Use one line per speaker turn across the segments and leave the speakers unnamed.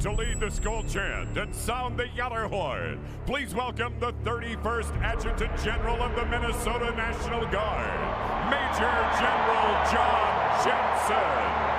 To lead the Skol chant and sound the Yaller horn, please welcome the 31st Adjutant General of the Minnesota National Guard, Major General John Jensen.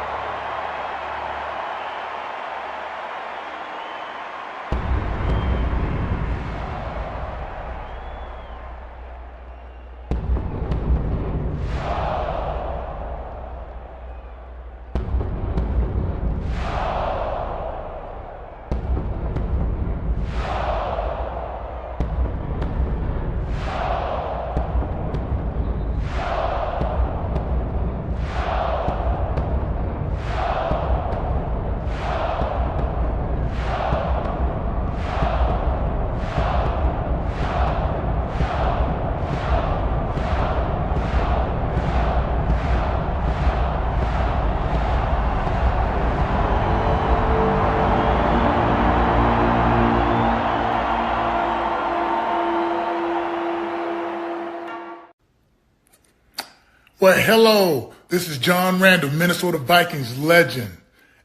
Well, hello, this is John Randall, Minnesota Vikings legend,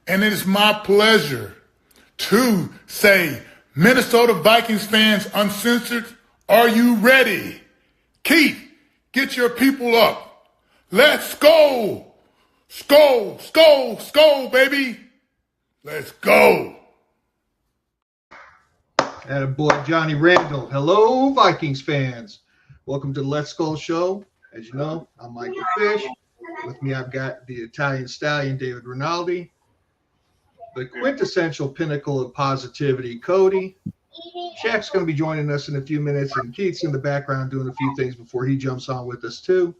and it is my pleasure to say, Minnesota Vikings fans uncensored, are you ready? Keith, get your people up. Let's go. Skol, skol, skol, baby. Let's go.
Attaboy, Johnny Randall. Hello, Vikings fans. Welcome to the Let's Skol show. As you know, I'm Michael Fish. With me, I've got the Italian stallion, David Rinaldi. The quintessential pinnacle of positivity, Cody. Shaq's going to be joining us in a few minutes, and Keith's in the background doing a few things before he jumps on with us, too.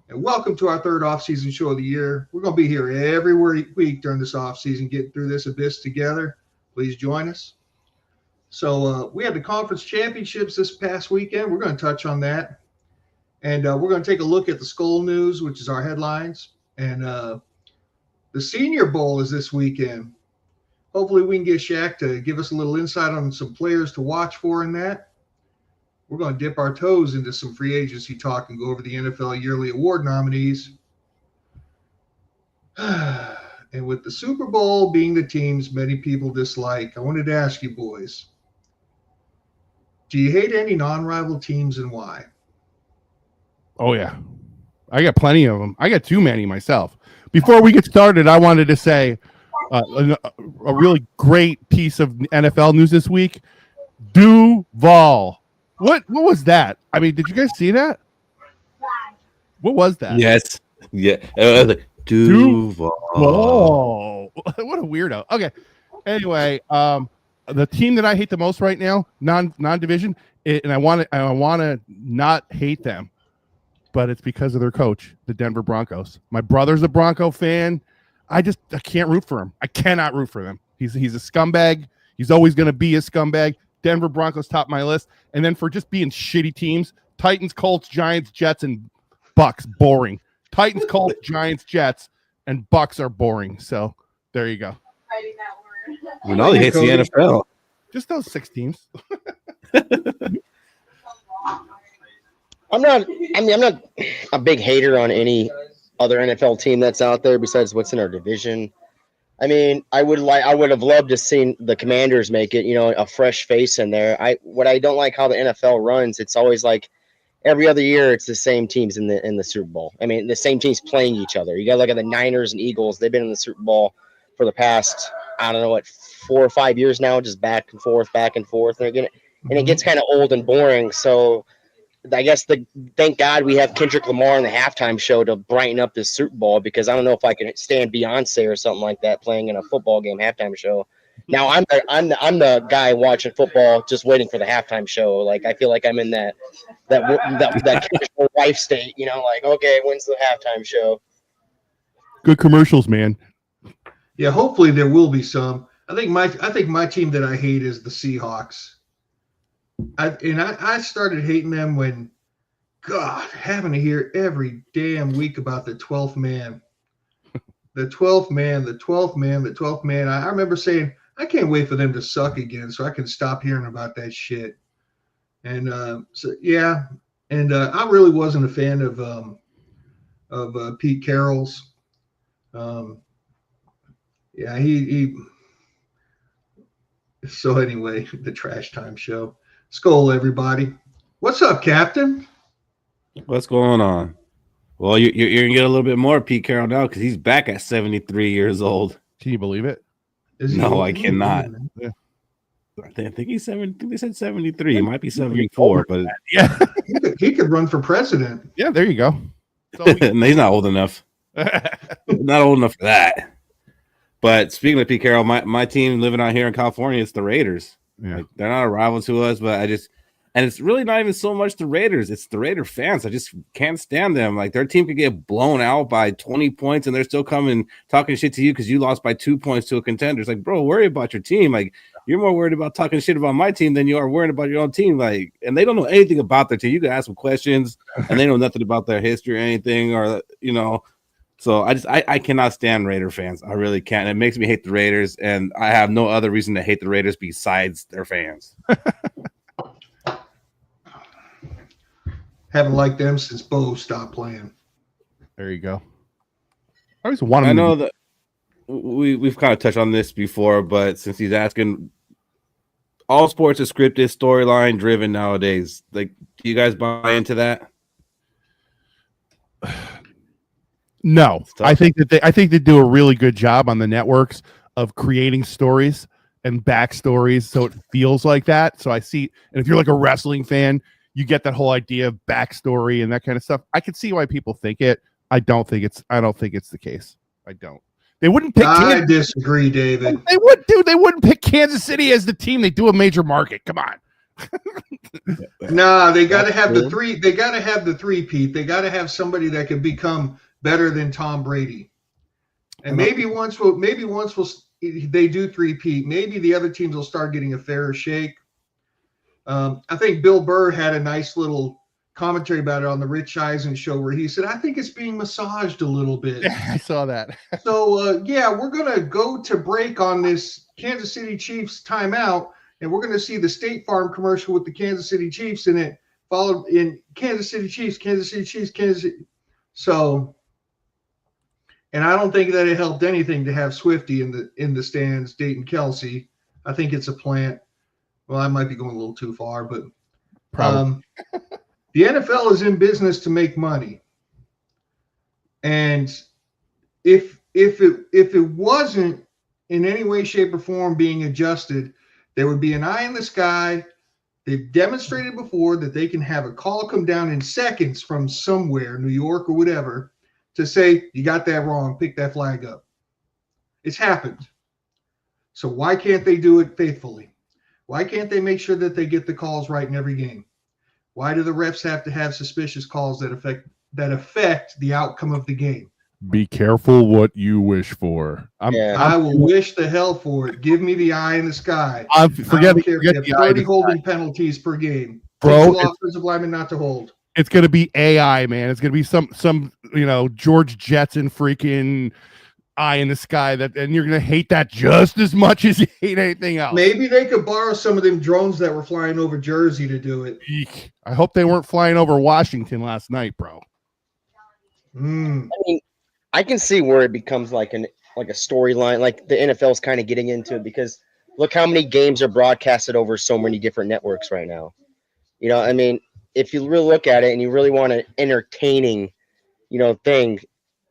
And welcome to our third off-season show of the year. We're going to be here every week during this off-season, getting through this abyss together. Please join us. So we had the conference championships this past weekend. We're going to touch on that. And we're going to take a look at the Skol News, which is our headlines. And the Senior Bowl is this weekend. Hopefully we can get Shaq to give us a little insight on some players to watch for in that. We're going to dip our toes into some free agency talk and go over the NFL yearly award nominees. And with the Super Bowl being the teams many people dislike, I wanted to ask you boys, do you hate any non-rival teams and why?
Oh, yeah. I got plenty of them. I got too many myself. Before we get started, I wanted to say a really great piece of NFL news this week. Duval. What was that? I mean, did you guys see that? What was that?
Yes. Yeah. Duval.
Oh, what a weirdo. Okay. Anyway, the team that I hate the most right now, non-division, and I want to not hate them, but it's because of their coach, the Denver Broncos. My brother's a Bronco fan. I can't root for him. I cannot root for them. He's a scumbag. He's always going to be a scumbag. Denver Broncos top my list. And then for just being shitty teams, Titans, Colts, Giants, Jets, and Bucks, boring. Titans, Colts, Giants, Jets, and Bucks are boring. So there you go.
Rinaldi hates the NFL.
Just those 6 teams.
I'm not a big hater on any other NFL team that's out there besides what's in our division. I mean, I would have loved to seen the Commanders make it, a fresh face in there. What I don't like how the NFL runs, it's always like every other year it's the same teams in the Super Bowl. I mean, the same teams playing each other. You got to look at the Niners and Eagles. They've been in the Super Bowl for the past, 4 or 5 years now, just back and forth. And it gets kind of old and boring. So I guess thank God we have Kendrick Lamar in the halftime show to brighten up this Super Bowl, because I don't know if I can stand Beyonce or something like that playing in a football game halftime show. Now I'm the guy watching football just waiting for the halftime show. Like, I feel like I'm in that wife state, like, okay, when's the halftime show?
Good commercials, man.
Yeah, hopefully there will be some. I think my team that I hate is the Seahawks. I started hating them when, God, having to hear every damn week about the 12th man. The 12th man. I remember saying, I can't wait for them to suck again so I can stop hearing about that shit. And I really wasn't a fan of Pete Carroll's. So anyway, the Trash Time Show. Skol, everybody. What's up, Captain?
What's going on? Well, you're gonna get a little bit more Pete Carroll now because he's back at 73 years old.
Can you believe it?
No, I cannot.
Yeah.
I think he's 70. I think they said 73. He might be 74, but
Yeah.
He could run for president.
Yeah, there you go.
he's not old enough. Not old enough for that. But speaking of Pete Carroll, my team living out here in California, it's the Raiders.
Yeah.
Like, they're not a rival to us, but and it's really not even so much the Raiders. It's the Raider fans. I just can't stand them. Like, their team could get blown out by 20 points, and they're still coming talking shit to you because you lost by 2 points to a contender. It's like, bro, worry about your team. Like, you're more worried about talking shit about my team than you are worried about your own team. Like, and they don't know anything about their team. You can ask them questions, and they know nothing about their history or anything, or So I cannot stand Raider fans. I really can't. It makes me hate the Raiders, and I have no other reason to hate the Raiders besides their fans.
Haven't liked them since Bo stopped playing.
There you go. I always wanted.
I know that we've kind of touched on this before, but since he's asking, all sports are scripted, storyline driven nowadays. Like, do you guys buy into that?
No, I think they do a really good job on the networks of creating stories and backstories, so it feels like that. So I see, and if you're like a wrestling fan, you get that whole idea of backstory and that kind of stuff. I can see why people think it. I don't think it's the case. I don't. They wouldn't pick.
I disagree, David.
They would, dude. They wouldn't pick Kansas City as the team. They do a major market. Come on.
Nah, they got to have the three. They got to have the three-peat. They got to have somebody that can become better than Tom Brady. And maybe once they do three-peat, maybe the other teams will start getting a fairer shake. I think Bill Burr had a nice little commentary about it on the Rich Eisen show where he said, I think it's being massaged a little bit.
Yeah, I saw that.
So, we're going to go to break on this Kansas City Chiefs timeout, and we're going to see the State Farm commercial with the Kansas City Chiefs in it, followed in Kansas City Chiefs, Kansas City Chiefs, Kansas City. So, and I don't think that it helped anything to have Swifty in the stands, Dayton Kelsey. I think it's a plant. Well, I might be going a little too far, but the NFL is in business to make money. And if it wasn't in any way, shape, or form being adjusted, there would be an eye in the sky. They've demonstrated before that they can have a call come down in seconds from somewhere, New York or whatever, to say, you got that wrong, pick that flag up. It's happened. So why can't they do it faithfully? Why can't they make sure that they get the calls right in every game? Why do the refs have to have suspicious calls that affect the outcome of the game?
Be careful what you wish for.
I will wish the hell for it. Give me the eye in the sky.
Forget
the 30 holding penalties per game.
Bro,
offensive lineman not to hold.
It's going to be AI, man. It's going to be some George Jetson freaking eye in the sky, and you're going to hate that just as much as you hate anything else.
Maybe they could borrow some of them drones that were flying over Jersey to do it.
Eek. I hope they weren't flying over Washington last night, bro.
I mean, I can see where it becomes like a storyline, like the NFL's kind of getting into it, because look how many games are broadcasted over so many different networks right now. I mean, if you really look at it and you really want an entertaining, thing,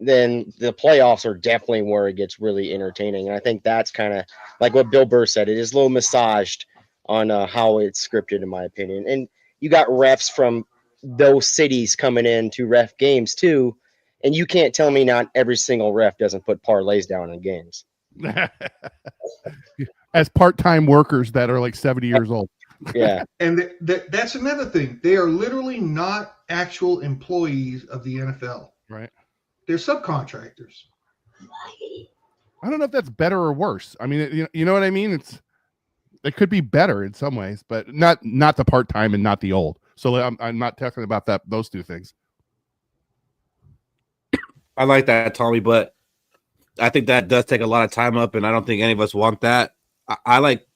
then the playoffs are definitely where it gets really entertaining. And I think that's kind of like what Bill Burr said. It is a little massaged on how it's scripted, in my opinion. And you got refs from those cities coming in to ref games too. And you can't tell me not every single ref doesn't put parlays down in games.
As part-time workers that are like 70 years old.
Yeah.
And that's another thing. They are literally not actual employees of the NFL.
Right.
They're subcontractors.
I don't know if that's better or worse. I mean, you know what I mean? It could be better in some ways, but not the part-time and not the old. So I'm not talking about those two things.
I like that, Tommy, but I think that does take a lot of time up, and I don't think any of us want that. I like,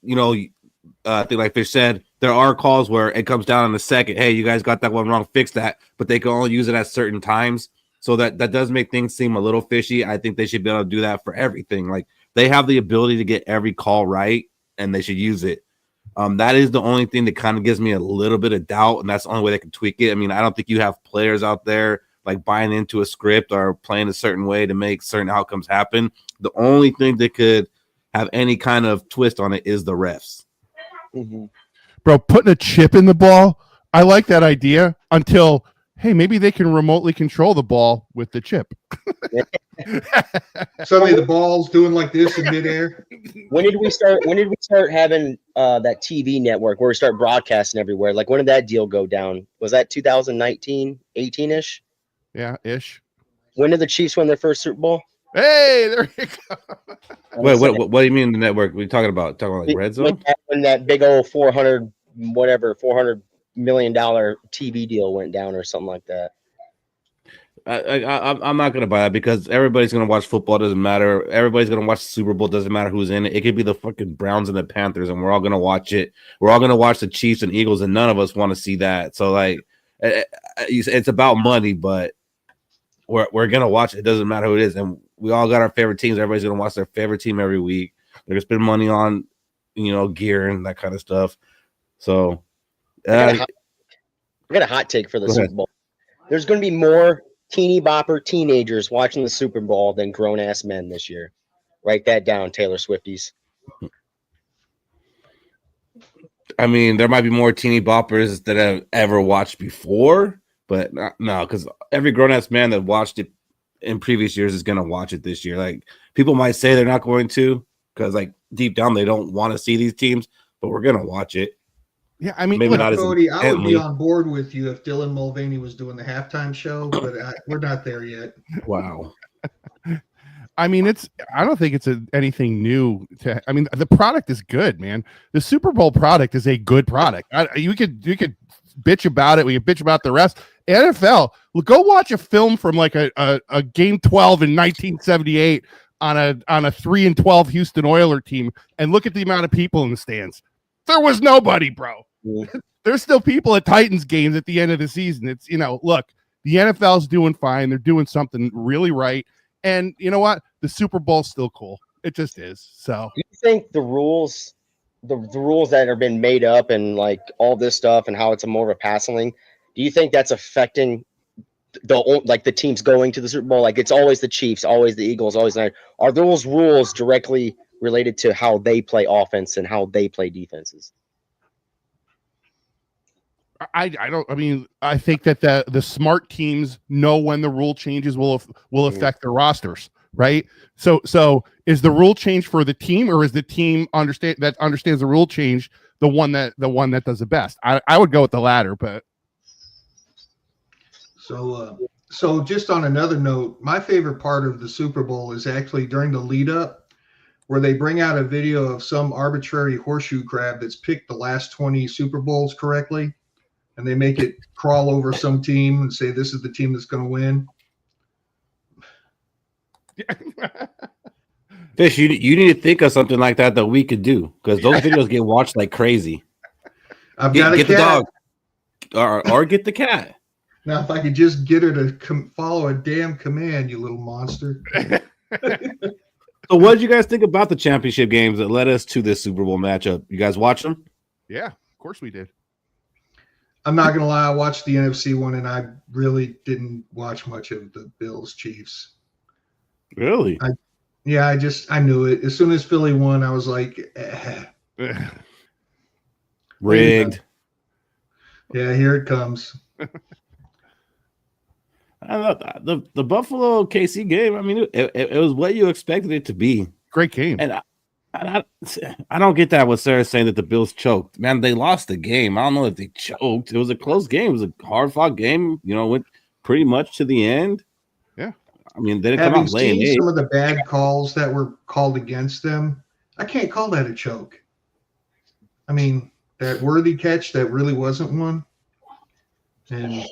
I think like Fish said, there are calls where it comes down in a second. Hey, you guys got that one wrong, fix that. But they can only use it at certain times. So that does make things seem a little fishy. I think they should be able to do that for everything. Like, they have the ability to get every call right, and they should use it. That is the only thing that kind of gives me a little bit of doubt, and that's the only way they can tweak it. I mean, I don't think you have players out there like buying into a script or playing a certain way to make certain outcomes happen. The only thing that could have any kind of twist on it is the refs.
Mm-hmm.
Bro, putting a chip in the ball, I like that idea until, hey, maybe they can remotely control the ball with the chip.
Suddenly the ball's doing like this in midair.
When did we start having that TV network where we start broadcasting everywhere? Like, when did that deal go down? Was that 2019, 18-ish?
Yeah, ish.
When did the Chiefs win their first Super Bowl?
Hey, there you go.
Wait, what do you mean the network? What are you talking about? Talking about like Red Zone?
When that big old $400 million TV deal went down or something like that.
I'm not gonna buy that because everybody's gonna watch football. Doesn't matter. Everybody's gonna watch the Super Bowl. Doesn't matter who's in it. It could be the fucking Browns and the Panthers, and we're all gonna watch it. We're all gonna watch the Chiefs and Eagles, and none of us want to see that. So like, it's about money, but we're gonna watch it. It doesn't matter who it is, and we all got our favorite teams. Everybody's gonna watch their favorite team every week. They're gonna spend money on, gear and that kind of stuff. So,
I got a hot take for the Super Bowl. There's going to be more teeny bopper teenagers watching the Super Bowl than grown ass men this year. Write that down, Taylor Swifties.
I mean, there might be more teeny boppers that have ever watched before, but no, because every grown ass man that watched it in previous years is going to watch it this year. Like, people might say they're not going to because, like, deep down they don't want to see these teams, but we're going to watch it.
Yeah, I mean,
maybe not as
Cody, I would be
intently.
on board with you if Dylan Mulvaney was doing the halftime show, but we're not there yet.
Wow.
I mean, I don't think it's anything new. The product is good, man. The Super Bowl product is a good product. You could bitch about it. We could bitch about the rest. NFL, go watch a film from like a game 12 in 1978 on a 3-12 Houston Oilers team, and look at the amount of people in the stands. There was nobody, bro. There's still people at Titans games at the end of the season. It's, look, the NFL's doing fine. They're doing something really right. And you know what? The Super Bowl's still cool. It just is. So
Do you think the rules that are been made up and like all this stuff and how it's more of a passing league, do you think that's affecting the teams going to the Super Bowl? Like, it's always the Chiefs, always the Eagles, always the Niners. Are those rules directly related to how they play offense and how they play defenses?
I think that the smart teams know when the rule changes will affect their rosters, right? So is the rule change for the team, or is the team understands the rule change the one that does the best? I would go with the latter, but
So just on another note, my favorite part of the Super Bowl is actually during the lead up, where they bring out a video of some arbitrary horseshoe crab that's picked the last 20 Super Bowls correctly, and they make it crawl over some team and say this is the team that's going to win.
Fish, you need to think of something like that we could do, because those videos get watched like crazy.
I've got a
get
cat.
the dog, or get the cat.
Now, if I could just get her to follow a damn command, you little monster.
So what did you guys think about the championship games that led us to this Super Bowl matchup? You guys watch them?
yeah, of course we did.
I'm not going to lie. I watched the NFC one, and I really didn't watch much of the Bills Chiefs.
Really?
I knew it. As soon as Philly won, I was like,
Rigged.
Yeah, here it comes.
I don't know, the Buffalo KC game. I mean, it was what you expected it to be.
Great game.
And I don't get that what Sarah's saying that the Bills choked. Man, they lost the game. I don't know if they choked. It was a close game. It was a hard-fought game. Went pretty much to the end.
Yeah.
I mean, they didn't
Having
come out laying
seen
eight.
some of the bad calls that were called against them, I can't call that a choke. I mean, that worthy catch, that really wasn't one. And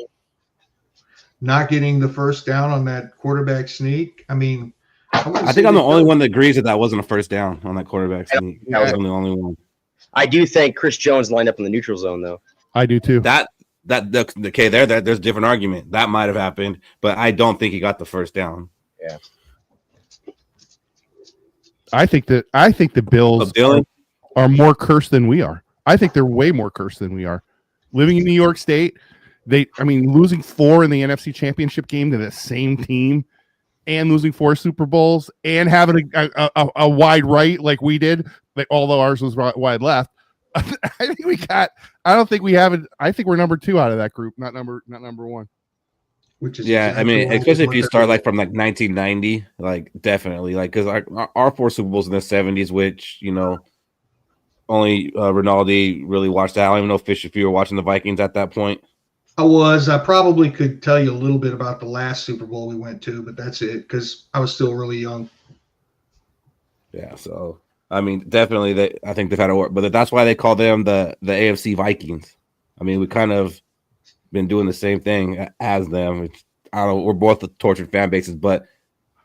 not getting the first down on that quarterback sneak. I mean,
I think I'm the only one that agrees that wasn't a first down on that quarterback sneak.
Yeah.
I'm the only one.
I do think Chris Jones lined up in the neutral zone, though.
I do too.
Okay, there's a different argument. That might have happened, but I don't think he got the first down.
Yeah.
I think the Bills
Dylan?
are more cursed than we are. I think they're way more cursed than we are. Living in New York State, losing 4 in the NFC Championship game to the same team, and losing 4 Super Bowls, and having a wide right like we did, although ours was wide left. I think we're number 2 out of that group, not number 1.
Which is
I mean, especially if you start like from like 1990, like definitely, like because our 4 Super Bowls in the 70s, which only Rinaldi really watched that. I don't even know, Fish, if you were watching the Vikings at that point.
I probably could tell you a little bit about the last Super Bowl we went to, but that's it because I was still really young.
Yeah, so I mean, definitely, I think they've had a work, but that's why they call them the AFC Vikings. I mean, we kind of been doing the same thing as them. I don't know, we're both the tortured fan bases, but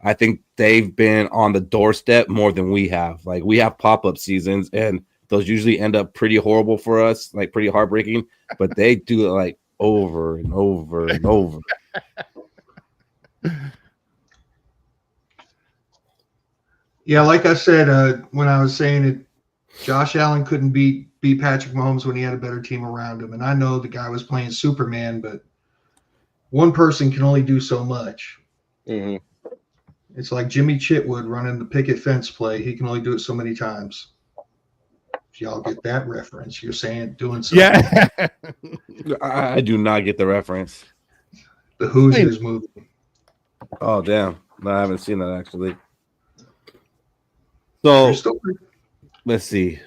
I think they've been on the doorstep more than we have. Like, we have pop-up seasons, and those usually end up pretty horrible for us, like pretty heartbreaking, but they do it like over and over and over.
Yeah, like I said, when I was saying it, Josh Allen couldn't beat Patrick Mahomes when he had a better team around him. And I know the guy was playing Superman, but one person can only do so much.
Mm-hmm.
It's like Jimmy Chitwood running the picket fence play. He can only do it so many times. If y'all get that reference, you're saying doing something.
Yeah.
I do not get the reference.
The Hoosiers movie.
Oh, damn. No, I haven't seen that, actually. So, let's see.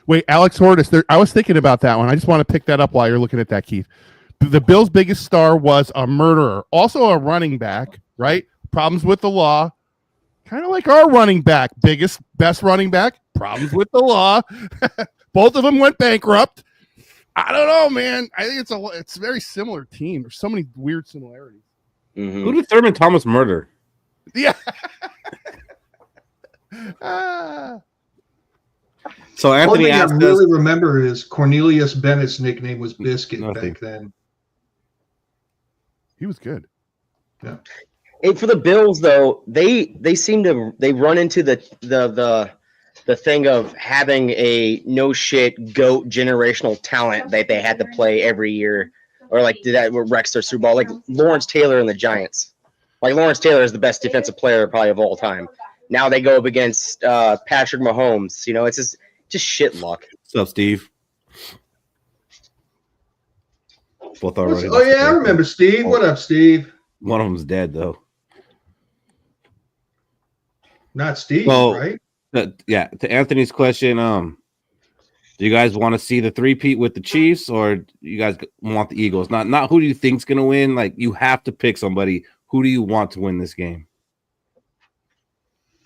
Wait, Alex Hortis. I was thinking about that one. I just want to pick that up while you're looking at that, Keith. The Bills' biggest star was a murderer, also a running back, right? Problems with the law. Kind of like our running back, best running back, problems with the law. Both of them went bankrupt. I don't know, man. I think it's a very similar team. There's so many weird similarities.
Mm-hmm.
Who did Thurman Thomas murder?
Yeah.
So Anthony
asked
asked
I really remember is Cornelius Bennett's nickname was Biscuit back then.
He was good.
Yeah.
Hey, for the Bills though, they seem to run into the thing of having a no shit GOAT generational talent that they had to play every year, or like did that wrecks their Super Bowl, like Lawrence Taylor and the Giants. Like Lawrence Taylor is the best defensive player probably of all time. Now they go up against Patrick Mahomes. It's just shit luck.
What's up, Steve? Both already.
Oh yeah, I remember Steve. What up, Steve?
One of them's dead though.
Not Steve, right?
To Anthony's question, do you guys want to see the three-peat with the Chiefs, or do you guys want the Eagles? Not who do you think's gonna win? Like, you have to pick somebody. Who do you want to win this game?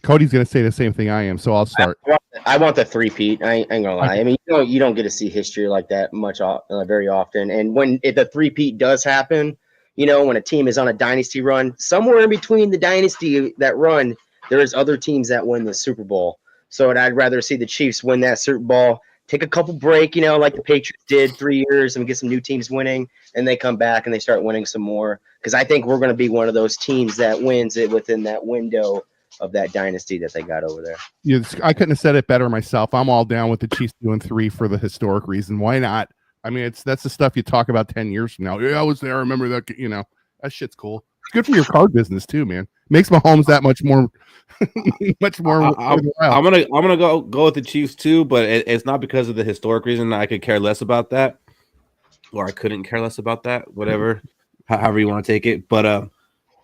Cody's gonna say the same thing I am, so I'll start.
I want the three-peat. I ain't gonna lie. I mean, you don't get to see history like that much very often. And if the three-peat does happen, when a team is on a dynasty run, somewhere in between the dynasty that run, there is other teams that win the Super Bowl. So I'd rather see the Chiefs win that Super Bowl, take a couple break, like the Patriots did 3 years, and get some new teams winning, and they come back and they start winning some more. Because I think we're going to be one of those teams that wins it within that window of that dynasty that they got over there.
Yeah, I couldn't have said it better myself. I'm all down with the Chiefs doing 3 for the historic reason. Why not? I mean, that's the stuff you talk about 10 years from now. Yeah, I was there. I remember that. That shit's cool. It's good for your card business too, man. Makes Mahomes that much more. Much more.
I'm gonna go with the Chiefs too, but it's not because of the historic reason. I could care less about that, or I couldn't care less about that. Whatever, however you want to take it. But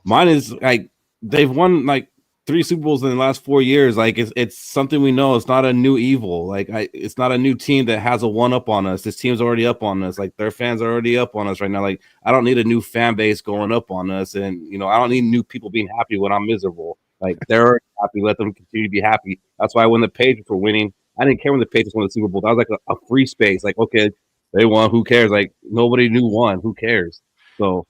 mine is like they've won like 3 Super Bowls in the last 4 years. Like it's something we know. It's not a new evil. Like it's not a new team that has a one up on us. This team's already up on us. Like their fans are already up on us right now. Like I don't need a new fan base going up on us, and I don't need new people being happy when I'm miserable. Like they're already happy. Let them continue to be happy. That's why when the Patriots were winning, I didn't care when the Patriots won the Super Bowl. That was like a free space. Like, okay, they won. Who cares? Like nobody knew won. Who cares? So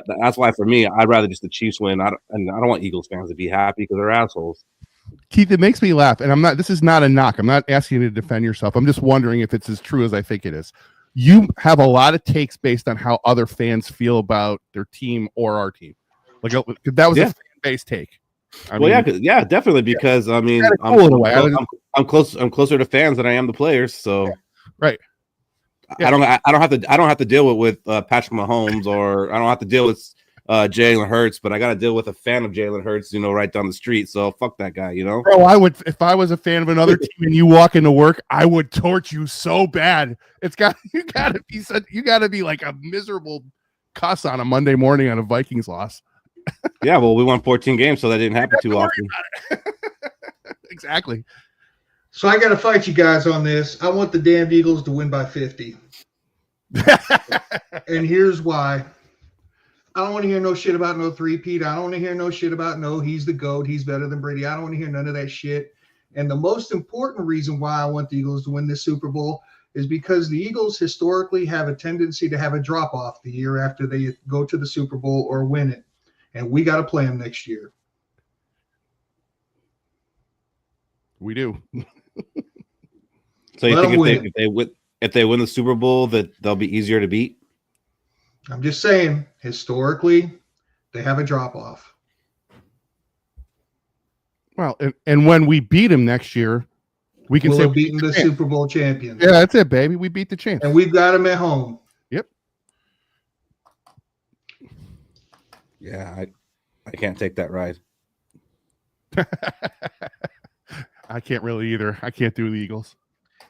that's why for me, I'd rather just the Chiefs win. I don't want Eagles fans to be happy because they're assholes.
Keith, it makes me laugh, and this is not a knock. I'm not asking you to defend yourself. I'm just wondering if it's as true as I think it is. You have a lot of takes based on how other fans feel about their team or our team. Like that was a fan-based take.
Yeah, definitely. Because I mean, I'm closer to fans than I am the players. So
right.
I don't have to deal with Patrick Mahomes, or I don't have to deal with Jalen Hurts, but I got to deal with a fan of Jalen Hurts, right down the street. So fuck that guy,
Bro, I would, if I was a fan of another team and you walk into work, I would torch you so bad. You gotta be like a miserable cuss on a Monday morning on a Vikings loss.
Yeah, well, we won 14 games, so that didn't happen too often.
Exactly.
So I got to fight you guys on this. I want the damn Eagles to win by 50. And here's why. I don't want to hear no shit about no three-peat. I don't want to hear no shit about he's the GOAT. He's better than Brady. I don't want to hear none of that shit. And the most important reason why I want the Eagles to win this Super Bowl is because the Eagles historically have a tendency to have a drop-off the year after they go to the Super Bowl or win it. And we got to play them next year.
We do.
So you think if they win the Super Bowl, that they'll be easier to beat?
I'm just saying, historically, they have a drop-off.
Well, and when we beat them next year, we can say
we're beating the Super Bowl champions.
Yeah, that's it, baby. We beat the champs.
And we've got them at home.
Yep.
Yeah, I can't take that ride.
I can't really either. I can't do the Eagles.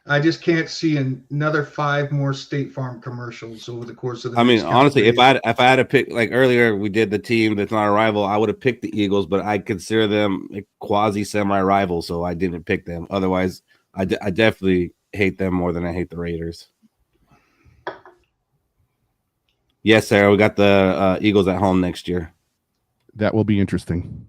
I just can't see another 5 more State Farm commercials over the course of the
honestly, if I had to pick, like earlier we did the team that's not a rival, I would have picked the Eagles, but I consider them a quasi semi-rival, so I didn't pick them. Otherwise, I definitely hate them more than I hate the Raiders. Yes, Sarah, we got the Eagles at home next year.
That will be interesting.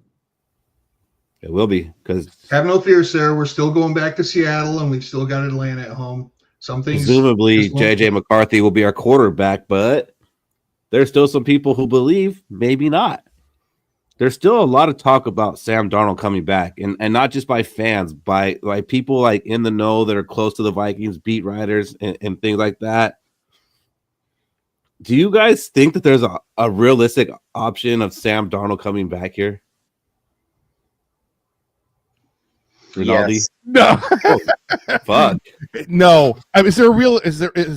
It will be, because
have no fear, Sarah. We're still going back to Seattle, and we've still got Atlanta at home.
Presumably, JJ McCarthy will be our quarterback, but there's still some people who believe maybe not. There's still a lot of talk about Sam Darnold coming back, and not just by fans, by people like in the know that are close to the Vikings, beat writers, and things like that. Do you guys think that there's a realistic option of Sam Darnold coming back here? Rinaldi?
Yes.
No.
Oh, fuck.
No. Is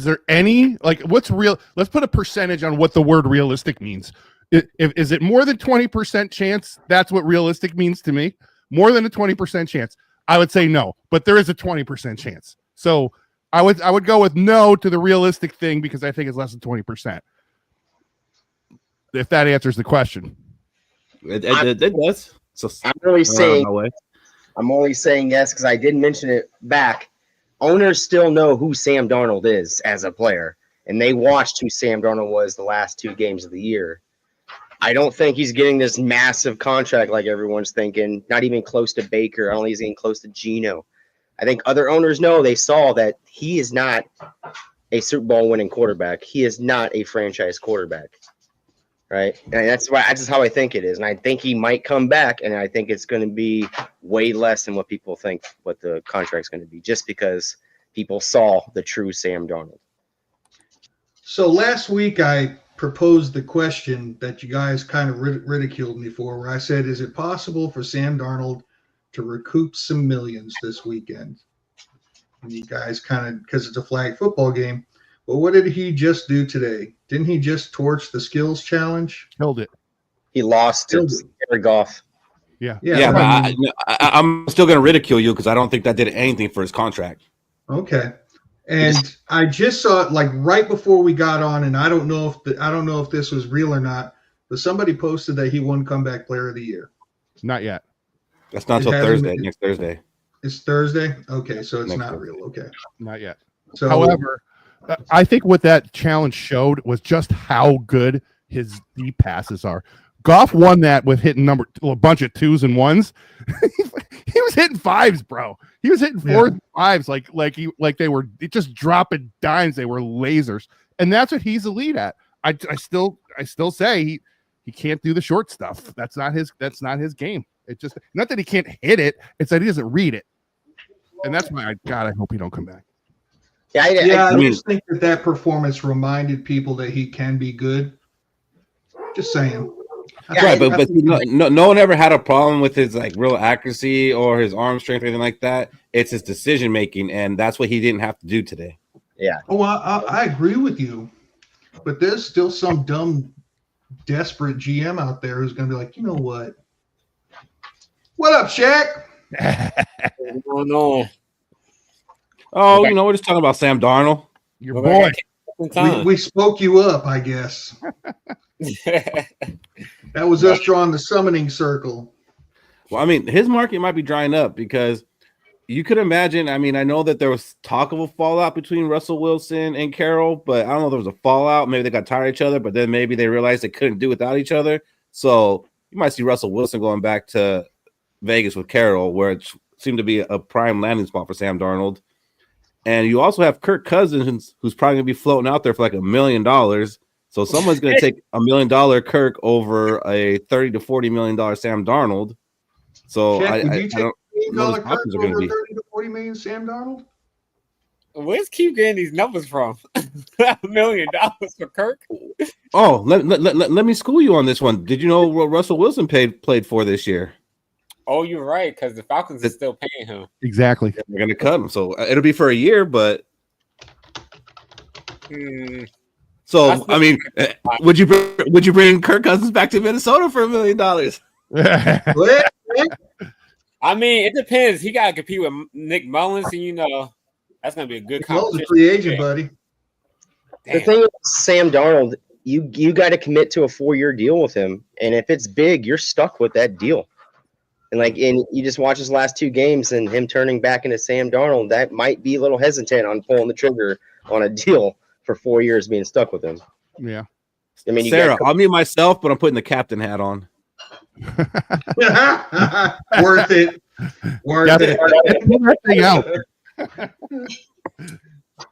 there any, like, what's real? Let's put a percentage on what the word realistic means. Is it more than 20% chance? That's what realistic means to me. More than a 20% chance. I would say no, but there is a 20% chance. So I would go with no to the realistic thing, because I think it's less than 20%. If that answers the question.
It does. So
I'm only saying yes because I did mention it back. Owners still know who Sam Darnold is as a player, and they watched who Sam Darnold was the last 2 games of the year. I don't think he's getting this massive contract like everyone's thinking, not even close to Baker. I don't think he's getting close to Geno. I think other owners know, they saw that he is not a Super Bowl winning quarterback. He is not a franchise quarterback. Right. And that's just how I think it is. And I think he might come back, and I think it's going to be way less than what people think what the contract's going to be, just because people saw the true Sam Darnold.
So last week I proposed the question that you guys kind of ridiculed me for, where I said, is it possible for Sam Darnold to recoup some millions this weekend? And you guys kind of, because it's a flag football game. Well, what did he just do today? Didn't he just torch the skills challenge?
Killed it.
He lost to Jared Goff.
Yeah.
But I'm still going to ridicule you, because I don't think that did anything for his contract.
Okay. And I just saw it like right before we got on, and I don't know if this was real or not, but somebody posted that he won Comeback Player of the Year.
Not yet.
That's not until Thursday. Next Thursday.
It's Thursday? Okay, so it's not real. Okay.
Not yet.
So,
however, I think what that challenge showed was just how good his deep passes are. Goff won that with hitting a bunch of 2s and 1s. He was hitting 5s, bro. He was hitting 4s and 5s like they were just dropping dimes. They were lasers, and that's what he's elite at. I still say he can't do the short stuff. That's not his game. It's just not that he can't hit it; it's that he doesn't read it, and that's why I hope he don't come back.
I just think that performance reminded people that he can be good. Just saying.
Right, but no one ever had a problem with his like real accuracy or his arm strength or anything like that. It's his decision making, and that's what he didn't have to do today.
Yeah.
Oh, I agree with you, but there's still some dumb, desperate GM out there who's going to be like, you know what? What up, Shaq?
Oh no.
Oh, you know, we're just talking about Sam Darnold.
Your boy.
We spoke you up, I guess. That was us drawing the summoning circle.
Well, I mean, his market might be drying up because you could imagine. I mean, I know that there was talk of a fallout between Russell Wilson and Carroll, but I don't know if there was a fallout. Maybe they got tired of each other, but then maybe they realized they couldn't do without each other. So you might see Russell Wilson going back to Vegas with Carroll, where it seemed to be a prime landing spot for Sam Darnold. And you also have Kirk Cousins, who's probably going to be floating out there for like $1 million. So someone's going to take $1 million Kirk over a $30 to $40 million Sam Darnold. So
Shaq,
I don't know
$1 million
what his options are going to be.
30 to 40 million Sam Darnold?
Where's Keith getting these numbers from? $1 million for Kirk?
Oh, let me school you on this one. Did you know what Russell Wilson played for this year?
Oh, you're right, because the Falcons are still paying him.
Exactly.
They're going to cut him. So it'll be for a year, but so I mean, would you bring Kirk Cousins back to Minnesota for $1 million?
I mean, it depends. He got to compete with Nick Mullins, and you know that's going to be a good competition.
He's a free agent, buddy.
The thing is, Sam Darnold, you got to commit to a 4-year deal with him, and if it's big, you're stuck with that deal. And you just watch his last 2 games and him turning back into Sam Darnold, that might be a little hesitant on pulling the trigger on a deal for 4 years being stuck with him.
Yeah.
I mean,
Sarah, I'll mute myself, but I'm putting the captain hat on.
Worth it. Worth it.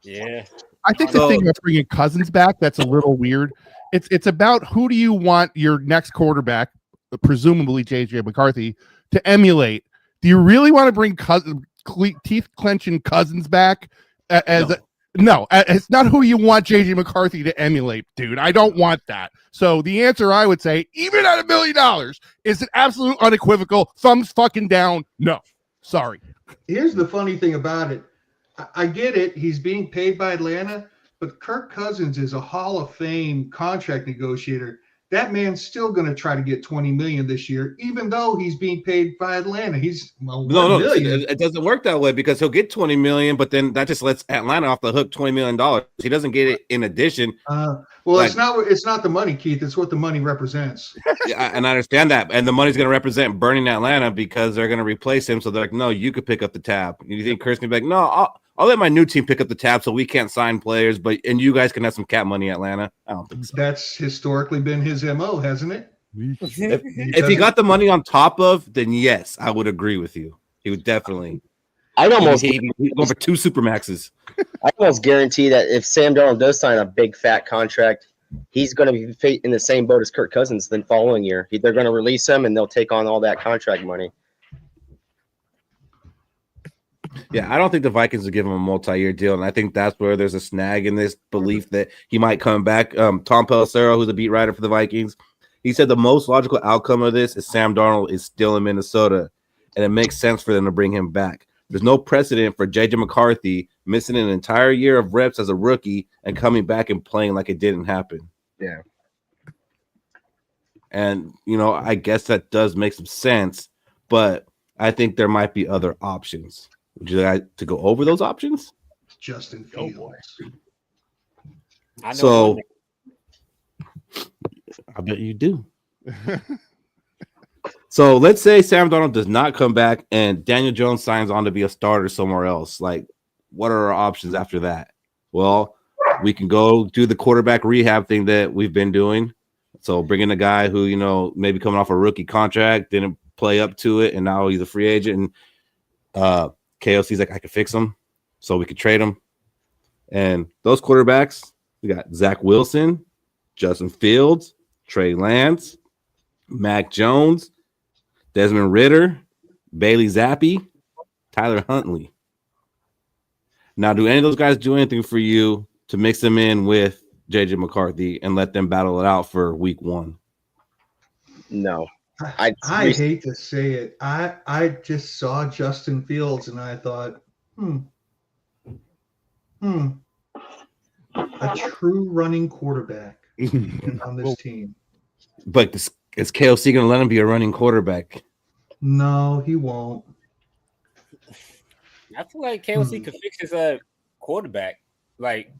Yeah.
I think the thing about bringing Cousins back that's a little weird. It's about who do you want your next quarterback, presumably JJ McCarthy, to emulate. Do you really want to bring teeth clenching Cousins back No, it's not who you want JJ McCarthy to emulate, dude. I don't want that. So the answer I would say, even at $1 million, is an absolute unequivocal thumbs fucking down. No, sorry.
Here's the funny thing about it. I get it. He's being paid by Atlanta, but Kirk Cousins is a Hall of Fame contract negotiator. That man's still going to try to get $20 million this year, even though he's being paid by Atlanta. He's
no, it doesn't work that way because he'll get $20 million, but then that just lets Atlanta off the hook $20 million. He doesn't get it in addition.
It's not the money, Keith. It's what the money represents.
Yeah, and I understand that, and the money's going to represent burning Atlanta because they're going to replace him. So they're like, no, you could pick up the tab. You think Kirk's going to be like, no, I'll let my new team pick up the tab so we can't sign players, and you guys can have some cap money, Atlanta. I don't think so.
That's historically been his MO, hasn't it?
If he got the money on top of, then yes, I would agree with you. He would definitely.
I'd almost
he'd go for 2 supermaxes.
I almost guarantee that if Sam Darnold does sign a big fat contract, he's going to be in the same boat as Kirk Cousins the following year. They're going to release him and they'll take on all that contract money.
Yeah, I don't think the Vikings will give him a multi-year deal, and I think that's where there's a snag in this belief that he might come back. Tom Pelissero, who's a beat writer for the Vikings, he said the most logical outcome of this is Sam Darnold is still in Minnesota, and it makes sense for them to bring him back. There's no precedent for JJ McCarthy missing an entire year of reps as a rookie and coming back and playing like it didn't happen.
Yeah.
And, I guess that does make some sense, but I think there might be other options. Would you like to go over those options?
Justin Fields.
So I bet you do. So let's say Sam Darnold does not come back and Daniel Jones signs on to be a starter somewhere else. Like, what are our options after that? Well, we can go do the quarterback rehab thing that we've been doing. So bring in a guy who, maybe coming off a rookie contract, didn't play up to it, and now he's a free agent. And KOC's like, I can fix him, so we could trade him. And those quarterbacks, we got Zach Wilson, Justin Fields, Trey Lance, Mac Jones, Desmond Ridder, Bailey Zappi, Tyler Huntley. Now, do any of those guys do anything for you to mix them in with JJ McCarthy and let them battle it out for week 1?
No.
I hate to say it. I just saw Justin Fields and I thought, a true running quarterback on this team.
But is KOC going to let him be a running quarterback?
No, he won't.
I feel like KOC could fix his quarterback, like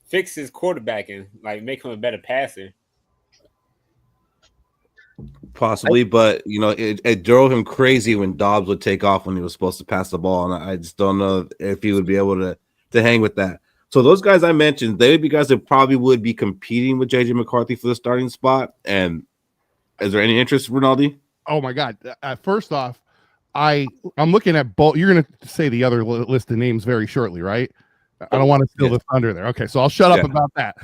fix his quarterbacking, like make him a better passer.
Possibly, but it drove him crazy when Dobbs would take off when he was supposed to pass the ball, and I just don't know if he would be able to hang with that. So those guys I mentioned, they would be guys that probably would be competing with JJ McCarthy for the starting spot. And is there any interest, Rinaldi?
Oh my God! First off, I'm looking at both. You're going to say the other list of names very shortly, right? I don't want to steal the thunder there. Okay, so I'll shut up about that.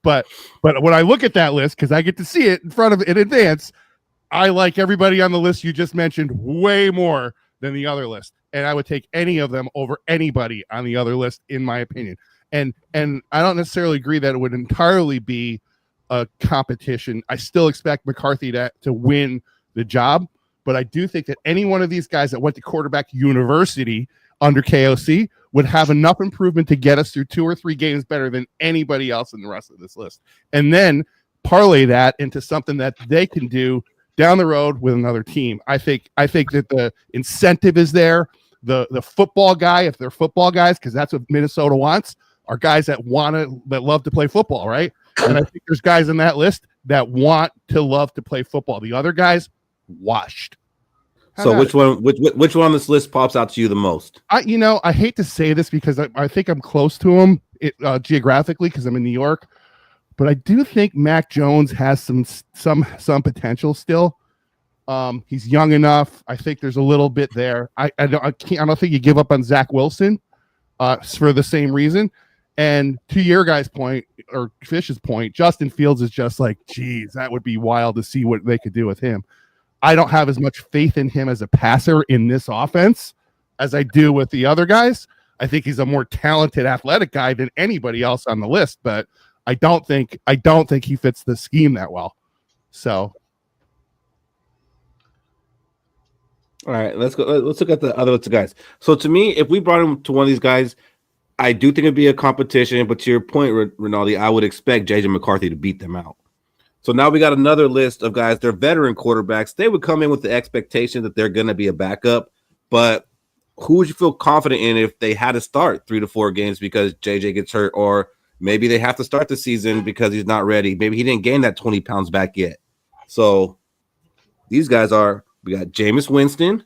But when I look at that list, because I get to see it in advance, I like everybody on the list you just mentioned way more than the other list, and I would take any of them over anybody on the other list, in my opinion. And I don't necessarily agree that it would entirely be a competition. I still expect McCarthy to win the job, but I do think that any one of these guys that went to quarterback university under KOC would have enough improvement to get us through 2 or 3 games better than anybody else in the rest of this list. And then parlay that into something that they can do down the road with another team. I think that the incentive is there. The football guy, if they're football guys, because that's what Minnesota wants, are guys that love to play football, right? And I think there's guys in that list that want to love to play football. The other guys, washed.
So which one on this list pops out to you the most?
I hate to say this because I think I'm close to him geographically because I'm in New York, but I do think Mac Jones has some potential still. He's young enough. I think there's a little bit there. I don't think you give up on Zach Wilson for the same reason. And to your guy's point or Fish's point, Justin Fields is just like, geez, that would be wild to see what they could do with him. I don't have as much faith in him as a passer in this offense as I do with the other guys. I think he's a more talented athletic guy than anybody else on the list, but I don't think he fits the scheme that well. So,
all right, let's go. Let's look at the other guys. So to me, if we brought him to one of these guys, I do think it'd be a competition. But to your point, Rinaldi, I would expect JJ McCarthy to beat them out. So now we got another list of guys. They're veteran quarterbacks. They would come in with the expectation that they're going to be a backup. But who would you feel confident in if they had to start 3 to 4 games because JJ gets hurt, or maybe they have to start the season because he's not ready. Maybe he didn't gain that 20 pounds back yet. So these guys we got Jameis Winston,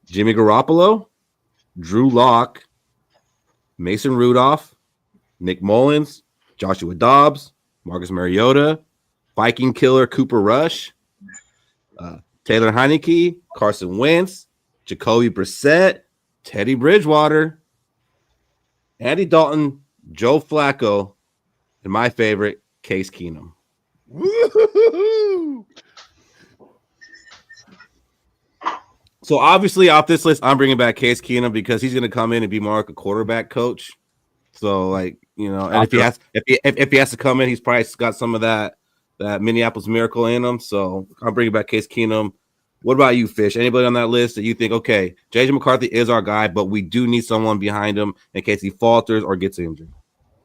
Jimmy Garoppolo, Drew Lock, Mason Rudolph, Nick Mullins, Joshua Dobbs, Marcus Mariota, Viking killer Cooper Rush, Taylor Heineke, Carson Wentz, Jacoby Brissett, Teddy Bridgewater, Andy Dalton, Joe Flacco, and my favorite, Case Keenum.
Woo-hoo-hoo-hoo.
So obviously off this list, I'm bringing back Case Keenum because he's going to come in and be more like a quarterback coach. So and if he has to come in, he's probably got some of that Minneapolis Miracle in him. So I'm bringing back Case Keenum. What about you, Fish? Anybody on that list that you think, okay, JJ McCarthy is our guy, but we do need someone behind him in case he falters or gets injured?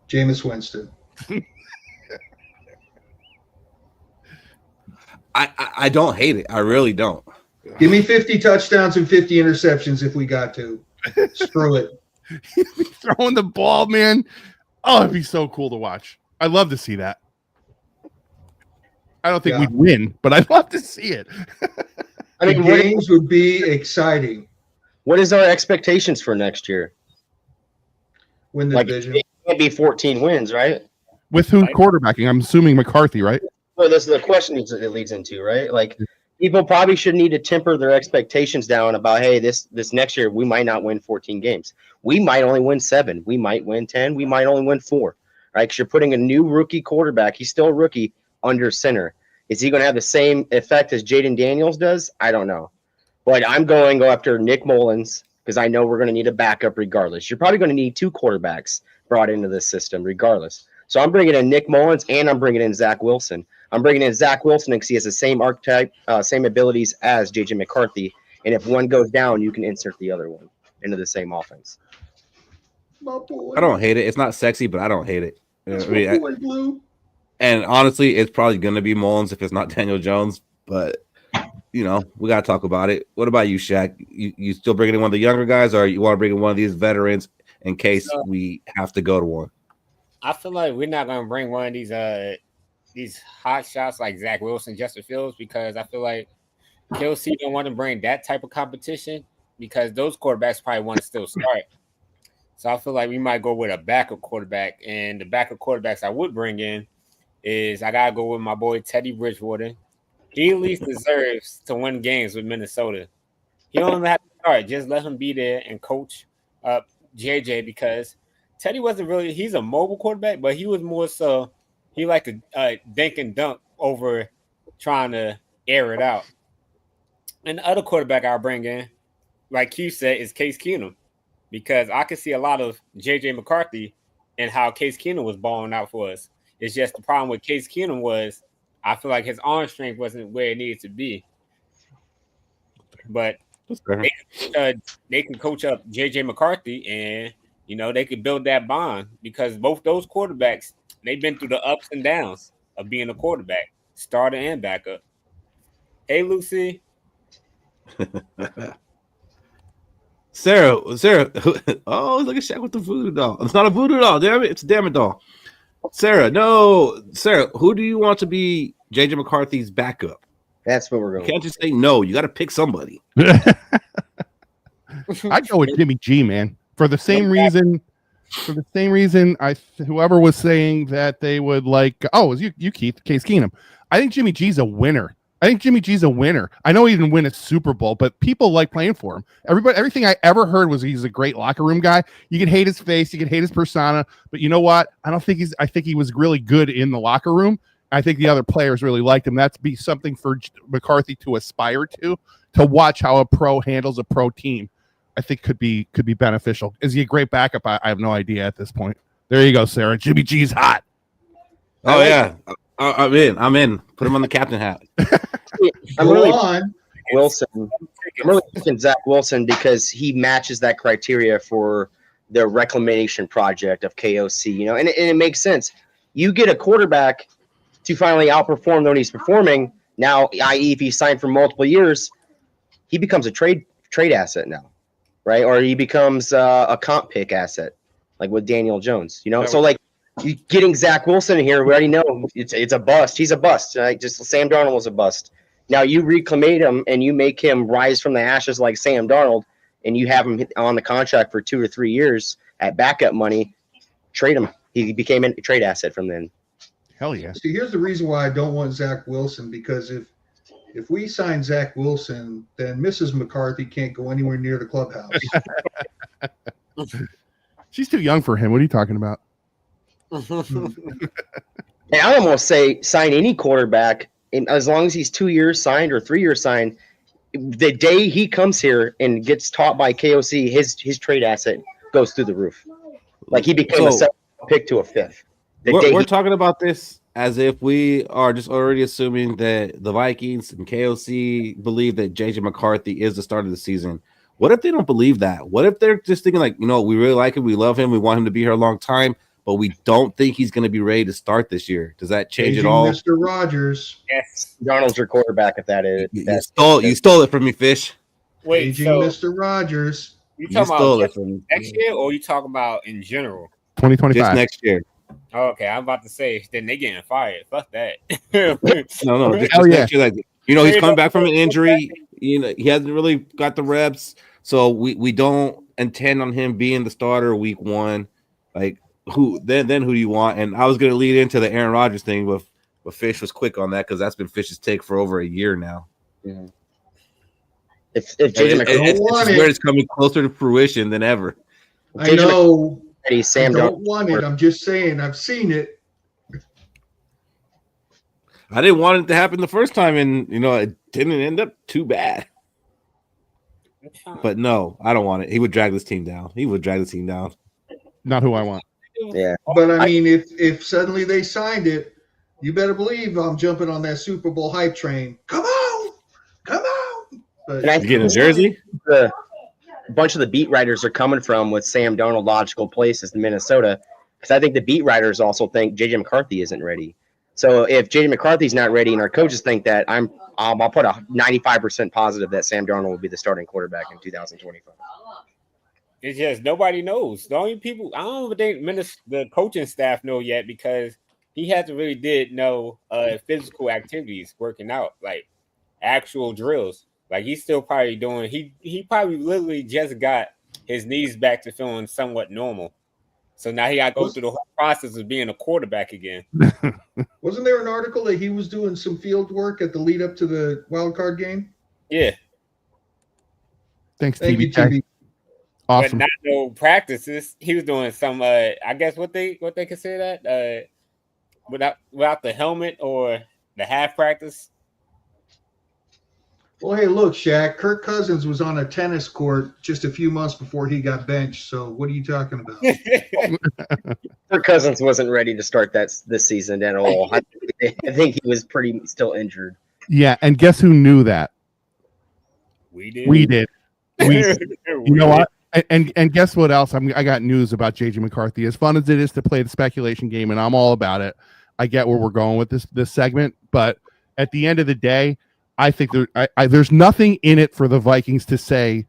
Jameis Winston.
I don't hate it. I really don't.
Give me 50 touchdowns and 50 interceptions if we got to. Screw it.
Throwing the ball, man. Oh, it'd be so cool to watch. I'd love to see that. I don't think we'd win, but I'd love to see it.
I mean, games would be exciting.
What is our expectations for next year?
Win the division.
It can't be 14 wins, right?
With who quarterbacking? I'm assuming McCarthy, right?
Well, this is the question it leads into, right? Like, people probably should need to temper their expectations down about, hey, this next year we might not win 14 games. We might only win 7. We might win 10. We might only win 4, right? Because you're putting a new rookie quarterback. He's still a rookie under center. Is he going to have the same effect as Jaden Daniels does? I don't know. But I'm going to go after Nick Mullins because I know we're going to need a backup regardless. You're probably going to need 2 quarterbacks brought into this system regardless. So I'm bringing in Nick Mullins and I'm bringing in Zach Wilson. I'm bringing in Zach Wilson because he has the same archetype, same abilities as JJ McCarthy. And if one goes down, you can insert the other one into the same offense.
My boy.
I don't hate it. It's not sexy, but I don't hate it.
That's
I mean,
my boy, Blue.
and honestly, it's probably going to be Mullins if it's not Daniel Jones. But we got to talk about it. What about you, Shaq? You still bringing in one of the younger guys, or you want to bring in one of these veterans in case we have to go to one?
I feel like we're not going to bring one of these hot shots like Zach Wilson, Justin Fields, because I feel like KOC don't want to bring that type of competition because those quarterbacks probably want to still start. So I feel like we might go with a backup quarterback, and the backup quarterbacks I would bring in is I gotta go with my boy Teddy Bridgewater. He at least deserves to win games with Minnesota. He don't even have to start; just let him be there and coach up JJ because Teddy wasn't really. He's a mobile quarterback, but he was more so he like a dink and dunk over trying to air it out. And the other quarterback I'll bring in, like Q said, is Case Keenum. Because I could see a lot of J.J. McCarthy and how Case Keenum was balling out for us. It's just the problem with Case Keenum was I feel like his arm strength wasn't where it needed to be. But they can coach up J.J. McCarthy and, they could build that bond because both those quarterbacks, they've been through the ups and downs of being a quarterback, starter and backup. Hey, Lucy.
Sarah. Oh, look at Shaq with the voodoo doll. It's not a voodoo doll, damn it. It's a damn it doll. Sarah, who do you want to be JJ McCarthy's backup?
That's what we're going.
You can't just say no. You got to pick somebody.
I'd go with Jimmy G, man. For the same reason, whoever was saying that they would like. Oh, it was you, Keith? Case Keenum. I think Jimmy G's a winner. I know he didn't win a Super Bowl, but people like playing for him. Everything I ever heard was he's a great locker room guy. You can hate his face, you can hate his persona, but you know what? I think he was really good in the locker room. I think the other players really liked him. That's be something for McCarthy to aspire to watch how a pro handles a pro team. I think could be beneficial. Is he a great backup? I have no idea at this point. There you go, Sarah. Jimmy G's hot.
Oh yeah. I'm in. Put him on the captain hat.
I'm really Wilson. I'm really thinking Zach Wilson because he matches that criteria for the reclamation project of KOC. And it makes sense. You get a quarterback to finally outperform when he's performing. Now, i.e., if he's signed for multiple years, he becomes a trade asset now, right? Or he becomes a comp pick asset, like with Daniel Jones. So like. You getting Zach Wilson in here, we already know it's a bust. He's a bust. Just Sam Darnold was a bust. Now you reclaimate him and you make him rise from the ashes like Sam Darnold, and you have him on the contract for 2 or 3 years at backup money. Trade him. He became a trade asset from then.
Hell yeah.
See, here's the reason why I don't want Zach Wilson, because if we sign Zach Wilson, then Mrs. McCarthy can't go anywhere near the clubhouse.
She's too young for him. What are you talking about?
And I almost say sign any quarterback, and as long as he's 2 years signed or 3 years signed, the day he comes here and gets taught by KOC, his trade asset goes through the roof. Like he became a 7th pick to a 5th.
We're talking about this as if we are just already assuming that the Vikings and KOC believe that JJ McCarthy is the start of the season. What if they don't believe that? What if they're just thinking like, we really like him, we love him, we want him to be here a long time, but we don't think he's going to be ready to start this year? Does that change it all?
Mr. Rogers.
Yes. Darnold's your quarterback if that is.
You stole it from me, Fish.
Wait, so
Mr. Rogers.
You talking about next year, or you talking about in general?
2025.
Just next year.
Oh, okay, I'm about to say then they getting fired. Fuck that.
No. Just next year, he's coming back from an injury. He hasn't really got the reps, so we don't intend on him being the starter week 1. Like who do you want? And I was going to lead into the Aaron Rodgers thing, but Fish was quick on that because that's been Fish's take for over a year now.
Yeah. If JJ
McCarthy it's coming closer to fruition than ever.
I know.
Sam
I don't want it. I'm just saying. I've seen it.
I didn't want it to happen the first time, and it didn't end up too bad. But no, I don't want it. He would drag this team down.
Not who I want.
Yeah.
But I mean, if suddenly they signed it, You better believe I'm jumping on that Super Bowl hype train. Come on. But
And I
You getting a
think
jersey?
a bunch of the beat writers are coming from with Sam Darnold logical places in Minnesota, because I think the beat writers also think JJ McCarthy isn't ready. So if JJ McCarthy's not ready and our coaches think that, I'll put a 95% positive that Sam Darnold will be the starting quarterback in 2025.
It's just nobody knows. The only people I don't think the coaching staff know yet, because he hasn't really did know physical activities, working out, like actual drills. Like he's still probably doing. He probably literally just got his knees back to feeling somewhat normal. So now he got to go through the whole process of being a quarterback again.
wasn't there an article that he was doing some field work at the lead up to the wild card game?
Yeah.
Thank
TBK.
you, TB.
Awesome.
But not no practices. He was doing some I guess what they consider that without the helmet or the half practice.
Well, hey, look, Shaq. Kirk Cousins was on a tennis court just a few months before he got benched. So what are you talking about?
Kirk Cousins wasn't ready to start this season at all. I think he was pretty still injured.
Yeah, and guess who knew that?
We did.
You know what? And guess what else? I got news about JJ McCarthy. As fun as it is to play the speculation game, and I'm all about it. I get where we're going with this segment, but at the end of the day, I think there's nothing in it for the Vikings to say,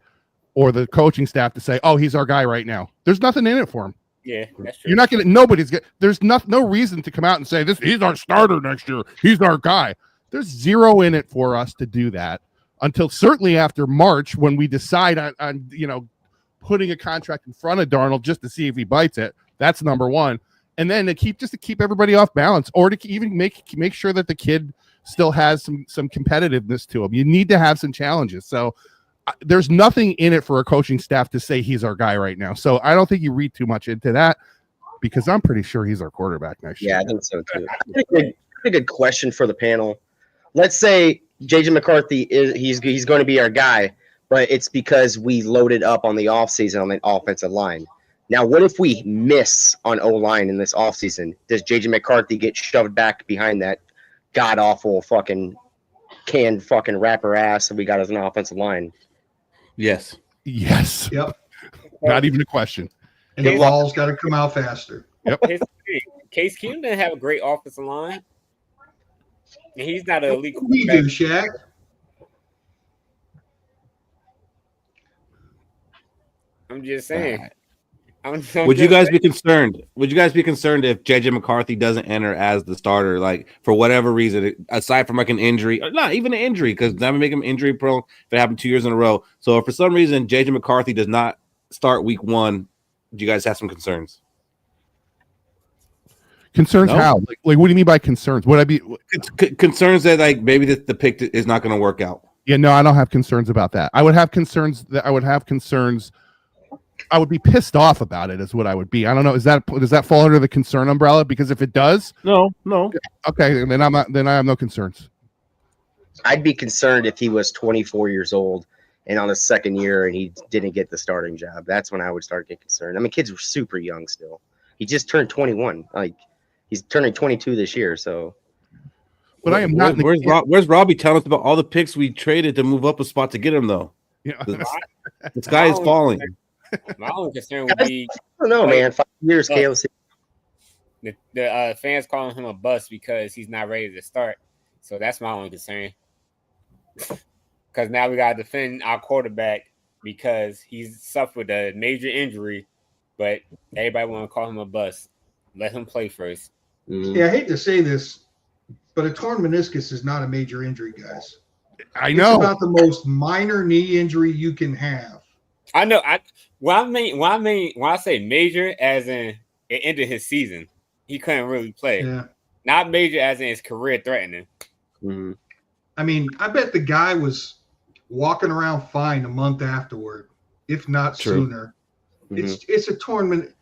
or the coaching staff to say, "Oh, he's our guy right now." There's nothing in it for him.
Yeah, that's true.
You're not gonna. Nobody's gonna. There's no reason to come out and say this. He's our starter next year. He's our guy. There's zero in it for us to do that until certainly after March, when we decide on putting a contract in front of Darnold just to see if he bites it. That's number one. And then to keep everybody off balance, or to even make sure that the kid still has some competitiveness to him. You need to have some challenges. So there's nothing in it for a coaching staff to say he's our guy right now. So I don't think you read too much into that, because I'm pretty sure he's our quarterback next year.
Yeah, I think so too. A good question for the panel. Let's say JJ McCarthy he's going to be our guy, but it's because we loaded up on the offseason on the offensive line. Now, what if we miss on O-line in this offseason? Does JJ McCarthy get shoved back behind that god-awful fucking canned fucking rapper ass that we got as an offensive line?
Yes.
Yep.
Not even a question.
And the ball's got to come out faster.
Yep.
Case Keenum didn't have a great offensive line. And he's not an elite
We do, Shaq.
I'm just saying.
Would you guys be concerned? Would you guys be concerned if JJ McCarthy doesn't enter as the starter, like for whatever reason, aside from like an injury, or not even an injury, because that would make him injury prone if it happened 2 years in a row. So if for some reason JJ McCarthy does not start week 1, do you guys have some concerns?
Concerns? No? How? Like, what do you mean by concerns? Would I be
concerns that like maybe the pick is not going to work out?
Yeah, no, I don't have concerns about that. I would have concerns. I would be pissed off about it, is what I would be. I don't know. Does that fall under the concern umbrella? Because if it does,
no.
Okay, then I'm not. Then I have no concerns.
I'd be concerned if he was 24 years old and on his second year and he didn't get the starting job. That's when I would start getting concerned. I mean, kids were super young still. He just turned 21. Like he's turning 22 this year. So,
but I am not.
Where's Robbie telling us about all the picks we traded to move up a spot to get him though?
Yeah,
the sky is falling.
My only concern would be,
I don't know, man. 5 years, KOC.
The fans calling him a bust because he's not ready to start. So that's my only concern. Because now we got to defend our quarterback because he's suffered a major injury, but everybody want to call him a bust. Let him play first.
Mm-hmm.
Yeah, I hate to say this, but a torn meniscus is not a major injury, guys.
I know.
It's about the most minor knee injury you can have.
I know. When I say major, as in it ended his season, he couldn't really play.
Yeah.
Not major, as in his career threatening.
Mm-hmm.
I mean, I bet the guy was walking around fine a month afterward, if not sooner. Mm-hmm. It's a torn.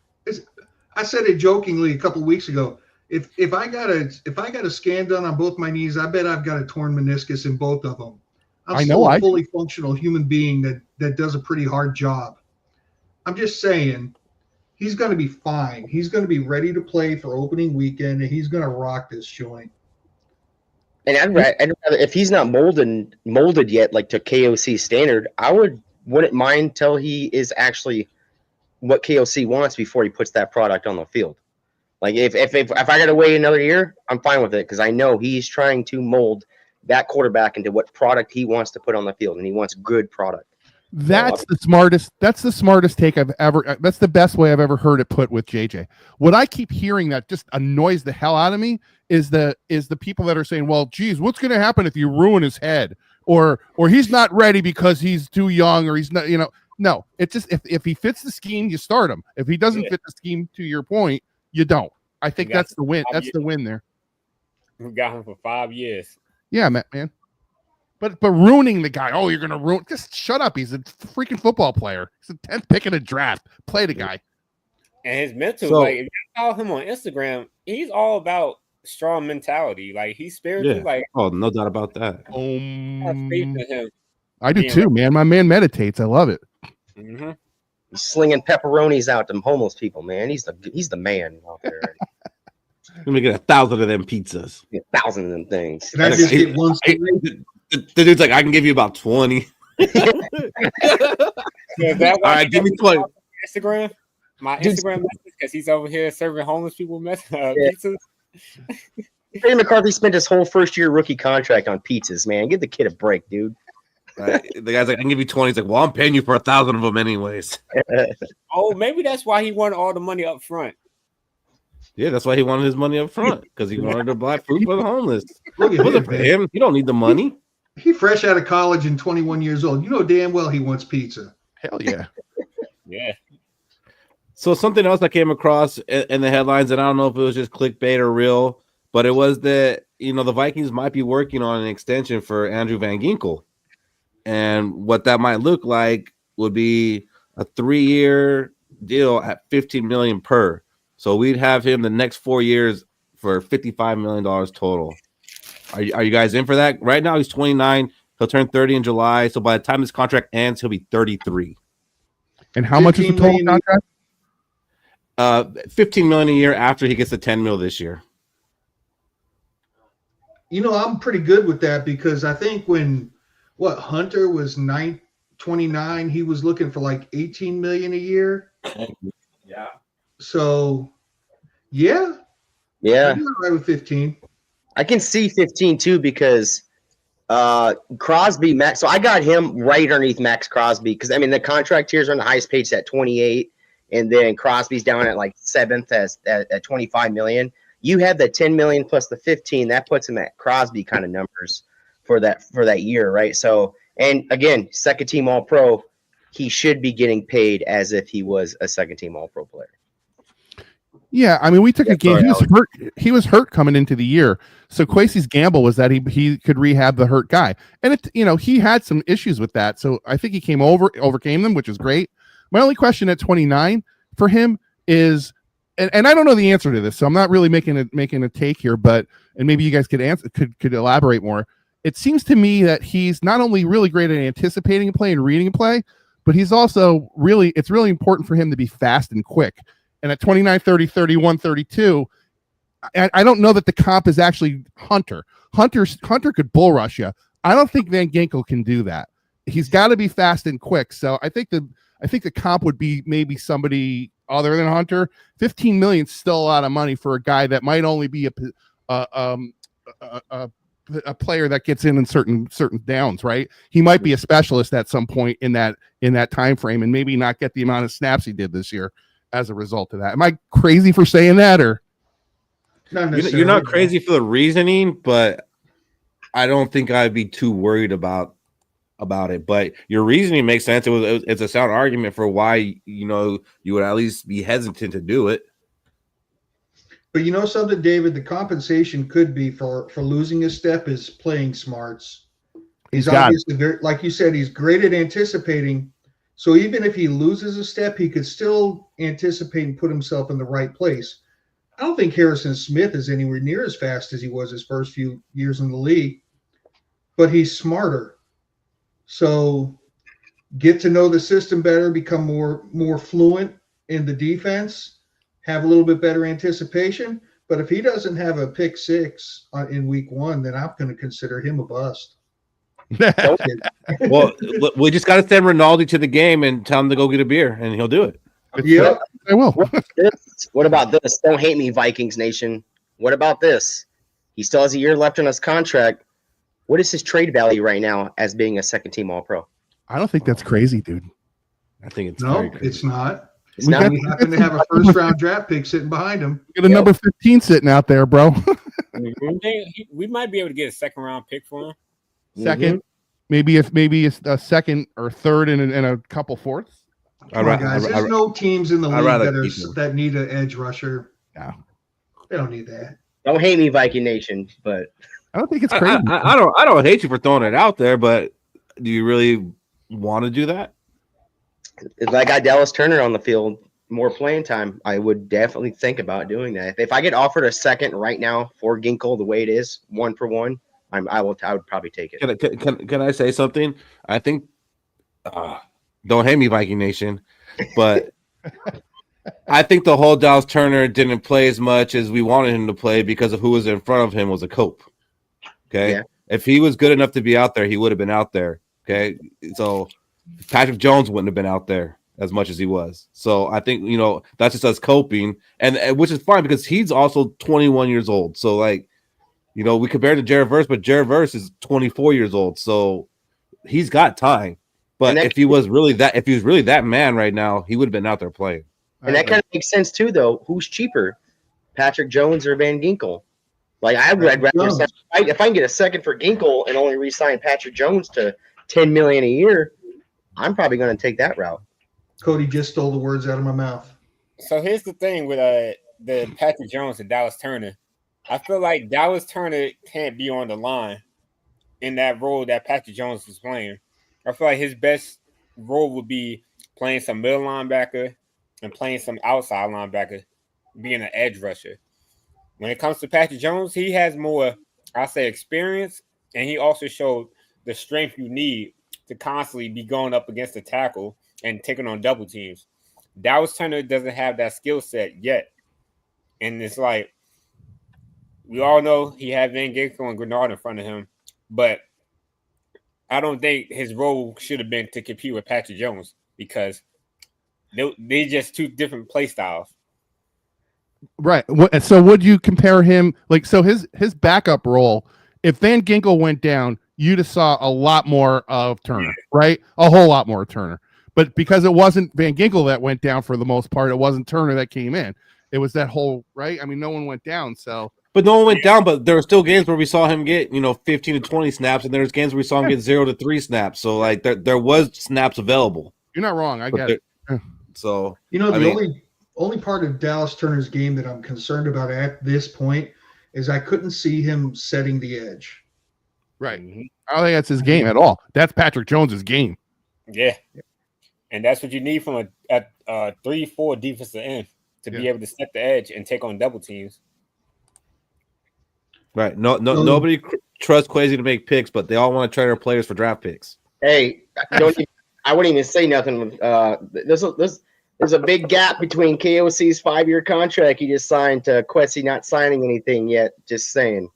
I said it jokingly a couple of weeks ago. If I got a scan done on both my knees, I bet I've got a torn meniscus in both of them. I'm still a fully functional human being that does a pretty hard job. I'm just saying, he's going to be fine. He's going to be ready to play for opening weekend, and he's going to rock this joint.
And I'd rather, if he's not molded yet, like to KOC standard, wouldn't mind till he is actually what KOC wants before he puts that product on the field. Like if I got to wait another year, I'm fine with it because I know he's trying to mold that quarterback into what product he wants to put on the field, and he wants good product.
That's the smartest take I've ever. That's the best way I've ever heard it put with JJ. What I keep hearing that just annoys the hell out of me is the people that are saying, "Well, geez, what's going to happen if you ruin his head, or he's not ready because he's too young, or he's not." No. It's just if he fits the scheme, you start him. If he doesn't fit the scheme, to your point, you don't. I think that's the win. That's the win there.
We got him for 5 years.
Yeah, man. But ruining the guy. Oh, you're gonna ruin. Just shut up. He's a freaking football player. He's a 10th pick in a draft. Play the guy.
And his mental, like if you follow him on Instagram, he's all about strong mentality. Like he's spiritual. Like
no doubt about that.
I have faith in him.
I do too, man. My man meditates. I love it.
Mm-hmm. He's slinging pepperonis out to homeless people, man. He's the man out there.
Let me get 1,000 of them pizzas.
1,000 of them things.
Can I just get one?
The dude's like, I can give you about 20.
So is that
all right, give me 20.
Instagram, my Instagram message, because he's over here serving homeless people pizzas.
Freddie McCarthy spent his whole first year rookie contract on pizzas, man. Give the kid a break, dude.
Right. The guy's like, I can give you 20. He's like, well, I'm paying you for 1,000 of them anyways.
Oh, maybe that's why he wanted all the money up front.
Yeah, that's why he wanted his money up front, because he wanted to buy food for the homeless.
Look
It
at
wasn't for him. You don't need the money.
He fresh out of college and 21 years old. You know damn well he wants pizza.
Hell yeah.
Yeah.
So something else I came across in the headlines, and I don't know if it was just clickbait or real, but it was that, the Vikings might be working on an extension for Andrew Van Ginkel. And what that might look like would be a 3-year deal at $15 million per. So we'd have him the next 4 years for $55 million total. Are you guys in for that? Right now he's 29. He'll turn 30 in July. So by the time his contract ends, he'll be 33.
And how much is the total contract?
$15 million a year after he gets the $10 million this year.
I'm pretty good with that because I think when Hunter was 29, he was looking for like $18 million a year.
Yeah.
So, yeah. I'm all right with 15.
I can see 15 too because Crosby, Max. So I got him right underneath Max Crosby because the contract tiers are on the highest page at 28, and then Crosby's down at like 7th at 25 million. You have the 10 million plus the 15. That puts him at Crosby kind of numbers for that year, right? So, and again, second team All Pro, he should be getting paid as if he was a second team All Pro player.
Yeah, we took a game. He was hurt coming into the year. So Kwesi's gamble was that he could rehab the hurt guy, and he had some issues with that. So I think he overcame them, which is great. My only question at 29 for him is, and I don't know the answer to this, so I'm not really making a take here, and maybe you guys could elaborate more. It seems to me that he's not only really great at anticipating a play and reading a play, but he's also it's really important for him to be fast and quick. And at 29, 30, 31, 32, I don't know that the comp is actually Hunter. Hunter could bull rush you. I don't think Van Ginkel can do that. He's got to be fast and quick. So I think the comp would be maybe somebody other than Hunter. 15 million is still a lot of money for a guy that might only be a player that gets in certain downs, right? He might be a specialist at some point in that time frame and maybe not get the amount of snaps he did this year as a result of that. Am I crazy for saying that, or
you're not crazy for the reasoning, but I don't think I'd be too worried about it. But your reasoning makes sense. It's a sound argument for why you would at least be hesitant to do it.
But something, David, the compensation could be for losing a step is playing smarts. He's obviously very, like you said, he's great at anticipating. So even if he loses a step, he could still anticipate and put himself in the right place. I don't think Harrison Smith is anywhere near as fast as he was his first few years in the league, but he's smarter. So get to know the system better, become more fluent in the defense, have a little bit better anticipation. But if he doesn't have a pick six in week 1, then I'm going to consider him a bust.
Well, we just got to send Ronaldo to the game and tell him to go get a beer, and he'll do it.
Yeah,
I will.
What about this? Don't hate me, Vikings Nation. What about this? He still has a year left on his contract. What is his trade value right now as being a second-team All-Pro?
I don't think that's crazy, dude.
I think it's
no,
very crazy.
it's not.
It's
Now
not.
we happen to have a first-round draft pick sitting behind him.
Get a number 15 sitting out there, bro.
We might be able to get a second-round pick for him.
Second, maybe it's a second or third and a couple fourths.
Come on, guys. There's no teams in the
I'd rather
league
keep him.
that need an edge rusher.
Yeah.
They don't need that.
Don't hate me, Viking Nation, but
I don't think it's crazy.
I don't hate you for throwing it out there, but do you really want to do that?
if I got Dallas Turner on the field, more playing time, I would definitely think about doing that. If I get offered a second right now for Ginkle the way it is, 1 for 1, I would probably take it.
Can I say something? I think don't hate me, Viking Nation, but I think the whole Dallas Turner didn't play as much as we wanted him to play because of who was in front of him was a cope. Okay.
Yeah.
If he was good enough to be out there, he would have been out there. Okay. So Patrick Jones wouldn't have been out there as much as he was. So I think, that's just us coping, and which is fine because he's also 21 years old. So we compared to Jared Verse, but Jared Verse is 24 years old. So he's got time. But if he was really that man right now, he would have been out there playing.
And that kind of makes sense too, though. Who's cheaper, Patrick Jones or Van Ginkel? Like I'd rather if I can get a second for Ginkel and only re-sign Patrick Jones to $10 million a year, I'm probably going to take that route.
Cody just stole the words out of my mouth.
So here's the thing with the Patrick Jones and Dallas Turner. I feel like Dallas Turner can't be on the line in that role that Patrick Jones was playing. I feel like his best role would be playing some middle linebacker and playing some outside linebacker, being an edge rusher. When it comes to Patrick Jones, he has more, I'll say, experience, and he also showed the strength you need to constantly be going up against the tackle and taking on double teams. Dallas Turner doesn't have that skill set yet. And it's like, we all know he had Van Ginkel and Grenard in front of him, but I don't think his role should have been to compete with Patrick Jones because they're just two different play styles.
Right. So would you compare him so his backup role, if Van Ginkel went down, you'd have saw a lot more of Turner, right? A whole lot more of Turner. But because it wasn't Van Ginkel that went down for the most part, it wasn't Turner that came in. It was that whole, right? I mean, no one went down, so.
But no one went down, but there were still games where we saw him get, 15 to 20 snaps, and there's games where we saw him get 0 to 3 snaps. So, there was snaps available.
You're not wrong. I get it.
So,
the only part of Dallas Turner's game that I'm concerned about at this point is I couldn't see him setting the edge.
Right. I don't think that's his game at all. That's Patrick Jones's game.
Yeah. And that's what you need from a 3-4 defensive end to be able to set the edge and take on double teams.
Right. Nobody trusts Kwesi to make picks, but they all want to trade our players for draft picks.
Hey, I wouldn't even say nothing. There's a big gap between KOC's 5-year contract he just signed to Kwesi not signing anything yet. Just saying.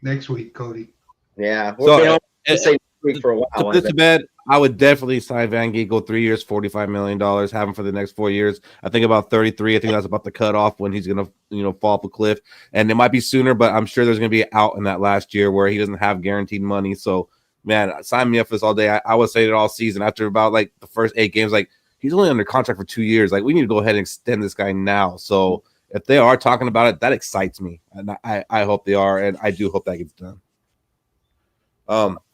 Next week, Cody.
Yeah.
So,
say next week for a while.
To put this to bed, I would definitely sign Van Ginkel 3 years, $45 million, have him for the next 4 years. I think about 33. I think that's about the cutoff when he's going to, fall off a cliff. And it might be sooner, but I'm sure there's going to be out in that last year where he doesn't have guaranteed money. So, man, sign me up for this all day. I would say it all season after about the first 8 games, he's only under contract for 2 years. We need to go ahead and extend this guy now. So if they are talking about it, that excites me. And I hope they are. And I do hope that gets done.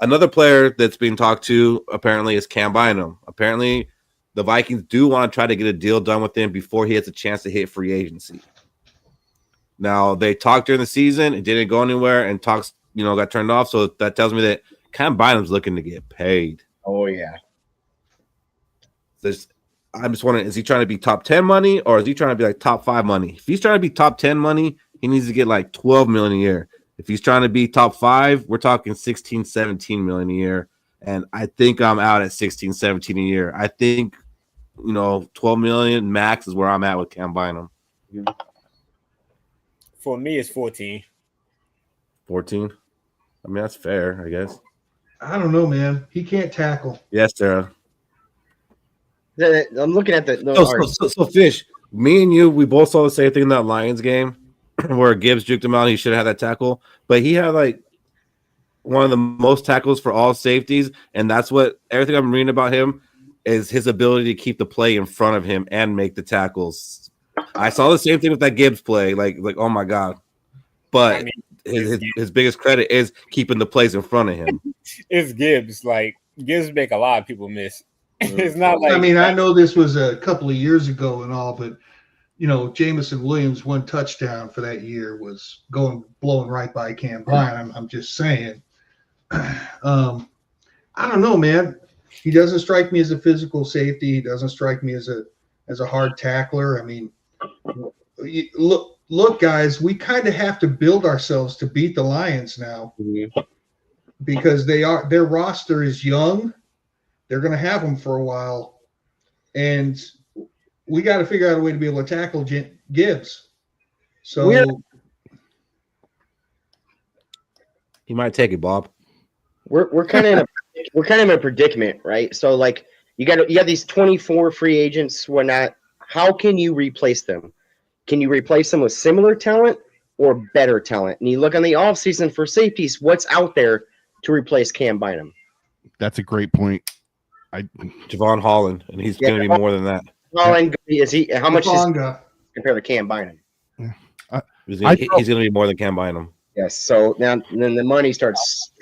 Another player that's being talked to apparently is Cam Bynum. Apparently the Vikings do want to try to get a deal done with him before he has a chance to hit free agency. Now they talked during the season. It didn't go anywhere and talks, got turned off. So that tells me that Cam Bynum's looking to get paid.
Oh yeah.
I'm just wondering, is he trying to be top 10 money or is he trying to be top 5 money? If he's trying to be top 10 money, he needs to get $12 million a year. If he's trying to be top 5, we're talking 16, 17 million a year. And I think I'm out at 16, 17 a year. I think, 12 million max is where I'm at with Cam Bynum.
For me, it's 14.
14. I mean, that's fair, I guess.
I don't know, man. He can't tackle.
Yes, Sarah.
I'm looking at the.
So, Fish, me and you, we both saw the same thing in that Lions game where Gibbs juked him out. And he should have had that tackle, but he had like one of the most tackles for all safeties, and that's what everything I'm reading about him is his ability to keep the play in front of him and make the tackles. I saw the same thing with that Gibbs play, like oh my god, but his biggest credit is keeping the plays in front of him.
It's Gibbs. Like Gibbs make a lot of people miss. It's not like
I mean, I know this was a couple of years ago and all, but Jamison Williams' one touchdown for that year was blowing right by Cam Bynum. I'm just saying. I don't know, man. He doesn't strike me as a physical safety. He doesn't strike me as a hard tackler. I mean, look, guys, we kind of have to build ourselves to beat the Lions now because their roster is young. They're going to have them for a while, and we got to figure out a way to be able to tackle Gibbs. So
he might take it, Bob.
We're kind of in a predicament, right? So like you have these 24 free agents, whatnot. How can you replace them? Can you replace them with similar talent or better talent? And you look on the offseason for safeties, what's out there to replace Cam Bynum?
That's a great point.
Javon Holland, and he's going to be more than that.
Holland, is he? How much is
Bonga.
compared to Cam Bynum?
He's going to be more than Cam Bynum.
Yes. So then the money starts.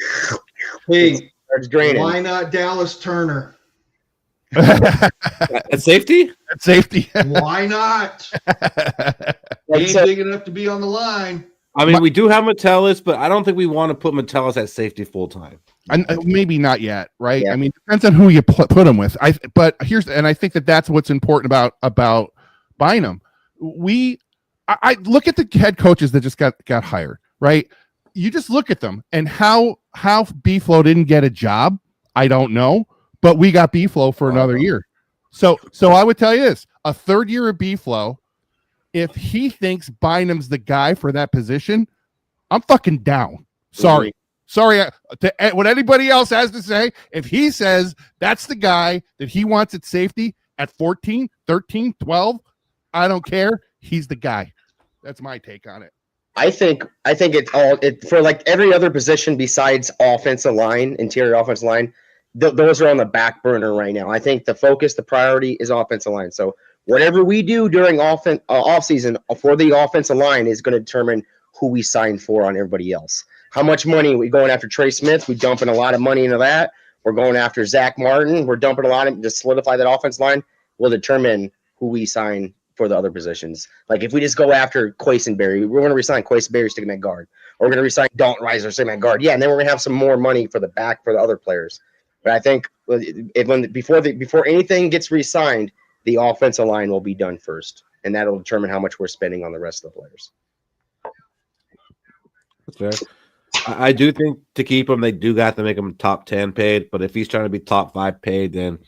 Starts
draining.
Why not Dallas Turner?
At safety?
At safety.
Why not? He ain't big enough to be on the line.
I mean, we do have Metellus, but I don't think we want to put Metellus at safety full time.
Maybe not yet, right?
Yeah.
I mean, depends on who you put him with. I think that's what's important about Bynum. I look at the head coaches that just got hired, right? You just look at them and how B-Flow didn't get a job. I don't know, but we got B-Flow for another year. So I would tell you this: a third year of B-Flow. If he thinks Bynum's the guy for that position, I'm fucking down. Sorry. What anybody else has to say, if he says that's the guy that he wants at safety at 14, 13, 12, I don't care. He's the guy. That's my take on it.
I think it's for like every other position besides offensive line, interior offensive line, those are on the back burner right now. I think the focus, the priority is offensive line. So whatever we do during offseason for the offensive line is going to determine who we sign for on everybody else. How much money are we going after Trey Smith? We're dumping a lot of money into that. We're going after Zach Martin. We're dumping a lot to solidify that offense line. Will determine who we sign for the other positions. Like if we just go after Quesenberry, we're going to resign Quesenberry, stick him at guard. Or we're going to resign Dalton Reiser, stick him at guard. Yeah, and then we're going to have some more money for the back for the other players. But I think before anything gets re-signed, the offensive line will be done first, and that'll determine how much we're spending on the rest of the players.
That's fair. I do think to keep him, they do got to make him top 10 paid. But if he's trying to be top 5 paid, then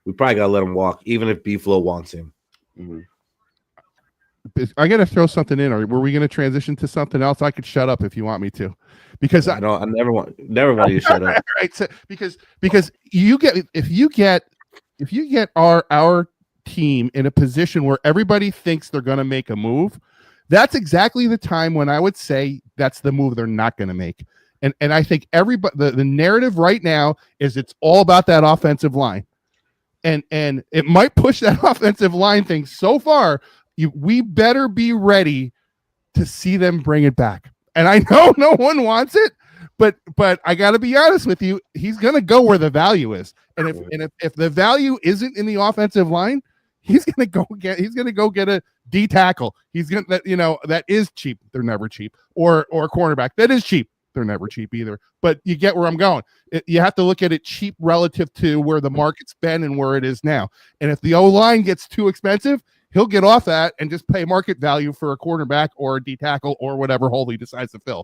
we probably got to let him walk, even if B-Flow wants him.
Mm-hmm.
I got to throw something in. Or were we going to transition to something else? I could shut up if you want me to, because
I never want you to shut up.
Right, so, because if you get our team in a position where everybody thinks they're going to make a move, that's exactly the time when I would say that's the move they're not going to make. And I think everybody, the narrative right now is it's all about that offensive line, and it might push that offensive line thing so far. We better be ready to see them bring it back. And I know no one wants it, but I got to be honest with you. He's going to go where the value is. And if the value isn't in the offensive line, he's going to go get a D tackle. He's going to, that is cheap. They're never cheap. Or a cornerback that is cheap. They're never cheap either. But you get where I'm going. You have to look at it cheap relative to where the market's been and where it is now. And if the O-line gets too expensive, he'll get off that and just pay market value for a cornerback or a D tackle or whatever hole he decides to fill.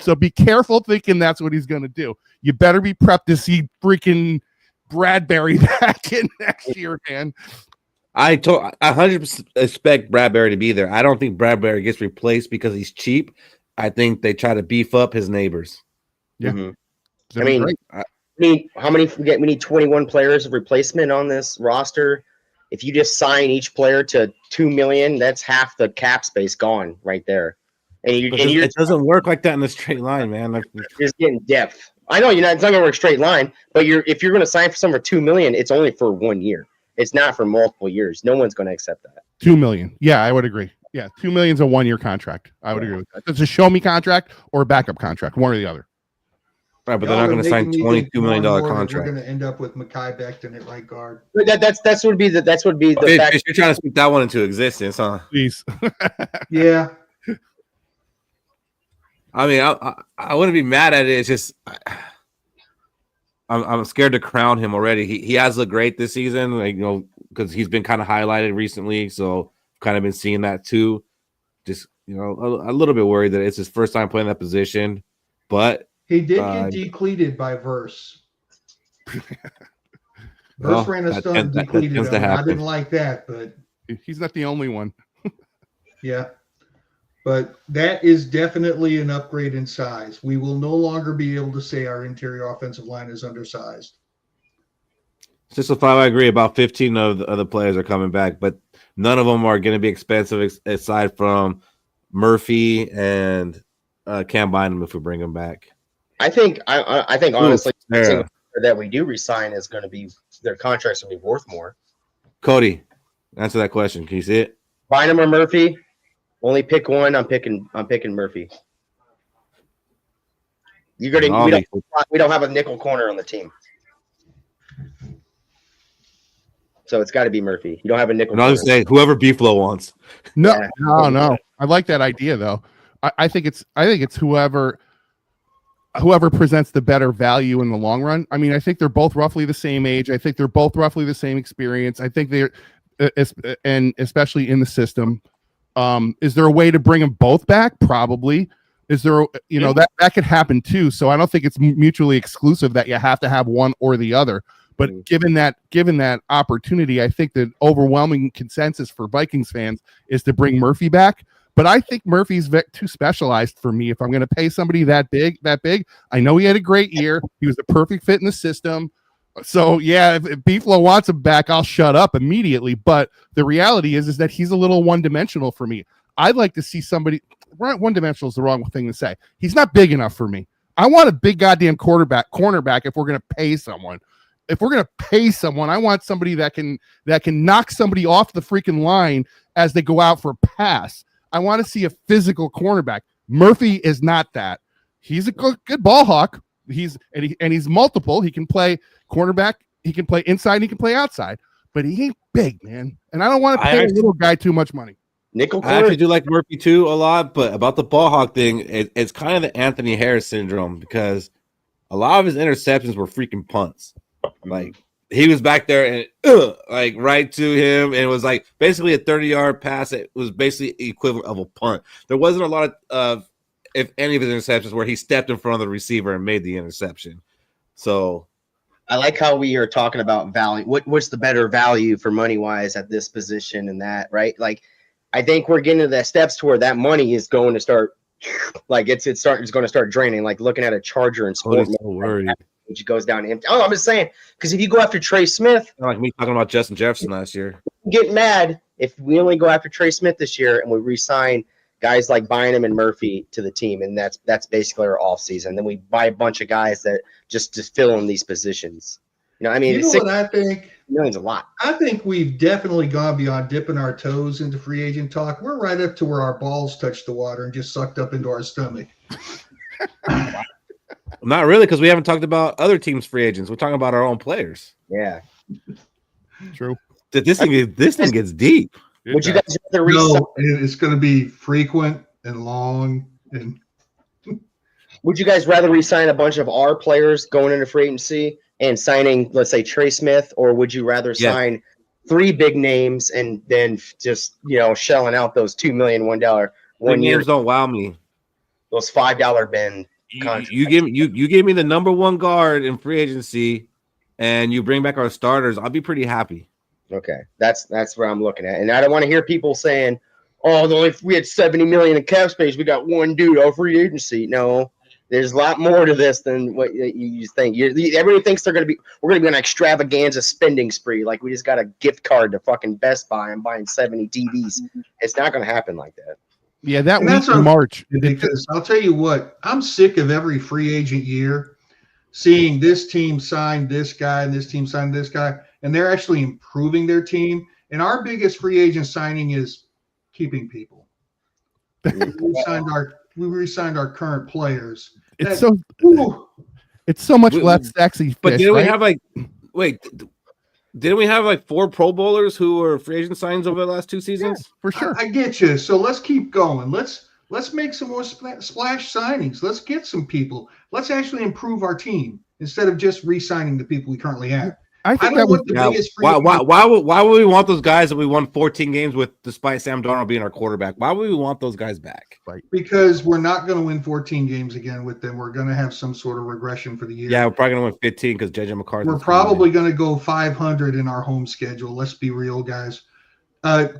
So be careful thinking that's what he's going to do. You better be prepped to see freaking Bradbury back in next year, man.
I 100% expect Bradbury to be there. I don't think Bradbury gets replaced because he's cheap. I think they try to beef up his neighbors.
Yeah.
I mean, how many? We need 21 players of replacement on this roster. If you just sign each player to $2 million, that's half the cap space gone right there. And
it doesn't work like that in a straight line, man.
You're just getting depth. I know it's not going to work straight line, but if you're going to sign for someone for $2 million, it's only for 1 year. It's not for multiple years. No one's going to accept that.
$2 million. Yeah, I would agree. Yeah, $2 million is a 1 year contract. I would agree with that. It's a show me contract or a backup contract, one or the other.
Right, but they're not going to sign $22 million contract.
We're going to end up with Mekhi Becton at right guard.
But that's would be the fact.
You're trying to speak that one into existence, huh?
Please.
Yeah.
I mean, I wouldn't be mad at it. It's just I'm scared to crown him already. He has looked great this season, because he's been kind of highlighted recently. So kind of been seeing that too. Just a little bit worried that it's his first time playing that position, but
he did get decleated by Verse. Verse ran a stunt and decleated him. I didn't like that, but
he's not the only one.
Yeah. But that is definitely an upgrade in size. We will no longer be able to say our interior offensive line is undersized.
605, I agree. About 15 of the players are coming back, but none of them are going to be expensive aside from Murphy and Cam Bynum if we bring them back.
I think honestly that we do resign is going to be their contracts will be worth more.
Cody, answer that question. Can you see it?
Bynum or Murphy? Only pick one. I'm picking Murphy. We don't have a nickel corner on the team, so it's got to be Murphy. You don't have a nickel.
And I'll just say whoever Beeflo wants.
No. I like that idea though. I think it's whoever presents the better value in the long run. I mean, I think they're both roughly the same age. I think they're both roughly the same experience. I think they're, and especially in the system. Is there a way to bring them both back? Probably. Is there, that could happen too. So I don't think it's mutually exclusive that you have to have one or the other. But given that opportunity, I think the overwhelming consensus for Vikings fans is to bring Murphy back. But I think Murphy's too specialized for me. If I'm going to pay somebody that big, I know he had a great year. He was the perfect fit in the system. So yeah, if Beeflo wants him back, I'll shut up immediately. But the reality is that he's a little one-dimensional for me. I'd like to see somebody. One-dimensional is the wrong thing to say. He's not big enough for me. I want a big goddamn cornerback. If we're going to pay someone, I want somebody that can knock somebody off the freaking line as they go out for a pass. I want to see a physical cornerback. Murphy is not that. He's a good ball hawk. He's multiple. He can play cornerback. He can play inside. He can play outside. But he ain't big, man. And I don't want to pay a little guy too much money.
Nickel corner.
I actually do like Murphy too a lot, but about the ball hawk thing, it's kind of the Anthony Harris syndrome because a lot of his interceptions were freaking punts. Like he was back there and right to him, and it was like basically a 30-yard pass. It was basically equivalent of a punt. There wasn't a lot of if any of his interceptions where he stepped in front of the receiver and made the interception. So
I like how we are talking about value. What's the better value for money wise at this position and that, right? Like, I think we're getting to the steps to where that money is going to start, like it's going to start draining. Like looking at a Charger and sport, which goes down empty. Oh, I'm just saying because if you go after Trey Smith,
like me talking about Justin Jefferson last year,
get mad if we only go after Trey Smith this year and we re-sign guys like Bynum and Murphy to the team, and that's basically our off season. Then we buy a bunch of guys that just fill in these positions. I mean,
what I think?
Millions a lot.
I think we've definitely gone beyond dipping our toes into free agent talk. We're right up to where our balls touch the water and just sucked up into our stomach.
Not really, because we haven't talked about other teams' free agents. We're talking about our own players.
Yeah,
true.
This thing gets deep.
Would you guys rather
No, it's going to be frequent and long. And
would you guys rather re-sign a bunch of our players going into free agency and signing, let's say, Trey Smith, or would you rather sign 3 big names and then just shelling out those $2 million $1 year?
Names don't wow me.
Those $5 bin.
You give me the number 1 guard in free agency, and you bring back our starters. I'll be pretty happy.
Okay, that's where I'm looking at, and I don't want to hear people saying, "Oh, if we had $70 million in cap space, we got one dude on free agency." No, there's a lot more to this than what you think. Everybody thinks we're going to be on an extravaganza spending spree, like we just got a gift card to fucking Best Buy and buying 70 TVs. It's not going to happen like that.
Yeah, that week in March.
Because I'll tell you what, I'm sick of every free agent year seeing this team sign this guy and this team sign this guy, and they're actually improving their team. And our biggest free agent signing is keeping people. We re-signed our current players.
It's so much less sexy.
But didn't
right?
we have didn't we have like 4 Pro Bowlers who were free agent signs over the last 2 seasons?
Yeah, for sure.
I get you. So let's keep going. Let's make some more splash signings. Let's get some people. Let's actually improve our team instead of just re-signing the people we currently have.
I think that was
the biggest free
why would we want those guys that we won 14 games with despite Sam Darnold being our quarterback? Why would we want those guys back?
Because we're not going to win 14 games again with them. We're going to have some sort of regression for the year.
Yeah, we're probably going to win 15 because JJ McCarthy.
We're probably going to go 500 in our home schedule. Let's be real, guys.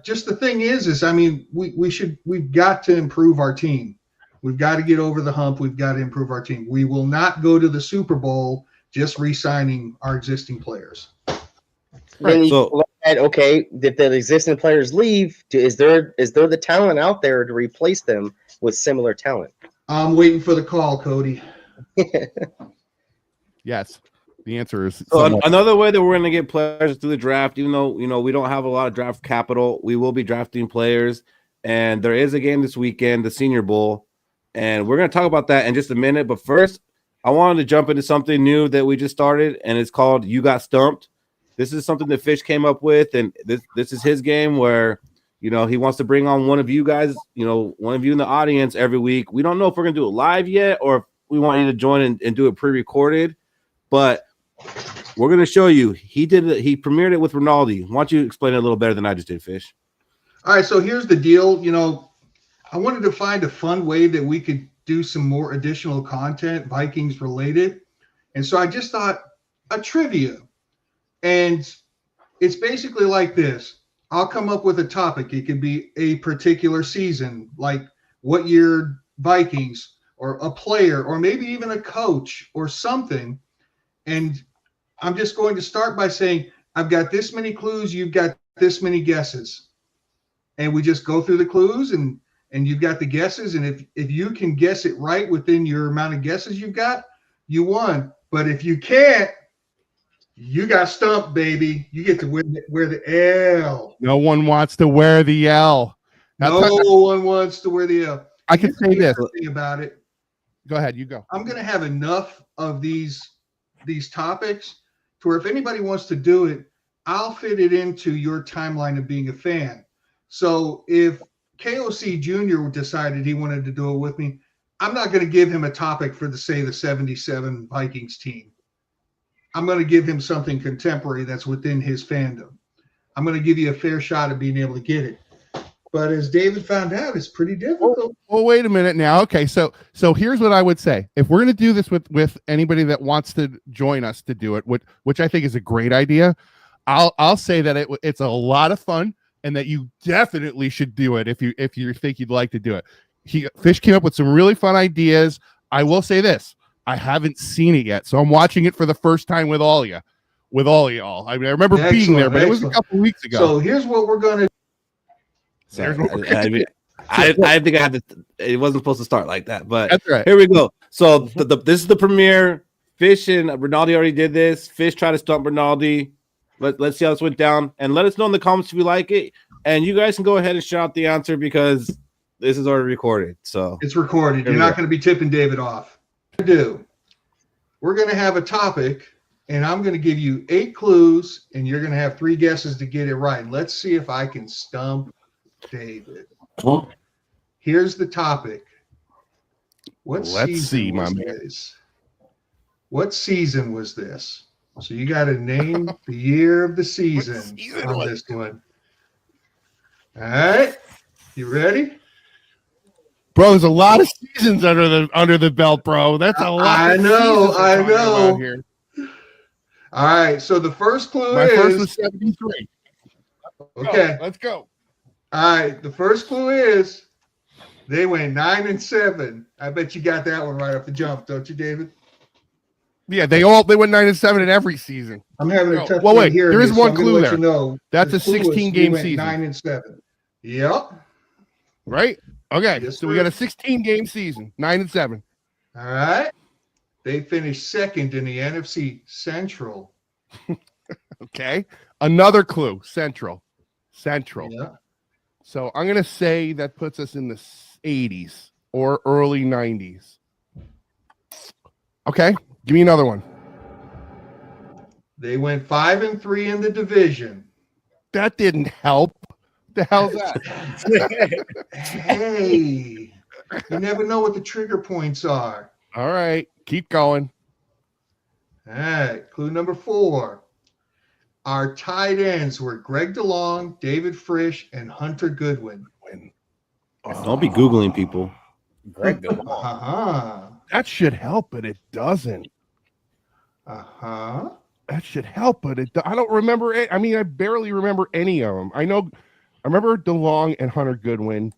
Just the thing is I mean, we've got to improve our team. We've got to get over the hump. We've got to improve our team. We will not go to the Super Bowl just re-signing our existing players.
Right. So, okay, if the existing players leave, is there the talent out there to replace them with similar talent?
I'm waiting for the call, Cody.
Yes. The answer is
another way that we're going to get players through the draft, even though we don't have a lot of draft capital, we will be drafting players, and there is a game this weekend, the Senior Bowl, and we're going to talk about that in just a minute. But first, I wanted to jump into something new that we just started, and it's called You Got Stumped. This is something that Fish came up with, and this is his game where, he wants to bring on one of you guys, one of you in the audience every week. We don't know if we're going to do it live yet or if we want you to join and do it pre-recorded, but we're going to show you. He premiered it with Rinaldi. Why don't you explain it a little better than I just did, Fish?
All right, so here's the deal. I wanted to find a fun way that we could do some more additional content, Vikings related. And so I just thought a trivia. And it's basically like this. I'll come up with a topic. It could be a particular season, like what year Vikings, or a player, or maybe even a coach or something. And I'm just going to start by saying, I've got this many clues, you've got this many guesses. And we just go through the clues and you've got the guesses. And if you can guess it right within your amount of guesses you've got, you won. But if you can't, you got stumped, baby. You get to wear the L.
No one wants to wear the L.
No one wants to wear the L.
I can say this
about it.
Go ahead, you go.
I'm going to have enough of these topics to where if anybody wants to do it, I'll fit it into your timeline of being a fan. So if KOC Jr. decided he wanted to do it with me, I'm not going to give him a topic for the 77 Vikings team. I'm going to give him something contemporary that's within his fandom. I'm going to give you a fair shot of being able to get it. But as David found out, it's pretty difficult.
Well, wait a minute now. Okay, so here's what I would say. If we're going to do this with anybody that wants to join us to do it, which I think is a great idea, I'll say that it's a lot of fun and that you definitely should do it if you think you'd like to do it. Fish came up with some really fun ideas. I will say this. I haven't seen it yet, so I'm watching it for the first time with all y'all. I mean, I remember being there, but it was a couple weeks ago.
So here's what we're going to
I think I had to. It wasn't supposed to start like that, but
that's right.
Here we go. So this is the premiere. Fish and Rinaldi already did this. Fish tried to stump Rinaldi. Let's see how this went down, and let us know in the comments if you like it. And you guys can go ahead and shout out the answer because this is already recorded. So
it's recorded. You're not going to be tipping David off. We're going to have a topic, and I'm going to give you 8 clues, and you're going to have 3 guesses to get it right. Let's see if I can stump David. Here's the topic. What season was this? So you got to name the year of the season on this one. All right, you ready?
Bro, there's a lot of seasons under the belt, bro. That's a lot.
I know. All right, so the first clue
my first was 73.
Okay.
Let's go.
All right. The first clue is they went 9-7. I bet you got that one right off the jump, don't you, David?
Yeah, they went 9-7 in every season.
I'm having a tough
Well,
time
wait,
hearing
there is
this,
one
so I'm gonna
clue
let
there.
you know.
That's
The
a
clue is
16-game
we went
season.
9-7. Yep.
Right? Okay.
Yes,
So we
sir.
got a 16-game season, 9-7.
All right. They finished second in the NFC Central.
Okay. Another clue. Central.
Yeah.
So I'm going to say that puts us in the 80s or early 90s. Okay. Give me another one.
They went 5-3 in the division.
That didn't help. The hell's that?
Hey, you never know what the trigger points are.
All right. Keep going.
All right. Clue number 4. Our tight ends were Greg DeLong, David Frisch, and Hunter Goodwin.
Don't be Googling people.
Greg DeLong.
Uh-huh.
That should help, but it doesn't.
Uh-huh.
That should help, but I don't remember it. I mean, I barely remember any of them. I remember DeLong and Hunter Goodwin.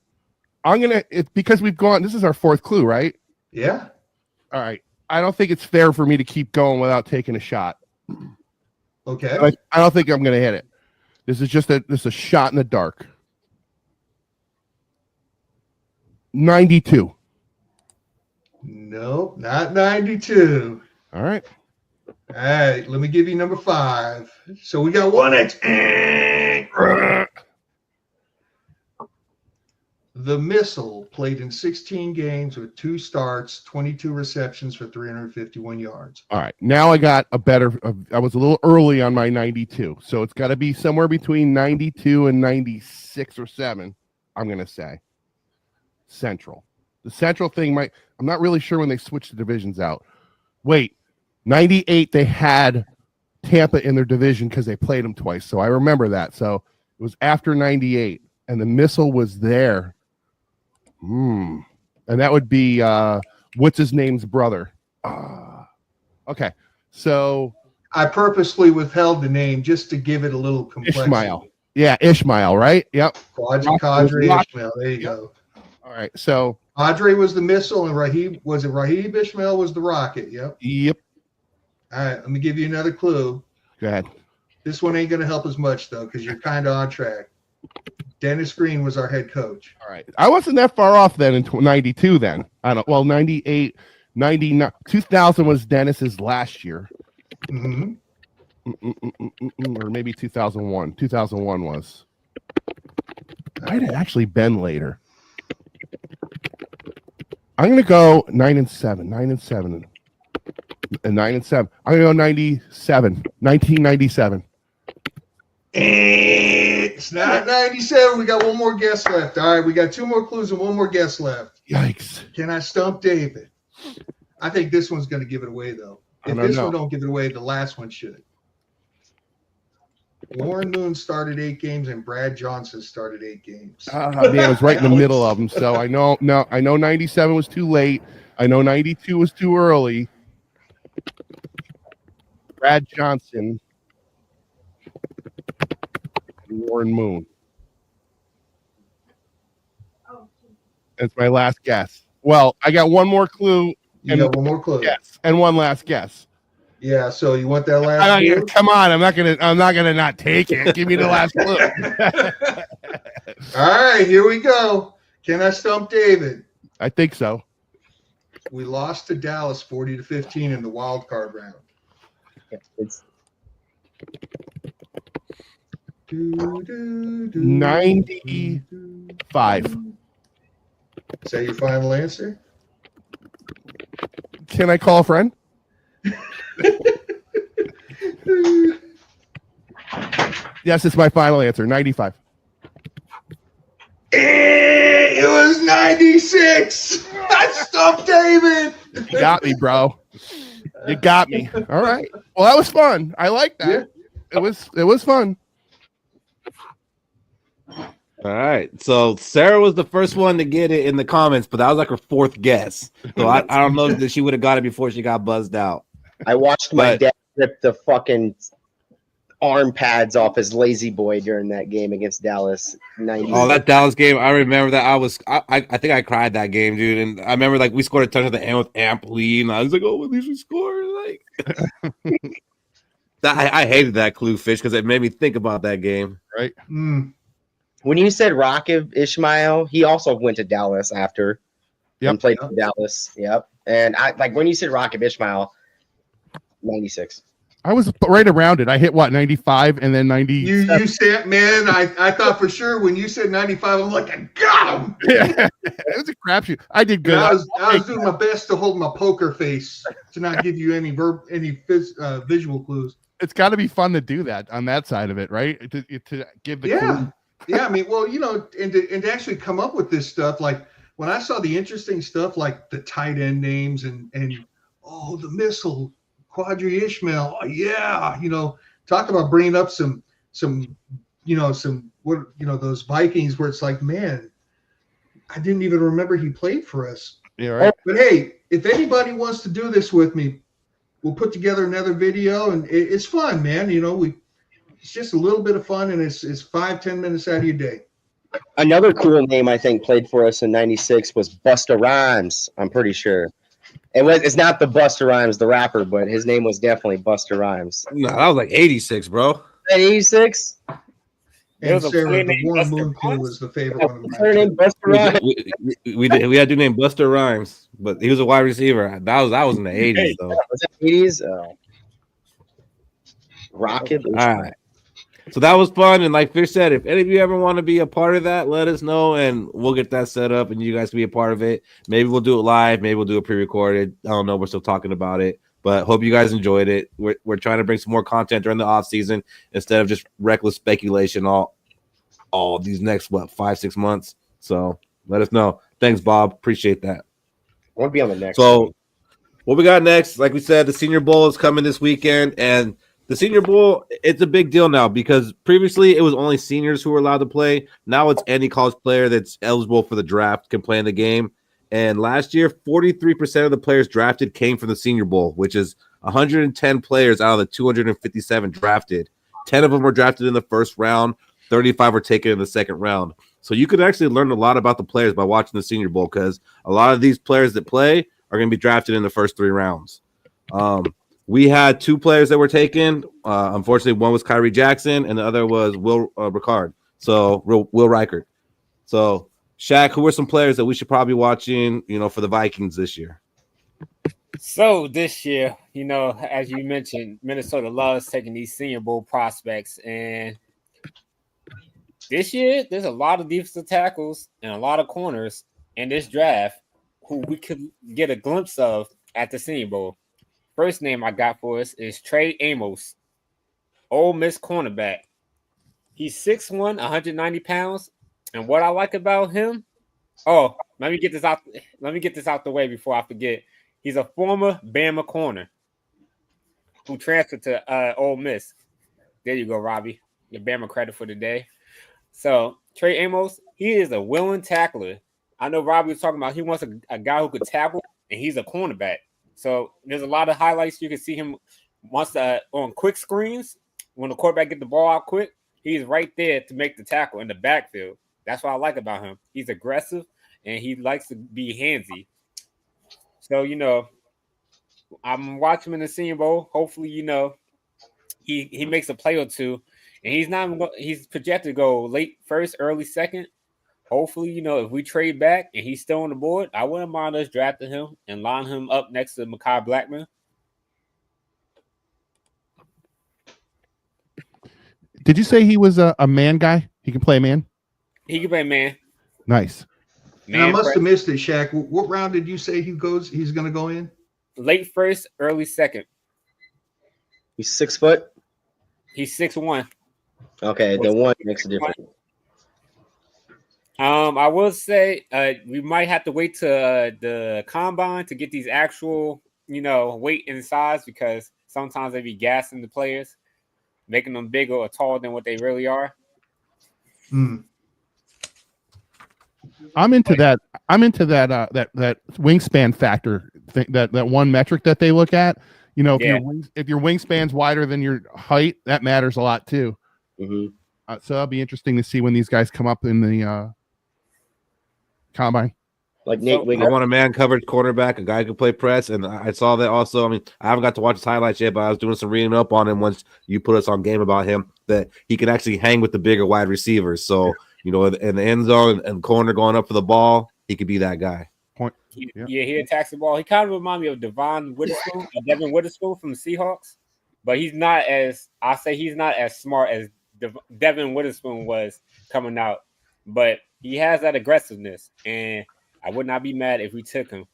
Because we've gone, this is our 4th clue, right?
Yeah.
All right. I don't think it's fair for me to keep going without taking a shot.
Okay.
I don't think I'm going to hit it. This is just a shot in the dark. 92.
Nope, not 92.
All right.
All right, let me give you number 5. So we got 1 X. The Missile played in 16 games with 2 starts, 22 receptions for 351 yards.
All right. Now I got a better. I was a little early on my 92, so it's got to be somewhere between 92 and 96 or 7. I'm going to say Central. The Central thing I'm not really sure when they switched the divisions out. Wait, 98 they had Tampa in their division because they played them twice, so I remember that. So it was after 98, and the Missile was there. And that would be what's his name's brother. Okay, so
I purposely withheld the name just to give it a little complexity.
Ishmael. Yeah, Ishmael, right? Yep.
Cadre Ishmael. There you go.
All right, so
Cadre was the Missile, and Raheem Ishmael was the Rocket. Yep.
Yep.
All right, let me give you another clue.
Go ahead.
This one ain't going to help as much, though, because you're kind of on track. Dennis Green was our head coach.
All right. I wasn't that far off then in 92 then. 98, 99, 2000 was Dennis's last year.
Mm-hmm.
Or maybe 2001. 2001 was. Might have actually been later. I'm going to go 9-7. 9-7. And 9-7. I'm going to go 97. 1997.
It's not 97. We got one more guess left. All right, we got 2 more clues and 1 more guess left.
Yikes.
Can I stump David? I think this one's going to give it away, though. If this one don't give it away, the last one should. Warren Moon started 8 games and Brad Johnson started 8 games.
Man, I was right in the middle of them. So I know 97 was too late. I know 92 was too early. Brad Johnson. Warren Moon. That's my last guess. Well, I got one more clue.
You got one more clue.
Yes, and one last guess.
Yeah. So you want that last clue?
Come on, I'm not gonna not take it. Give me the last clue.
All right, here we go. Can I stump David?
I think so.
We lost to Dallas 40-15 in the wild card round.
It's
95.
Is that your final answer?
Can I call a friend? Yes, it's my final answer. 95.
It was 96. I stumped David.
You got me, bro. You got me. All right. Well, that was fun. I like that.
Yeah.
It was fun.
All right. So Sarah was the first one to get it in the comments, but that was like her 4th guess. So I don't know that she would have got it before she got buzzed out.
I watched my dad rip the fucking arm pads off his lazy boy during that game against Dallas. 90.
Oh, that Dallas game! I remember that. I think I cried that game, dude. And I remember like we scored a touchdown at the end with Amp Lee, and I was like, "Oh, at least we scored!" Like, I hated that clue fish because it made me think about that game.
Right.
Mm.
When you said Rakib Ismail, he also went to Dallas after and played for Dallas. Yep. And I like when you said Rakib Ismail, 96.
I was right around it. I hit what 95 and then 90.
You said, man, I thought for sure when you said 95, I'm like, I got him.
Yeah. It was a crapshoot. I did good.
I was doing my best to hold my poker face to not give you any visual clues.
It's got to be fun to do that on that side of it, right? To give the clue.
Yeah. I mean, well, and to actually come up with this stuff, like when I saw the interesting stuff, like the tight end names and the missile. Quadri Ishmael, talk about bringing up some those Vikings where it's like, man, I didn't even remember he played for us.
Yeah, right.
But hey, if anybody wants to do this with me, we'll put together another video, and it's fun, man. It's just a little bit of fun, and it's 5-10 minutes out of your day.
Another cool name I think played for us in 96 was Busta Rhymes. I'm pretty sure. It's not the Busta Rhymes, the rapper, but his name was definitely Busta Rhymes.
No, that was like 86, bro.
86?
And Sarah, the Warren Moon clue was the favorite one of mine.
Her name Busta Rhymes.
We had to name Buster Rhymes, but he was a wide receiver. That was in the 80s, though.
Was that 80s? Rocket.
All right. So that was fun, and like Fish said, if any of you ever want to be a part of that, let us know, and we'll get that set up, and you guys can be a part of it. Maybe we'll do it live, maybe we'll do it pre-recorded. I don't know. We're still talking about it, but hope you guys enjoyed it. We're trying to bring some more content during the off season instead of just reckless speculation all these next 5-6 months. So let us know. Thanks, Bob. Appreciate that.
I want to be on the next.
So what we got next? Like we said, the Senior Bowl is coming this weekend, and the Senior Bowl, it's a big deal now because previously it was only seniors who were allowed to play. Now it's any college player that's eligible for the draft can play in the game. And last year, 43% of the players drafted came from the Senior Bowl, which is 110 players out of the 257 drafted. 10 of them were drafted in the first round. 35 were taken in the second round. So you could actually learn a lot about the players by watching the Senior Bowl because a lot of these players that play are going to be drafted in the first 3 rounds. We had 2 players that were taken. Unfortunately, one was Kyrie Jackson, and the other was Will Reichard. So, Shaq, who are some players that we should probably be watching, for the Vikings this year?
So this year, as you mentioned, Minnesota loves taking these Senior Bowl prospects, and this year there's a lot of defensive tackles and a lot of corners in this draft who we could get a glimpse of at the Senior Bowl. First name I got for us is Trey Amos, Ole Miss cornerback. He's 6'1", 190 pounds. And what I like about him, let me get this out the way before I forget. He's a former Bama corner who transferred to Ole Miss. There you go, Robbie. Your Bama credit for the day. So Trey Amos, he is a willing tackler. I know Robbie was talking about he wants a guy who could tackle, and he's a cornerback. So there's a lot of highlights. You can see him once on quick screens. When the quarterback get the ball out quick, he's right there to make the tackle in the backfield. That's what I like about him. He's aggressive, and he likes to be handsy. So, I'm watching him in the Senior Bowl. Hopefully, he makes a play or two. And he's projected to go late first, early second. Hopefully, if we trade back and he's still on the board, I wouldn't mind us drafting him and lining him up next to Mekhi Blackman.
Did you say he was a man guy? He can play man?
He can play man.
Nice.
And I must have missed it, Shaq. What round did you say he's going to go in?
Late first, early second.
He's 6 foot?
He's 6'1".
Okay, the one makes a difference.
I will say we might have to wait to the combine to get these actual, weight and size because sometimes they be gassing the players, making them bigger or taller than what they really are.
I'm into that. That wingspan factor thing, that one metric that they look at. You know,
Yeah.
if your wingspan's wider than your height, that matters a lot too.
Mhm.
So that'll be interesting to see when these guys come up in the combine.
Like Nate
I
Wiggins.
want a man covered quarterback, a guy who can play press, and I saw that also. I mean, I haven't got to watch his highlights yet, but I was doing some reading up on him once you put us on game about him, that he can actually hang with the bigger wide receivers. So, you know, in the end zone and corner going up for the ball, he could be that guy.
He attacks the ball. He kind of reminds me of Devin Witherspoon from the Seahawks, but he's not as smart as Devin Witherspoon was coming out. But he has that aggressiveness, and I would not be mad if we took him.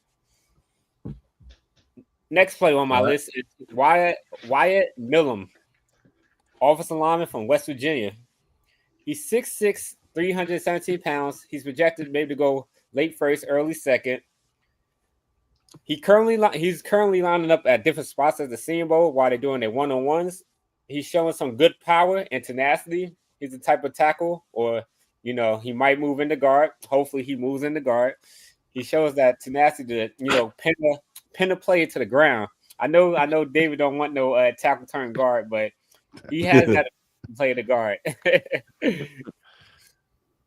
Next play on my list is Wyatt Millam, offensive lineman from West Virginia. He's 6'6", 317 pounds. He's projected maybe to go late first, early second. He's currently lining up at different spots at the Senior Bowl while they're doing their one-on-ones. He's showing some good power and tenacity. He's the type of tackle, or he might move in the guard. Hopefully, he moves in the guard. He shows that tenacity to pin a player to the ground. I know David don't want no tackle turn guard, but he has that play the guard.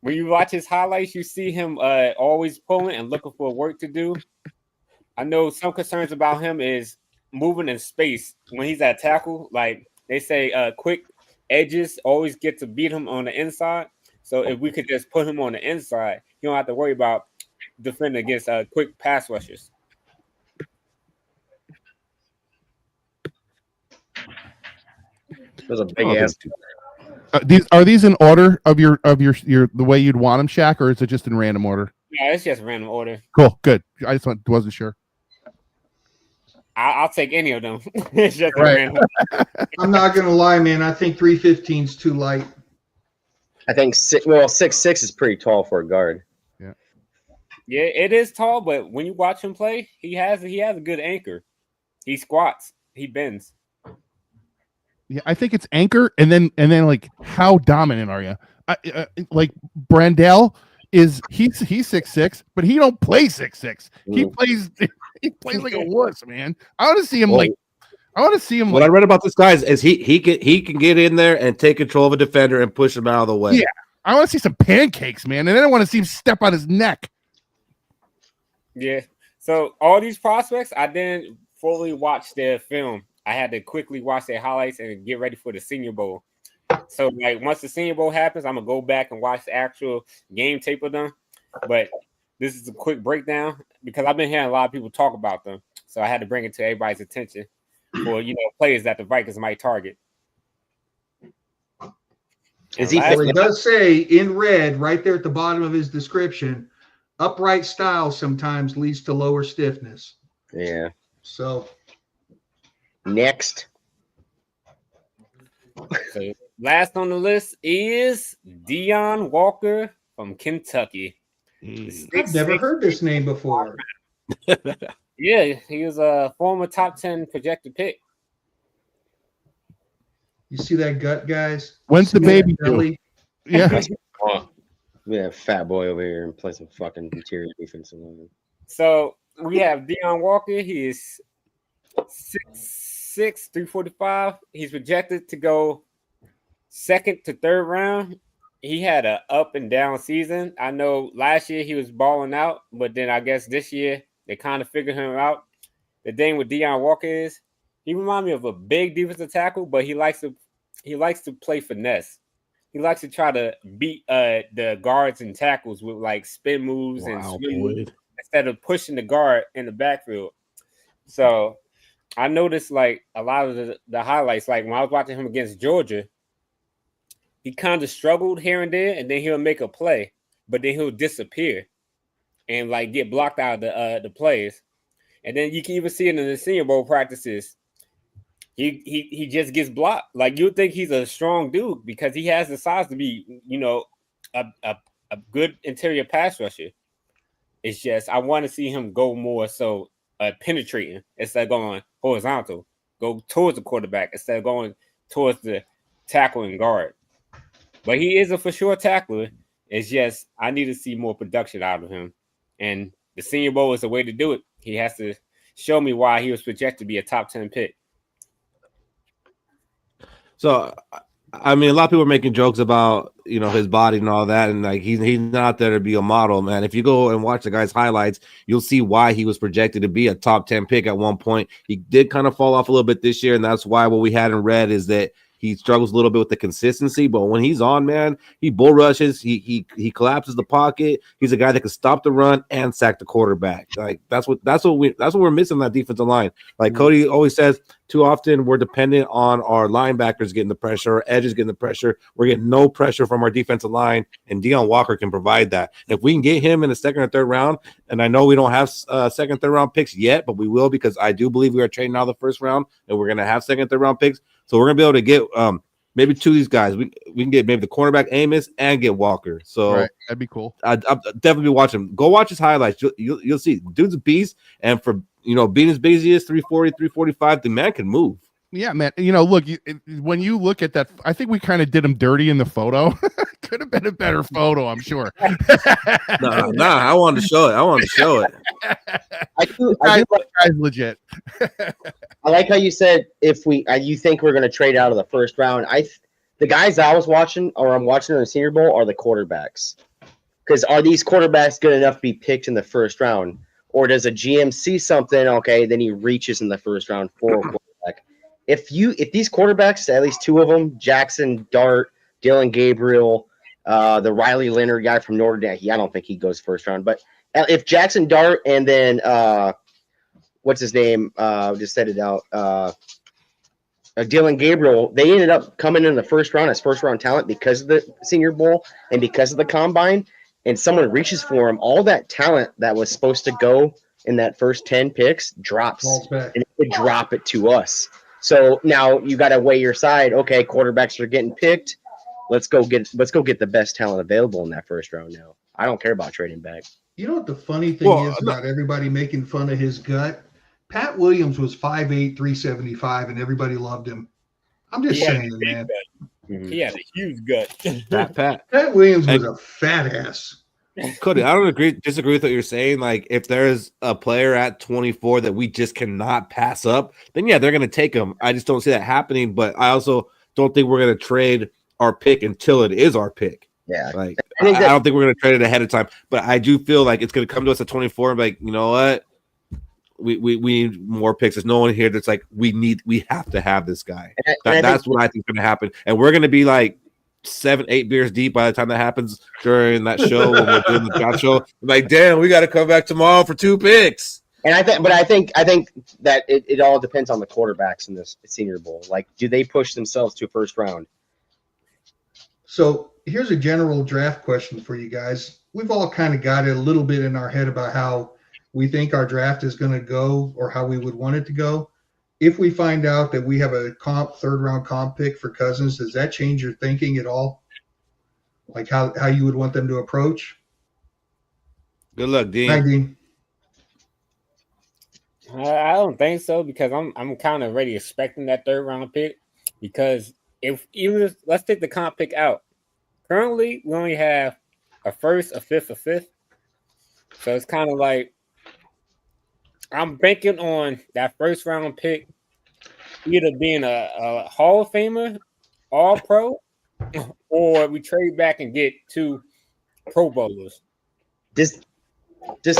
When you watch his highlights, you see him always pulling and looking for work to do. I know some concerns about him is moving in space when he's at tackle. Like they say, quick edges always get to beat him on the inside. So if we could just put him on the inside, you don't have to worry about defending against quick pass rushers.
There's a big ass.
Are these in order of your the way you'd want them, Shaq, or is it just in random order?
Yeah, it's just random order.
Cool, good. I just wasn't sure.
I'll take any of them. It's just
Right.
random.
I'm not gonna lie, man. I think 315 is too light.
I think 6'6" is pretty tall for a guard.
Yeah, it is tall, but when you watch him play, he has a good anchor. He squats, he bends.
Yeah, I think it's anchor, and then like how dominant are you? Like Brandell he's 6'6", but he don't play 6'6". He plays like a wuss, man. I want to see him
What I read about this guy is he can get in there and take control of a defender and push him out of the way.
Yeah, I want to see some pancakes, man, and then I want to see him step on his neck.
Yeah. So all these prospects, I didn't fully watch their film. I had to quickly watch their highlights and get ready for the Senior Bowl. So like once the Senior Bowl happens, I'm gonna go back and watch the actual game tape of them. But this is a quick breakdown because I've been hearing a lot of people talk about them. So I had to bring it to everybody's attention for players that the Vikings might target.
Well, he does say in red right there at the bottom of his description, upright style sometimes leads to lower stiffness.
Yeah.
So
next.
So last on the list is Deion Walker from Kentucky.
I've never heard this name before.
Yeah, he was a former top 10 projected pick.
You see that gut, guys?
When's the baby due? Yeah.
We have fat boy over here and play some fucking interior defensive line.
So we have Deion Walker. He is 6'6", 345. He's projected to go second to third round. He had an up and down season. I know last year he was balling out, but then I guess this year they kind of figured him out. The thing with Deion Walker is he reminds me of a big defensive tackle, but he likes to play finesse. He likes to try to beat the guards and tackles with like spin moves and swim moves instead of pushing the guard in the backfield. So I noticed like a lot of the highlights, like when I was watching him against Georgia, he kind of struggled here and there, and then he'll make a play, but then he'll disappear and like get blocked out of the plays. And then you can even see it in the Senior Bowl practices. He just gets blocked. Like you think he's a strong dude because he has the size to be, a good interior pass rusher. It's just I want to see him go more so penetrating instead of going horizontal, go towards the quarterback instead of going towards the tackle and guard. But he is a for sure tackler. It's just I need to see more production out of him. And the Senior Bowl is the way to do it. He has to show me why he was projected to be a top 10 pick.
So, I mean, a lot of people are making jokes about his body and all that, and like he's not there to be a model, man. If you go and watch the guy's highlights, you'll see why he was projected to be a top 10 pick at one point. He did kind of fall off a little bit this year, and that's why what we had in red is that he struggles a little bit with the consistency, but when he's on, man, he bull rushes. He collapses the pocket. He's a guy that can stop the run and sack the quarterback. Like that's what we're missing on that defensive line. Like Cody always says, too often we're dependent on our linebackers getting the pressure, our edges getting the pressure. We're getting no pressure from our defensive line, and Deion Walker can provide that. If we can get him in the second or third round, and I know we don't have second, third round picks yet, but we will because I do believe we are trading out of the first round, and we're going to have second, third round picks. So we're gonna be able to get maybe two of these guys. We can get maybe the cornerback Amos and get Walker. So
right. That'd be cool.
I'll definitely be watching. Go watch his highlights. You'll see. Dude's a beast, and for being as busy as 340, 345, the man can move.
Yeah, man. Look, when you look at that, I think we kind of did him dirty in the photo. Could have been a better photo, I'm sure.
Nah, I wanted to show it.
I do
Guy's legit.
I like how you said if you think we're going to trade out of the first round. The guys I was watching or I'm watching in the Senior Bowl are the quarterbacks. Because are these quarterbacks good enough to be picked in the first round, or does a GM see something? Okay, then he reaches in the first round for a quarterback. If these quarterbacks, at least two of them, Jackson Dart, Dylan Gabriel, the Riley Leonard guy from Notre Dame, I don't think he goes first round. But if Jackson Dart and then what's his name? Just said it out. Dylan Gabriel, they ended up coming in the first round as first round talent because of the Senior Bowl and because of the combine. And someone reaches for him. All that talent that was supposed to go in that first 10 picks drops, and it would drop it to us. So now you got to weigh your side. Okay, quarterbacks are getting picked. Let's go get the best talent available in that first round. Now I don't care about trading back.
You know what the funny thing is about everybody making fun of his gut? Pat Williams was 5'8", 375, and everybody loved him. I'm just saying, man.
He had a huge gut.
Pat
Williams was a fat ass.
Cody, I don't disagree with what you're saying. Like, if there's a player at 24 that we just cannot pass up, then yeah, they're going to take him. I just don't see that happening. But I also don't think we're going to trade our pick until it is our pick.
Yeah,
like I don't think we're going to trade it ahead of time. But I do feel like it's going to come to us at 24 and be like, you know what? We need more picks. There's no one here that's like we have to have this guy. That's what I think is going to happen. And we're going to be like 7-8 beers deep by the time that happens during that show when we're doing the draft show. Like, damn, we got to come back tomorrow for 2 picks.
And I think that it all depends on the quarterbacks in this Senior Bowl. Like, do they push themselves to first round?
So here's a general draft question for you guys. We've all kind of got it a little bit in our head about how we think our draft is going to go or how we would want it to go. If we find out that we have a third round comp pick for Cousins, does that change your thinking at all? Like how you would want them to approach?
Good luck, Dean.
Hi, Dean.
I don't think so, because I'm kind of already expecting that third round pick, because let's take the comp pick out. Currently, we only have a first, a fifth, a fifth. So it's kind of like I'm banking on that first round pick either being a Hall of Famer, All Pro, or we trade back and get 2 Pro Bowlers.
Does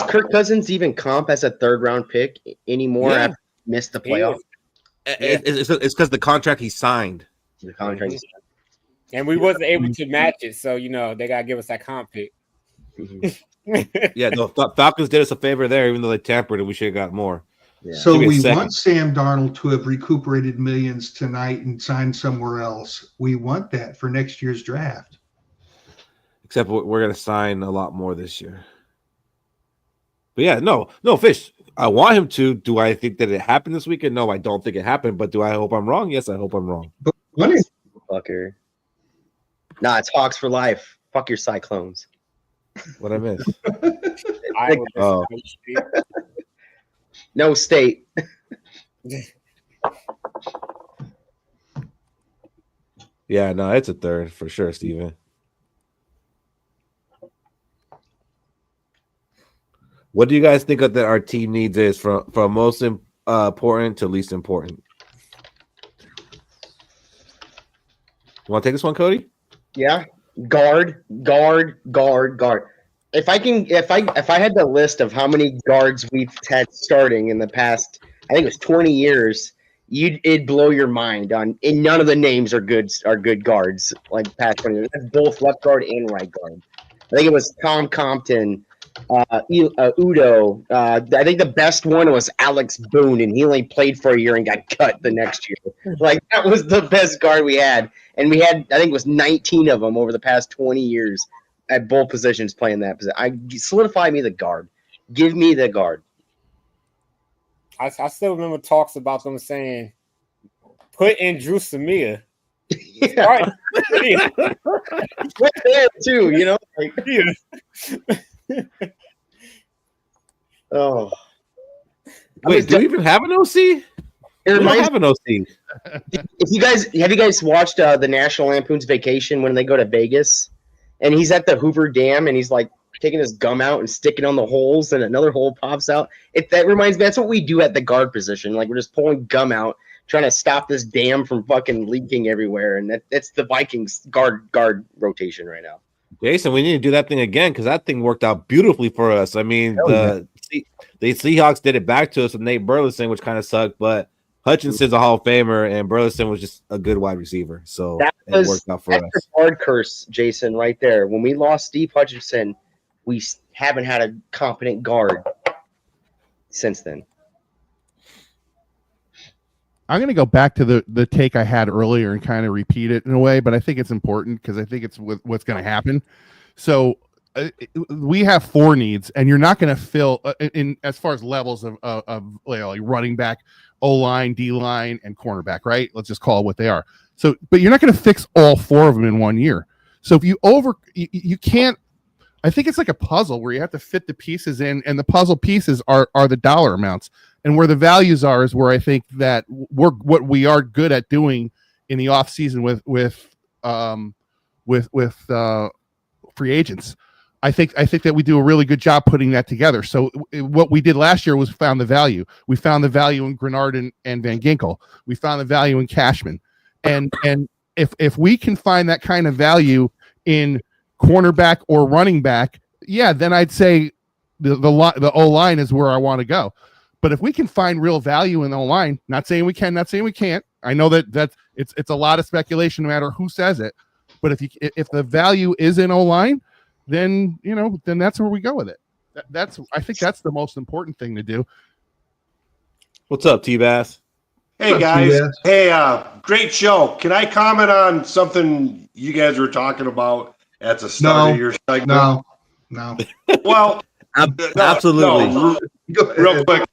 Kirk Cousins even comp as a third round pick anymore after he missed the playoff?
It's because the contract he signed.
The contract.
And we wasn't able to match it, so they gotta give us that comp pick.
Yeah, no, Falcons did us a favor there, even though they tampered, and we should have got more.
Yeah. So we want Sam Darnold to have recuperated millions tonight and signed somewhere else. We want that for next year's draft.
Except we're going to sign a lot more this year. But yeah, no, Fish. I want him to. Do I think that it happened this weekend? No, I don't think it happened. But do I hope I'm wrong? Yes, I hope I'm wrong.
But what is
fucker? Nah, it's Hawks for life. Fuck your Cyclones.
What I miss?
No state.
Yeah, no, it's a third for sure, Steven. What do you guys think that our team needs is from most important to least important? want to take this one, Cody?
Yeah. Guard. If I had the list of how many guards we've had starting in the past, I think it was 20 years, it'd blow your mind and none of the names are good guards like past 20 years. That's both left guard and right guard. I think it was Tom Compton, Udo. I think the best one was Alex Boone, and he only played for a year and got cut the next year. Like, that was the best guard we had. And we had, I think it was 19 of them over the past 20 years at both positions playing that position. Solidify me the guard. Give me the guard.
I still remember talks about them saying, put in Drew Samia.
Yeah.
Right.
Right there too, you know. Like,
Yeah.
oh,
Wait, do we even have an OC? We don't have an OC.
If you guys watched the National Lampoon's Vacation when they go to Vegas, and he's at the Hoover Dam and he's like taking his gum out and sticking on the holes, and another hole pops out. That reminds me, that's what we do at the guard position. Like, we're just pulling gum out, trying to stop this dam from fucking leaking everywhere, and that's the Vikings guard rotation right now.
Jason, we need to do that thing again because that thing worked out beautifully for us. I mean, the Seahawks did it back to us with Nate Burleson, which kind of sucked, but Hutchinson's a Hall of Famer, and Burleson was just a good wide receiver. So it worked out for us.
That's the guard curse, Jason, right there. When we lost Steve Hutchinson, we haven't had a competent guard since then.
I'm going to go back to the take I had earlier and kind of repeat it in a way, but I think it's important because I think it's what's going to happen. So we have 4 needs, and you're not going to fill in as far as levels of like running back, O-line, D-line, and cornerback, right? Let's just call it what they are. So, but you're not going to fix all 4 of them in 1 year. So if you can't. I think it's like a puzzle where you have to fit the pieces in, and the puzzle pieces are the dollar amounts, and where the values are is where I think that what we are good at doing in the off season with free agents. I think that we do a really good job putting that together. So what we did last year was found the value. We found the value in Grenard and Van Ginkel. We found the value in Cashman, and if we can find that kind of value in cornerback or running back, yeah, then I'd say the O-line is where I want to go. But if we can find real value in the O-line, not saying we can, not saying we can't. I know that it's a lot of speculation no matter who says it. But if the value is in O-line, then that's where we go with it. I think that's the most important thing to do.
What's up, T-Bass?
Hey guys. Hey, great show. Can I comment on something you guys were talking about at the start of your segment?
No.
Well,
absolutely.
No. Real quick,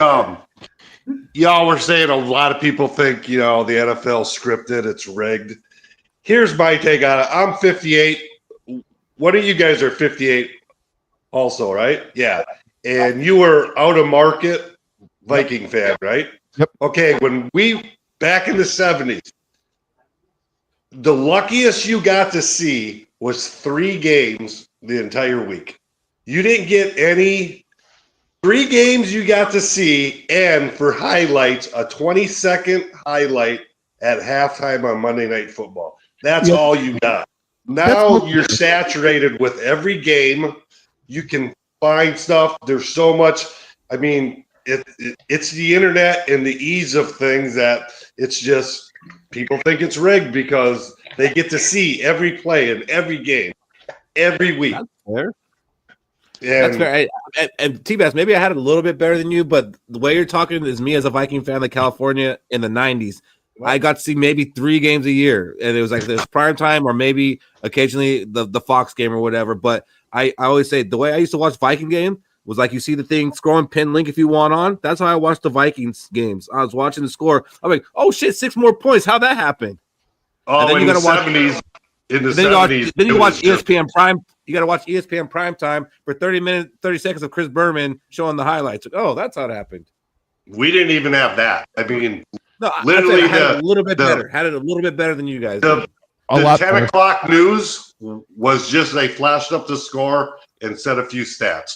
y'all were saying a lot of people think, the NFL scripted, it's rigged. Here's my take on it. I'm 58. One of you guys are 58 also, right? Yeah. And you were out of market Viking fan, right?
Yep.
Okay, when back in the 70s, the luckiest you got to see was 3 games the entire week. You didn't get 3 games you got to see, and for highlights, a 20-second highlight at halftime on Monday Night Football. That's all you got. Now you're saturated with every game. You can find stuff. There's so much. I mean, it's the internet and the ease of things that it's just people think it's rigged because they get to see every play in every game every week.
That's fair. That's fair. And T-Bass, maybe I had it a little bit better than you, but the way you're talking is me as a Viking fan of California in the 90s. I got to see maybe 3 games a year, and it was like this prime time or maybe occasionally the Fox game or whatever. But I always say the way I used to watch Viking game was like you see the thing scrolling pin link if you want on. That's how I watched the Vikings games. I was watching the score. I'm like, oh shit, 6 more points. How'd that happen?
Oh, and then you got to watch 70s. In the 70s,
then you watch ESPN Prime. You got to watch ESPN Prime Time for 30 seconds of Chris Berman showing the highlights. Oh, that's how it happened.
We didn't even have that. I mean,
no,
literally
I had it a little bit better. Had it a little bit better than you guys.
The 10 o'clock news was just they flashed up the score and said a few stats.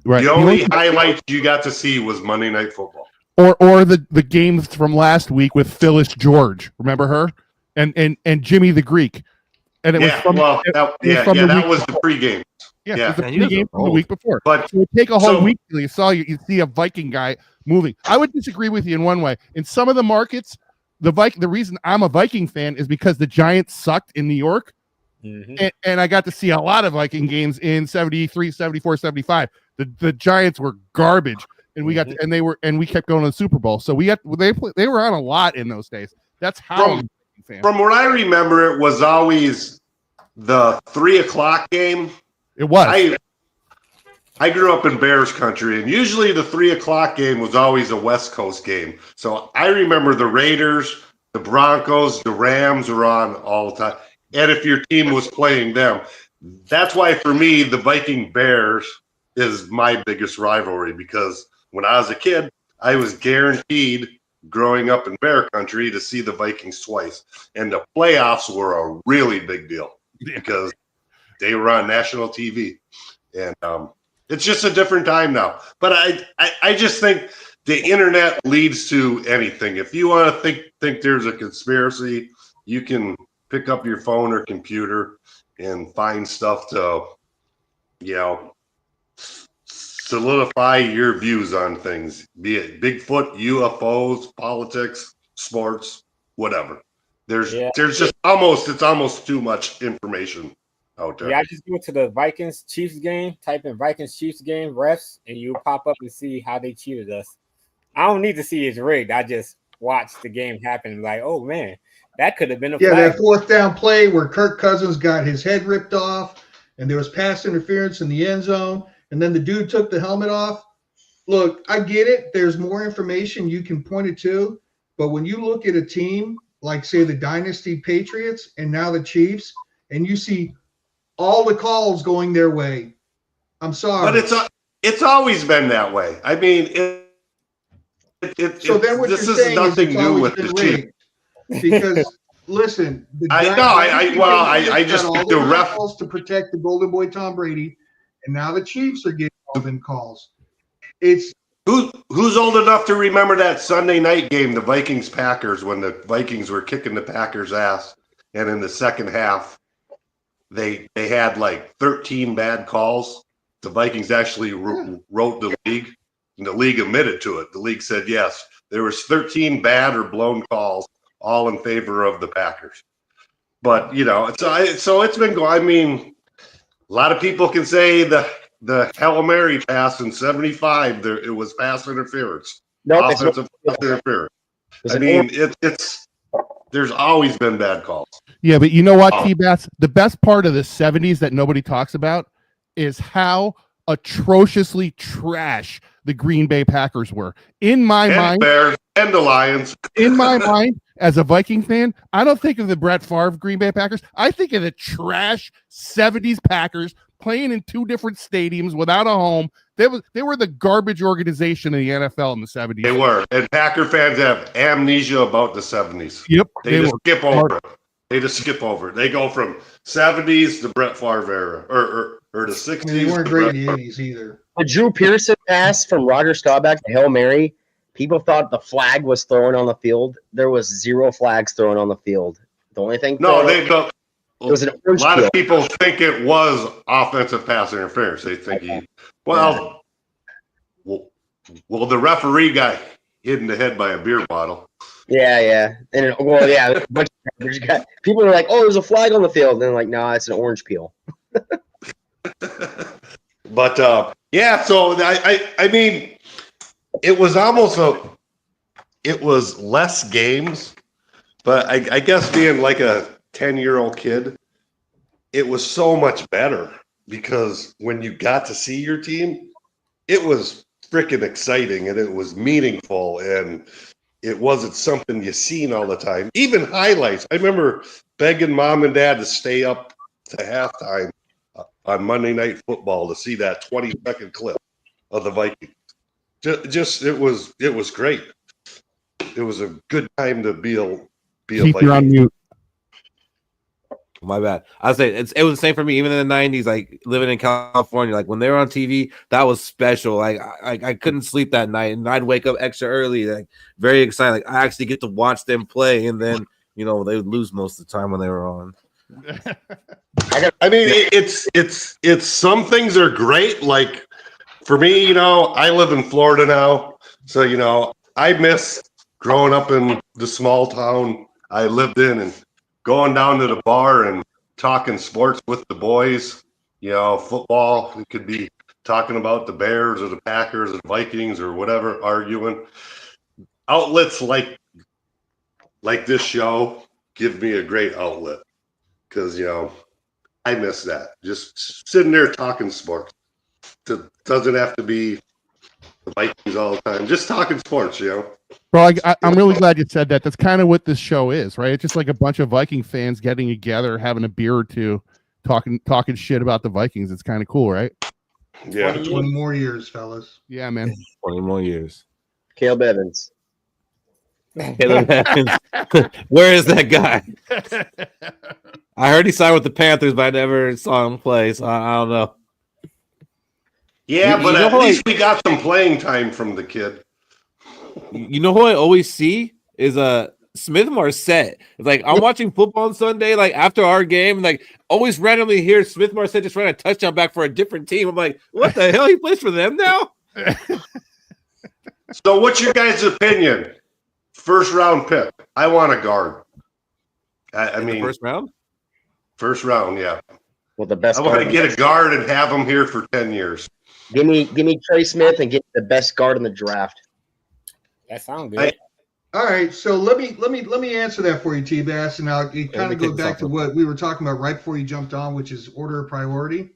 Right.
The only highlights you got to see was Monday Night Football.
Or the games from last week with Phyllis George. Remember her? And Jimmy the Greek. and it was
Yeah,
from
well, that was the pregame.
Yeah,
Yeah.
it's the
Man, you guys
pregame
are
from the
old.
week before.
But
So take a whole
so-
week till you see a Viking guy moving. I would disagree with you in one way. In some of the markets, the reason I'm a Viking fan is because the Giants sucked in New York. And I got to see a lot of Viking games in 73, 74, 75. The Giants were garbage. And we we kept going to the Super Bowl. So they were on a lot in those days. That's how I'm a Viking fan.
From what I remember, it was always the 3:00 game.
It was.
I grew up in Bears country, and usually the 3:00 game was always a West Coast game. So I remember the Raiders, the Broncos, the Rams were on all the time. And if your team was playing them, that's why for me, the Viking Bears is my biggest rivalry, because when I was a kid, I was guaranteed growing up in Bear country to see the Vikings twice. And the playoffs were a really big deal because they were on national TV. And it's just a different time now. But I just think the internet leads to anything. If you want to think there's a conspiracy, you can pick up your phone or computer and find stuff to, solidify your views on things, be it Bigfoot, UFOs, politics, sports, whatever. There's just it's almost too much information out there.
Yeah, I just go to the Vikings Chiefs game, type in Vikings Chiefs game refs, and you pop up and see how they cheated us. I don't need to see it's rigged. I just watch the game happen and be like, oh man, that could have been a flag.
that 4th down play where Kirk Cousins got his head ripped off and there was pass interference in the end zone, and then the dude took the helmet off. Look, I get it. There's more information you can point it to, but when you look at a team like, say, the Dynasty Patriots and now the Chiefs, and you see all the calls going their way, I'm sorry.
But it's always been that way. I mean,
so then what
this
you're
is
saying
nothing
is it's
new
always
with
been
the Chiefs.
rigged. Because listen,
I just
all
think
the
the ref
calls to protect the Golden Boy Tom Brady, and now the Chiefs are getting all them calls. It's
who's old enough to remember that Sunday night game, the Vikings Packers, when the Vikings were kicking the Packers' ass, and in the second half they had like 13 bad calls. The Vikings actually wrote the league, and the league admitted to it. The league said yes, there was 13 bad or blown calls, all in favor of the Packers. But so it's been going. I mean, a lot of people can say the Hail Mary pass in 75, it was pass interference, offensive pass interference. I mean, it's there's always been bad calls.
Yeah, but you know what, T-Bats? The best part of the 70s that nobody talks about is how atrociously trash the Green Bay Packers were. In my mind,
Bears and the Lions.
In my mind, as a Viking fan, I don't think of the Brett Favre Green Bay Packers. I think of the trash 70s Packers playing in 2 different stadiums without a home. They were the garbage organization of the NFL in the 70s.
They were. And Packer fans have amnesia about the 70s.
Yep.
They just skip over it. They just skip over it. They go from 70s to Brett Favre era, or the 60s.
They weren't great in the 80s either.
The Drew Pearson pass from Roger Staubach to Hail Mary, people thought the flag was thrown on the field. There was 0 flags thrown on the field. The only thing
it
was an
a lot of people think it was offensive pass interference. They think well, the referee got hit in the head by a beer bottle.
Yeah. And people are like, oh, there's a flag on the field. And they're like, no, it's an orange peel.
But so I mean, it was almost it was less games, but I guess being like a 10-year-old kid, it was so much better because when you got to see your team, it was freaking exciting and it was meaningful and it wasn't something you seen all the time. Even highlights. I remember begging mom and dad to stay up to halftime on Monday Night Football to see that 20-second clip of the Vikings. Just it was great. It was a good time to be a Viking.
You're on mute.
My bad. I say it was the same for me. Even in the 90s, like living in California, like when they were on TV, that was special. Like I couldn't sleep that night, and I'd wake up extra early, like very excited. Like I actually get to watch them play, and then they would lose most of the time when they were on.
I mean, it's some things are great. Like for me, I live in Florida now, so I miss growing up in the small town I lived in and going down to the bar and talking sports with the boys. Football. We could be talking about the Bears or the Packers or the Vikings or whatever, arguing. Outlets like this show give me a great outlet because I miss that. Just sitting there talking sports. It doesn't have to be the Vikings all the time. Just talking sports,
Bro, I'm really glad you said that. That's kind of what this show is, right? It's just like a bunch of Viking fans getting together, having a beer or two, talking shit about the Vikings. It's kind of cool, right?
Yeah.
20 more years, fellas.
Yeah, man.
20 more years.
Caleb Evans.
Caleb Evans. Where is that guy? I heard he signed with the Panthers, but I never saw him play, so I don't know.
Yeah, but at least we got some playing time from the kid.
You know who I always see is Smith Marset. It's like I'm watching football on Sunday, like after our game, like always randomly hear Smith Marset just ran a touchdown back for a different team. I'm like, what the hell? He plays for them now?
So what's your guys' opinion? First round pick. I want a guard. I mean,
first round?
First round, yeah.
Well, the best.
I want to get a guard and have him here for 10 years.
Give me Trey Smith and get the best guard in the draft.
That sounds good.
All right, so let me answer that for you, T-Bass, and I'll kind of go back to what we were talking about right before you jumped on, which is order of priority.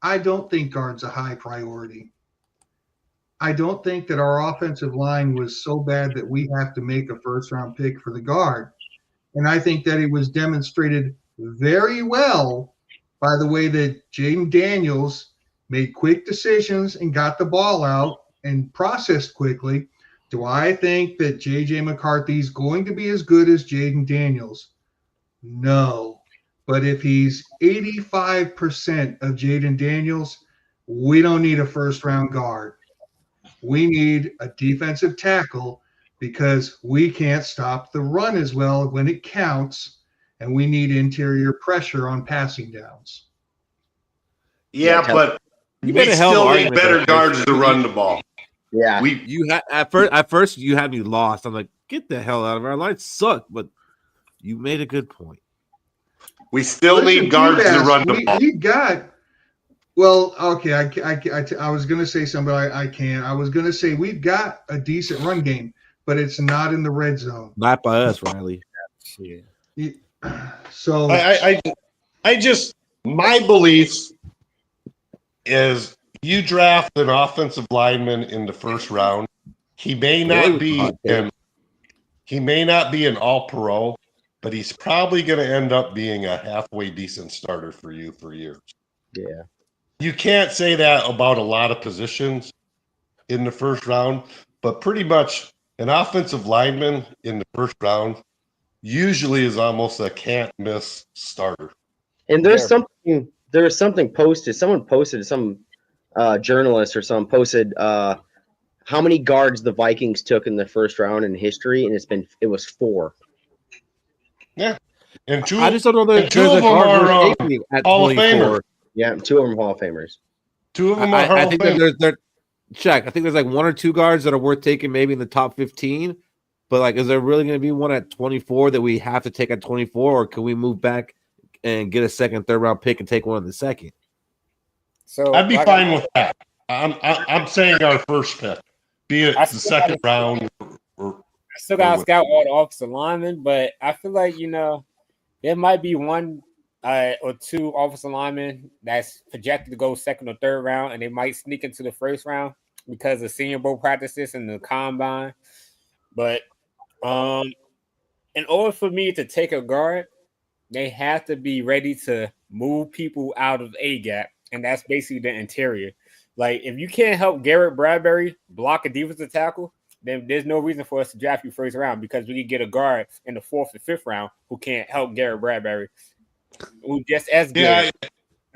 I don't think guard's a high priority. I don't think that our offensive line was so bad that we have to make a first-round pick for the guard. And I think that it was demonstrated very well by the way that Jaden Daniels made quick decisions and got the ball out and processed quickly. Do I think that J.J. McCarthy's going to be as good as Jaden Daniels? No. But if he's 85% of Jaden Daniels, we don't need a first-round guard. We need a defensive tackle because we can't stop the run as well when it counts, and we need interior pressure on passing downs.
Yeah, but we still need better guards to run the ball.
Yeah,
at first you had me lost. I'm like, get the hell out of our line. Suck, but you made a good point.
We still need guards to run the ball.
We got. Well, okay, I was going to say something, but I can't. I was going to say we've got a decent run game, but it's not in the red zone.
Not by us, Riley.
Yeah. So
I just my belief is you draft an offensive lineman in the first round. He may not be an all-pro, but he's probably going to end up being a halfway decent starter for you for years.
Yeah.
You can't say that about a lot of positions in the first round, but pretty much an offensive lineman in the first round usually is almost a can't miss starter.
And there's something posted. Someone posted, some journalist or someone posted how many guards the Vikings took in the first round in history, and it was 4.
Yeah, and
I just don't know that
two of them are Hall of Famers.
Yeah, 2 of them Hall of Famers.
2 of them are Hall of Famers.
Check. I think there's like 1 or 2 guards that are worth taking maybe in the top 15. But like, is there really going to be one at 24 that we have to take at 24, or can we move back and get a second, third round pick and take one in the second?
So
I'd be fine with that. I'm saying our first pick, be it the second round.
I still got to scout all the offensive linemen, but I feel like there might be 1 or 2 offensive linemen that's projected to go second or third round, and they might sneak into the first round because of Senior Bowl practices and the combine. But in order for me to take a guard, they have to be ready to move people out of A gap, and that's basically the interior. Like, if you can't help Garrett Bradbury block a defensive tackle, then there's no reason for us to draft you first round, because we can get a guard in the 4th and 5th round who can't help Garrett Bradbury, who just as good.
Yeah,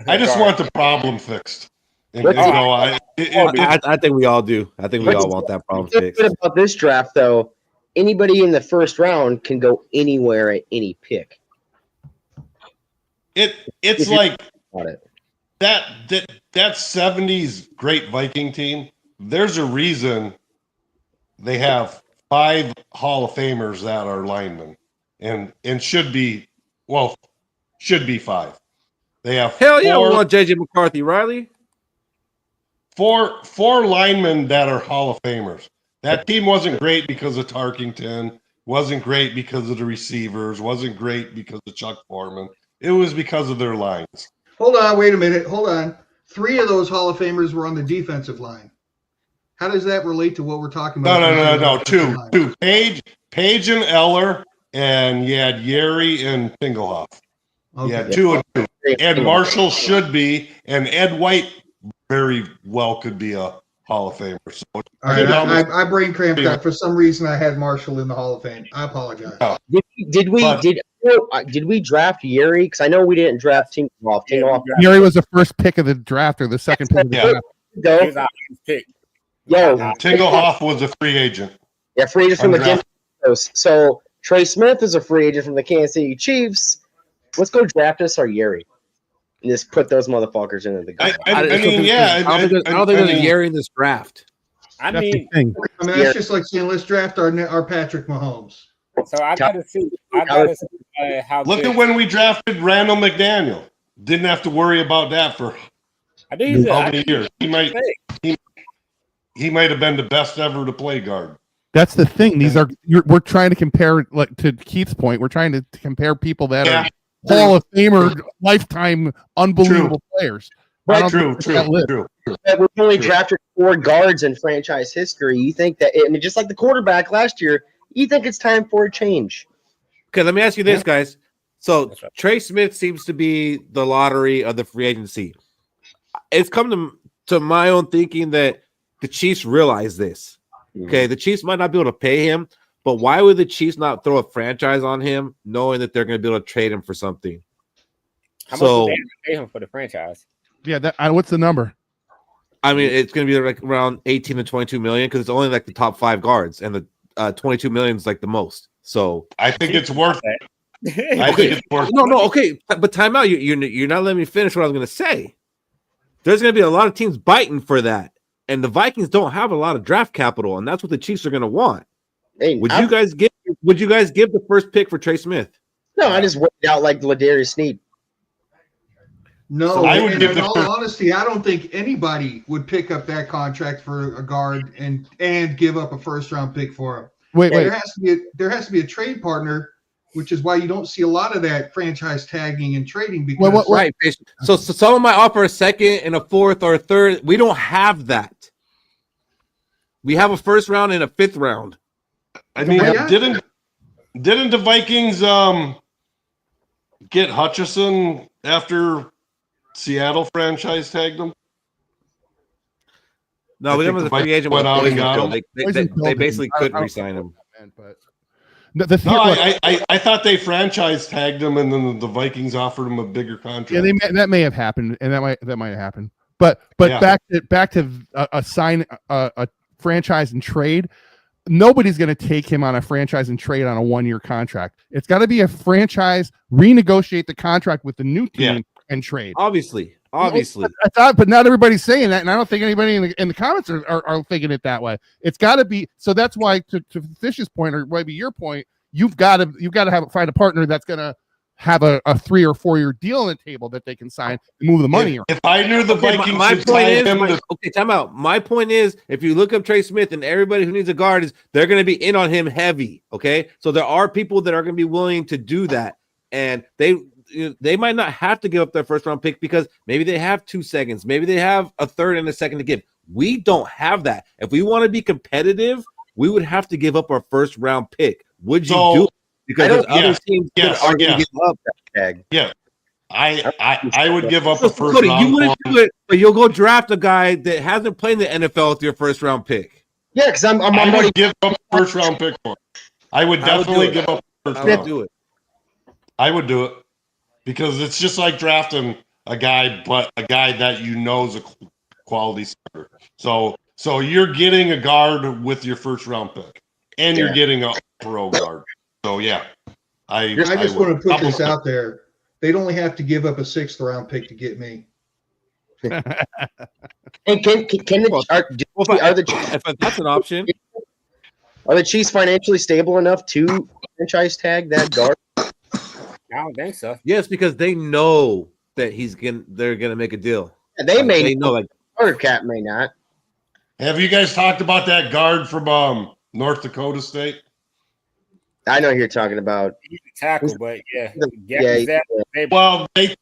I just want the problem fixed.
I think we all do. I think we all want that problem fixed.
What about this draft, though? Anybody in the first round can go anywhere at any pick.
It's like
Got it.
that 70s great Viking team. There's a reason they have 5 Hall of Famers that are linemen, and should be 5. They have
Hell yeah, we want JJ McCarthy, Riley.
four linemen that are Hall of Famers. That team wasn't great because of Tarkington, wasn't great because of the receivers, wasn't great because of Chuck Foreman. It was because of their lines.
Hold on, wait a minute. Hold on. 3 of those Hall of Famers were on the defensive line. How does that relate to what we're talking about?
No. Two. Page and Eller, and you had Yeri and Tingelhoff.
Okay.
Yeah, 2 and 2. Ed Marshall should be, and Ed White very well could be a Hall of Famer. So
All right, I brain cramped that. For some reason, I had Marshall in the Hall of Fame. I apologize.
Did we draft Yeri? Because I know we didn't draft Tingelhoff.
Yeri was the first pick of the draft or the second pick of the draft.
Go.
He was our pick.
Yo,
Tingelhoff was a free agent.
Yeah, free agent from the Denver Broncos. So Trey Smith is a free agent from the Kansas City Chiefs. Let's go draft us our Yeri. And just put those motherfuckers into the game.
I don't think there's a Yeri in this draft.
I mean,
that's just like saying let's draft our Patrick Mahomes.
So I gotta see how.
Look at when we drafted Randall McDaniel. Didn't have to worry about that for how many years. He might have been the best ever to play guard.
That's the thing. We're trying to compare, like to Keith's point. We're trying to compare people that are Hall of Famer, lifetime, unbelievable players.
Right, true.
We've only drafted 4 guards in franchise history. You think that, and just like the quarterback last year, you think it's time for a change?
Okay, let me ask you this, guys. So Trey Smith seems to be the lottery of the free agency. It's come to my own thinking that the Chiefs realize this. Okay, the Chiefs might not be able to pay him, but why would the Chiefs not throw a franchise on him, knowing that they're going to be able to trade him for something?
How much would they pay him for the franchise?
Yeah, what's the number?
I mean, it's going to be like around 18 to 22 million because it's only like the top 5 guards, and the 22 million is like the most. So
I think it's worth it. I think it's worth
No, okay, but time out. You're not letting me finish what I was going to say. There's going to be a lot of teams biting for that, and the Vikings don't have a lot of draft capital, and that's what the Chiefs are going to want.
Hey,
would you guys give the first pick for Trey Smith?
No, I just waited out like Ladarius Sneed.
No, so in all honesty, I don't think anybody would pick up that contract for a guard and give up a first-round pick for him.
Wait.
There has to be a trade partner, which is why you don't see a lot of that franchise tagging and trading. Because
right. So someone might offer a second and a fourth or a third. We don't have that. We have a first round and a fifth round.
I mean, didn't the Vikings get Hutchison after Seattle franchise tagged him?
No, we have a free agent. They basically couldn't re-sign him.
I thought they franchise tagged him, and then the Vikings offered him a bigger contract.
Yeah, that may have happened, and that might have happened. But back to a franchise and trade. Nobody's going to take him on a franchise and trade on a 1-year contract. It's got to be a franchise, renegotiate the contract with the new team and trade.
Obviously.
I thought, but not everybody's saying that, and I don't think anybody in the comments are thinking it that way. It's got to be. So that's why, to Fish's point, or maybe your point, you've got to find a partner that's going to have a 3 or 4 year deal on the table that they can sign and move the money.
If I knew the Vikings,
time out. My point is, if you look up Trey Smith and everybody who needs a guard they're going to be in on him heavy. Okay, so there are people that are going to be willing to do that, and they might not have to give up their first round pick because maybe they have 2 seconds, maybe they have a third and a second to give. We don't have that. If we want to be competitive, we would have to give up our first round pick. Would you do it? Because other teams are going to give up that tag.
Yeah, I would give up a first round.
You wouldn't do it, but you'll go draft a guy that hasn't played in the NFL with your first round pick.
Yeah, because I
would give up a first round pick for him. I would definitely give up a first round.
Do it.
I would do it because it's just like drafting a guy, but a guy that you know is a quality starter. So you're getting a guard with your first round pick, and you're getting a pro guard. So yeah,
I just want to put this out there. They'd only have to give up a 6th round pick to get me.
And can the
If that's an option,
are the Chiefs financially stable enough to franchise tag that guard?
I don't think so.
yes, because they know that they're gonna make a deal.
And they may
they know, like,
Carter Cap may not.
Have you guys talked about that guard from North Dakota State?
I know who you're talking about.
He's a tackle, but yeah.
Well, they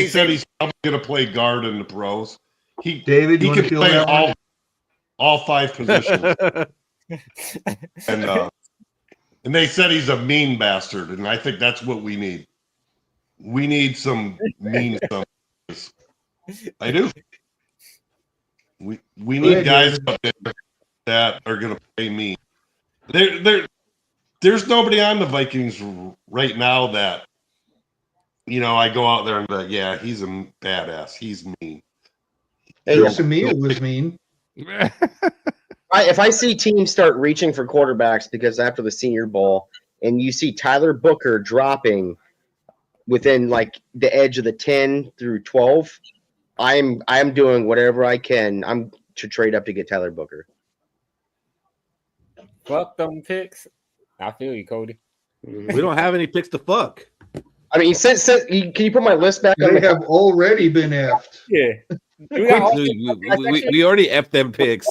said he's probably going to play guard in the pros.
David,
he
you
can
want to feel
play
that
all 5 positions. and they said he's a mean bastard, and I think that's what we need. We need some mean stuff. I do. We need guys up there that are going to play mean. There's nobody on the Vikings right now that, I go out there and be like, yeah, he's a badass. He's mean.
Samia was mean.
If I see teams start reaching for quarterbacks because after the Senior Bowl, and you see Tyler Booker dropping within like the edge of the 10 through 12, I'm doing whatever I can. To trade up to get Tyler Booker.
Fuck them picks. I feel you, Cody.
We don't have any picks to fuck.
I mean, can you put my list back on?
They have already been effed.
Yeah.
We already effed them picks.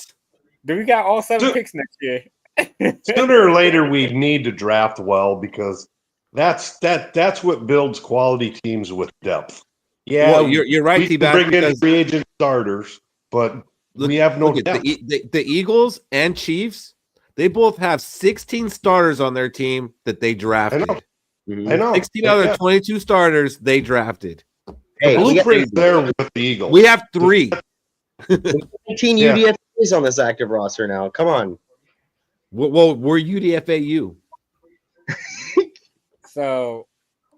Do we got all 7 picks next year?
Sooner or later, we need to draft well because that's what builds quality teams with depth. Yeah,
well, you're right,
we can bring in free agent starters, but we have no depth.
The Eagles and Chiefs, they both have 16 starters on their team that they drafted.
I know.
16 out of 22 starters they drafted.
Hey,
the blueprint's there with the Eagles.
We have 3.
18 UDFAs on this active roster now. Come on.
Well, we're UDFAU.
So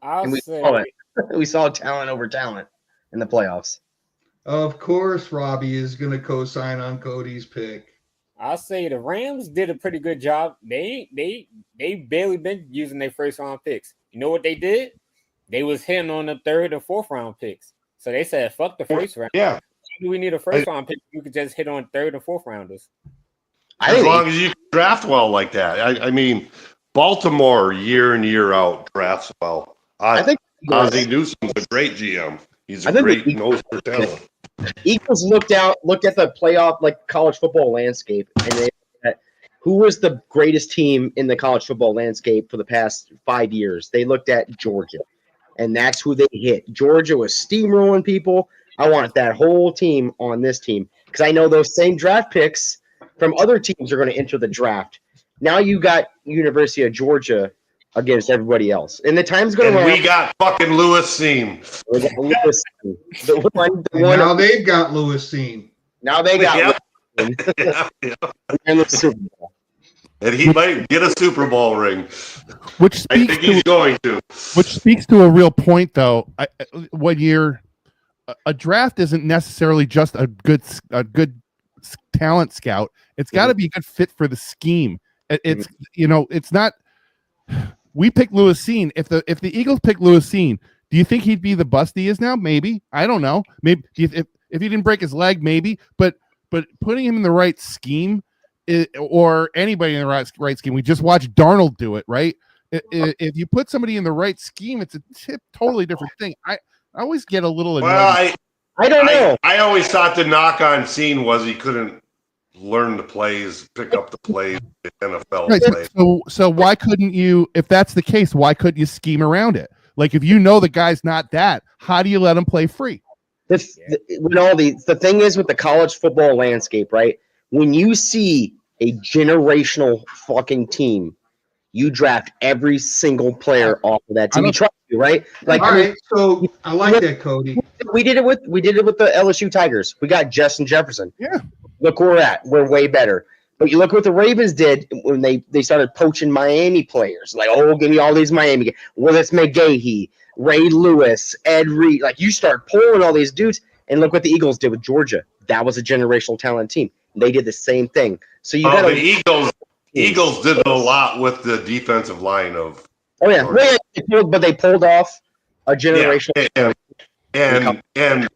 I'll say
we saw talent over talent in the playoffs.
Of course, Robbie is going to co-sign on Cody's pick.
I'll say the Rams did a pretty good job. They barely been using their first round picks. You know what they did? They was hitting on the 3rd or 4th round picks. So they said, "Fuck the first round.
Yeah,
why do we need a first round pick? We could just hit on 3rd or 4th rounders."
As long as you draft well like that. I mean, Baltimore year in year out drafts well. I think Ozzie Newsom's a great GM. He's a great nose for talent.
Eagles looked at the playoff, like college football landscape, and they said, who was the greatest team in the college football landscape for the past 5 years? They looked at Georgia, and that's who they hit. Georgia was steamrolling people. I want that whole team on this team because I know those same draft picks from other teams are going to enter the draft. Now you got University of Georgia against everybody else, and the time's going to.
We got fucking Lewis Seam.
Now they've got Lewis Seam.
Now they got. And the Super Bowl.
And he might get a Super Bowl ring.
I think
he's going to.
Which speaks to a real point, though. When you're a draft isn't necessarily just a good talent scout. It's got to be a good fit for the scheme. It's it's not. We picked Lewis Sean. If the Eagles pick Lewis Sean, do you think he'd be the bust he is now? Maybe. I don't know. Maybe if he didn't break his leg, maybe. But putting him in the right scheme, or anybody in the right scheme, we just watched Darnold do it, right? If you put somebody in the right scheme, it's a totally different thing. I always get a little annoyed.
Well,
I don't know.
I always thought the knock on Sean was he couldn't learn the plays, pick up the plays, the NFL plays.
So why couldn't you, if that's the case, why couldn't you scheme around it? Like if you know the guy's not that, how do you let him play free?
The thing is with the college football landscape, right? When you see a generational fucking team, you draft every single player off of that team. You try to, right? Like,
all right, so I like that, Cody.
We did it with the LSU Tigers. We got Justin Jefferson.
Yeah.
Look where we're at. We're way better. But you look what the Ravens did when they started poaching Miami players. Like, oh, give me all these Miami guys. Well, it's McGahee, Ray Lewis, Ed Reed. Like, you start pulling all these dudes, and look what the Eagles did with Georgia. That was a generational talent team. They did the same thing. So you got
the Eagles did a lot with the defensive line of.
Oh yeah, but they pulled off a generational.
And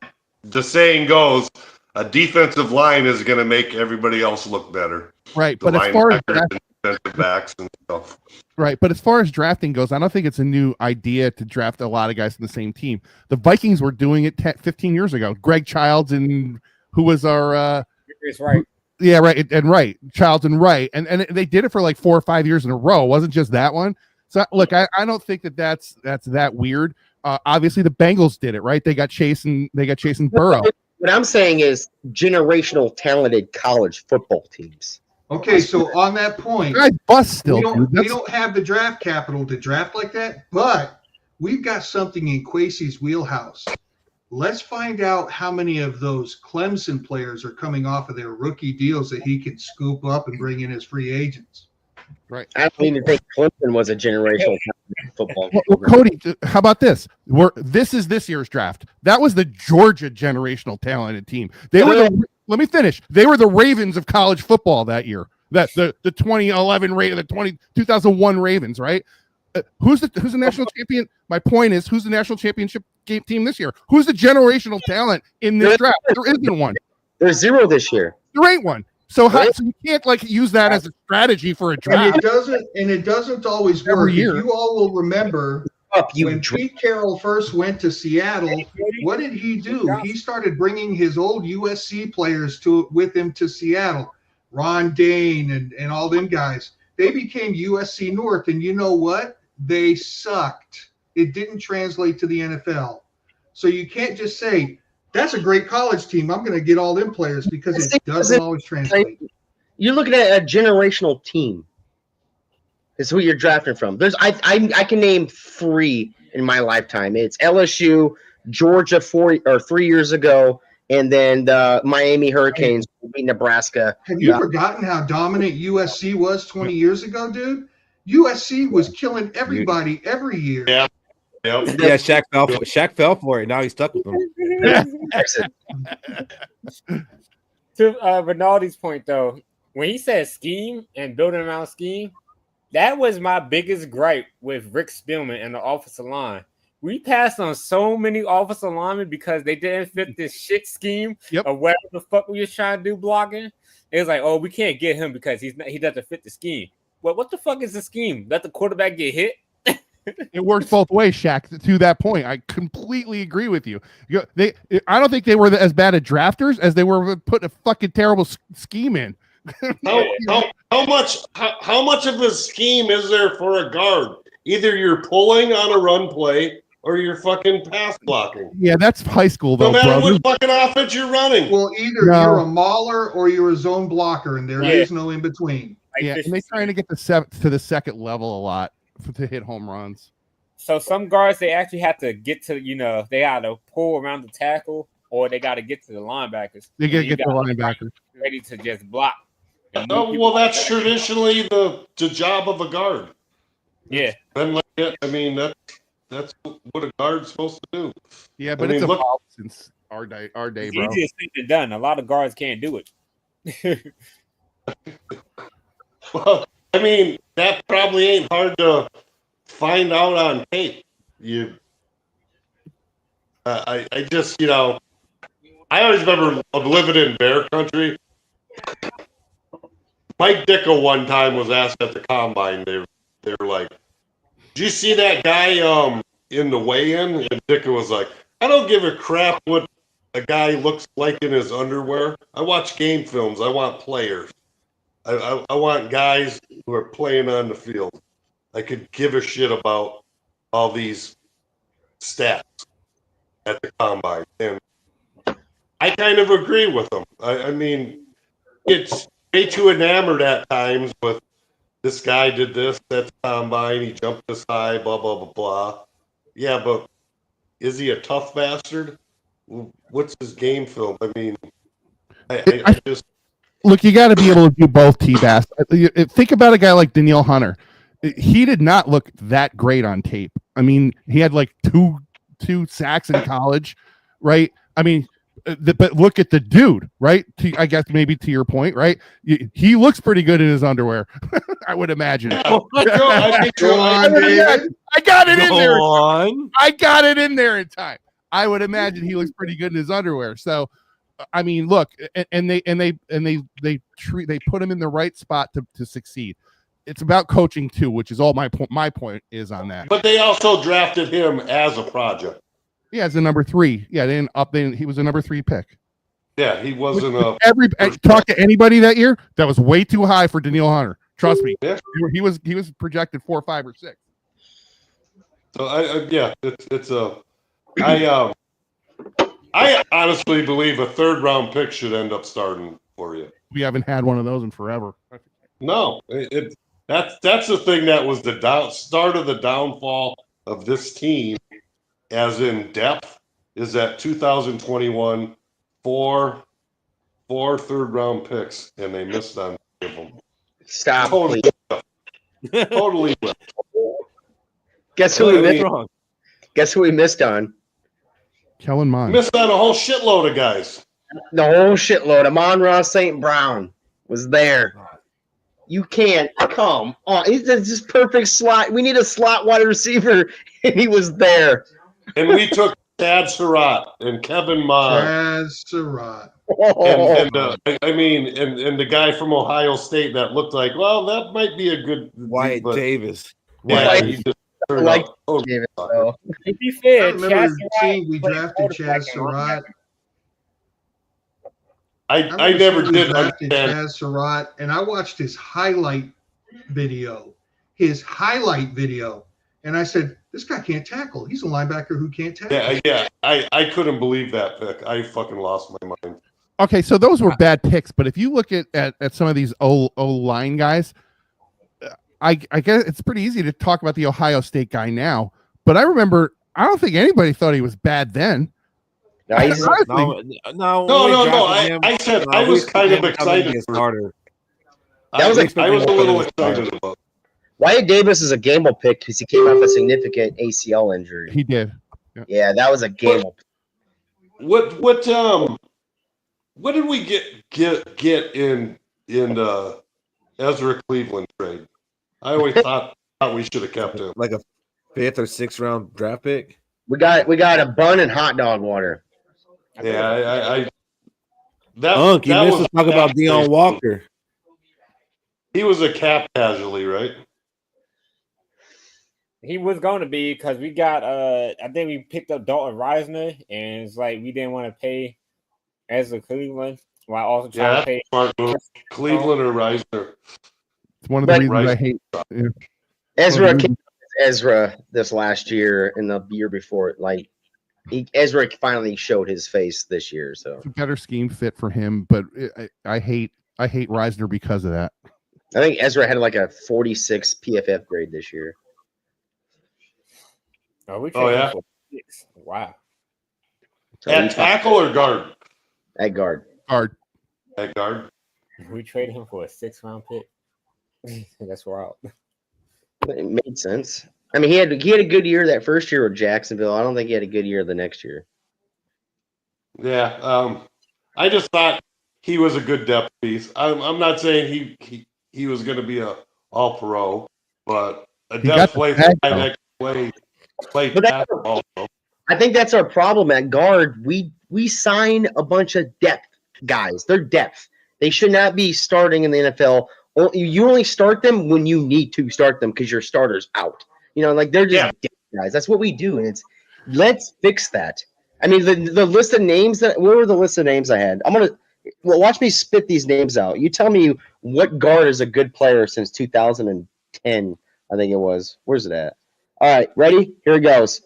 the saying goes, a defensive line is going to make everybody else look better.
Right,
The
but as far as
defensive backs and stuff.
right, but as far as drafting goes, I don't think it's a new idea to draft a lot of guys in the same team. The Vikings were doing it 15 years ago. Greg Childs and who was our
right.
Yeah, right, and right, Childs and Wright, and they did it for like 4 or 5 years in a row. It wasn't just that one. So look, I don't think that's that weird. Obviously, the Bengals did it, right? They got Chase and Burrow.
What I'm saying is generational talented college football teams.
Okay, so on that point,
Guys bust still.
we don't have the draft capital to draft like that, but we've got something in Kwesi's wheelhouse. Let's find out how many of those Clemson players are coming off of their rookie deals that he can scoop up and bring in as free agents.
Right.
I don't even think Clemson was a generational football.
Well, Cody, how about this? This is this year's draft. That was the Georgia generational talented team. They were let me finish. They were the Ravens of college football that year. That the 2011 the 2001 Ravens, right? Who's the national champion? My point is, who's the national championship game team this year? Who's the generational talent in this draft? There isn't one.
There's zero this year.
There ain't one. So, so you can't use that as a strategy for a draft.
And it doesn't always work. If you all will remember, when Pete Carroll first went to Seattle, what did he do? He started bringing his old USC players with him to Seattle. Ron Dane and all them guys. They became USC North, and you know what? They sucked. It didn't translate to the NFL. So you can't just say, that's a great college team, I'm going to get all them players, because it doesn't always translate.
You're looking at a generational team. Is who you're drafting from. I can name 3 in my lifetime. It's LSU, Georgia 3 years ago, and then the Miami Hurricanes beat Nebraska.
Have you forgotten how dominant USC was 20 years ago, dude? USC was killing everybody every year.
Yeah. Yep. Yeah, Shaq fell for it. Now he's stuck with them.
To Rinaldi's point, though, when he said scheme and building around scheme, that was my biggest gripe with Rick Spielman and the offensive line. We passed on so many offensive linemen because they didn't fit this shit scheme of whatever the fuck we was trying to do blocking. It was like, oh, we can't get him because he doesn't fit the scheme. Well, what the fuck is the scheme? Let the quarterback get hit?
It works both ways, Shaq. To that point, I completely agree with you. I don't think they were as bad at drafters as they were putting a fucking terrible scheme in.
How much of a scheme is there for a guard? Either you're pulling on a run play or you're fucking pass blocking.
Yeah, that's high school though.
No matter
brother.
what fucking offense you're running.
Well, either you're a mauler or you're a zone blocker, and there is no in between.
Yeah, and they're trying to get to the second level a lot to hit home runs.
So some guards, they actually have to get to, they got to pull around the tackle, or they got to get to the linebackers.
They got to get the linebackers
ready to just block.
Oh, well, that's traditionally the job of a guard.
Yeah.
I mean, that's what a guard's supposed to do.
Yeah, but it's evolved since our day, bro.
Easier said than done. A lot of guards can't do it.
Well, I mean, that probably ain't hard to find out on tape. I just, I always remember living in Bear Country. Mike Dicko one time was asked at the combine. They were like, "Did you see that guy in the weigh-in?" And Dicko was like, "I don't give a crap what a guy looks like in his underwear. I watch game films. I want players. I want guys who are playing on the field. I could give a shit about all these stats at the combine." And I kind of agree with them. I mean, it's way too enamored at times with this guy did this at the combine, he jumped this high, blah, blah, blah, blah. Yeah, but is he a tough bastard? What's his game film? I mean, I just...
Look, you got to be able to do both, T-Bass. Think about a guy like Danielle Hunter. He did not look that great on tape. I mean, he had like two sacks in college, right? I mean, but look at the dude, right? I guess maybe to your point, right? He looks pretty good in his underwear. I would imagine.
I
got it in there. I got it in there in time. I would imagine he looks pretty good in his underwear. So, I mean, look, and they put him in the right spot to succeed. It's about coaching too, which is all my point is on that.
But they also drafted him as a project.
Yeah, as a number 3. Yeah, he was a number 3 pick.
Yeah, he wasn't
talk to anybody that year. That was way too high for Daniil Hunter. Trust me.
Yeah.
He was projected 4, 5, or 6.
So I honestly believe a 3rd round pick should end up starting for you.
We haven't had one of those in forever.
No, that's the thing that was the start of the downfall of this team, as in depth, is that 2021 four 3rd round picks, and they missed on them.
Stop.
Totally.
Guess who we missed on? Guess who we missed on?
Kellen Mond.
Missed on a whole shitload of guys.
The whole shitload. Amon-Ra St. Brown was there. You can't come on. It's just perfect slot. We need a slot wide receiver, and he was there.
And we took Chad Surratt and Kevin Mond.
Chad Surratt.
And the guy from Ohio State that looked like, well, that might be a good
Wyatt Davis.
Yeah, he just turned out.
Davis,
to be fair,
I remember seeing we drafted Chad Surratt.
I never did
drafted
understand.
Chad Surratt, and I watched his highlight video, and I said, this guy can't tackle. He's a linebacker who can't tackle.
Yeah. I couldn't believe that pick. I fucking lost my mind.
Okay, so those were bad picks, but if you look at some of these O-line guys, I guess it's pretty easy to talk about the Ohio State guy now. But I remember, I don't think anybody thought he was bad then.
No.
I said I was kind of excited for him. I was a little excited about it.
Wyatt Davis is a gameable pick because he came off a significant ACL injury.
He did.
Yeah, that was a gameable pick.
What did we get in Ezra Cleveland trade? I always thought we should have kept him.
Like a 5th or 6th round draft pick.
We got a bun and hot dog water.
Yeah,
you missed to talk about Deion Walker.
He was a cap casualty, right?
He was going to be because we got I think we picked up Dalton Reisner, and it's like we didn't want to pay Ezra Cleveland while also trying to pay
smart move. Cleveland or Reisner.
It's one of the reasons I hate
Ezra this last year and the year before. Like Ezra finally showed his face this year, so
it's a better scheme fit for him. But I hate Reisner because of that.
I think Ezra had like a 46 PFF grade this year.
Oh yeah! Wow.
At tackle or guard?
At guard.
At guard.
We traded him for a 6th round pick. That's wild.
It made sense. I mean, he had a good year that first year with Jacksonville. I don't think he had a good year the next year.
Yeah, I just thought he was a good depth piece. I'm not saying he was going to be a all pro, but a depth play that can play tackle also.
I think that's our problem at guard. We sign a bunch of depth guys. They're depth. They should not be starting in the NFL. You only start them when you need to start them because your starter's out. Like they're just depth guys. That's what we do, and let's fix that. I mean, the list of names what were the list of names I had? Watch me spit these names out. You tell me what guard is a good player since 2010. I think it was. Where's it at? All right, ready? Here it goes.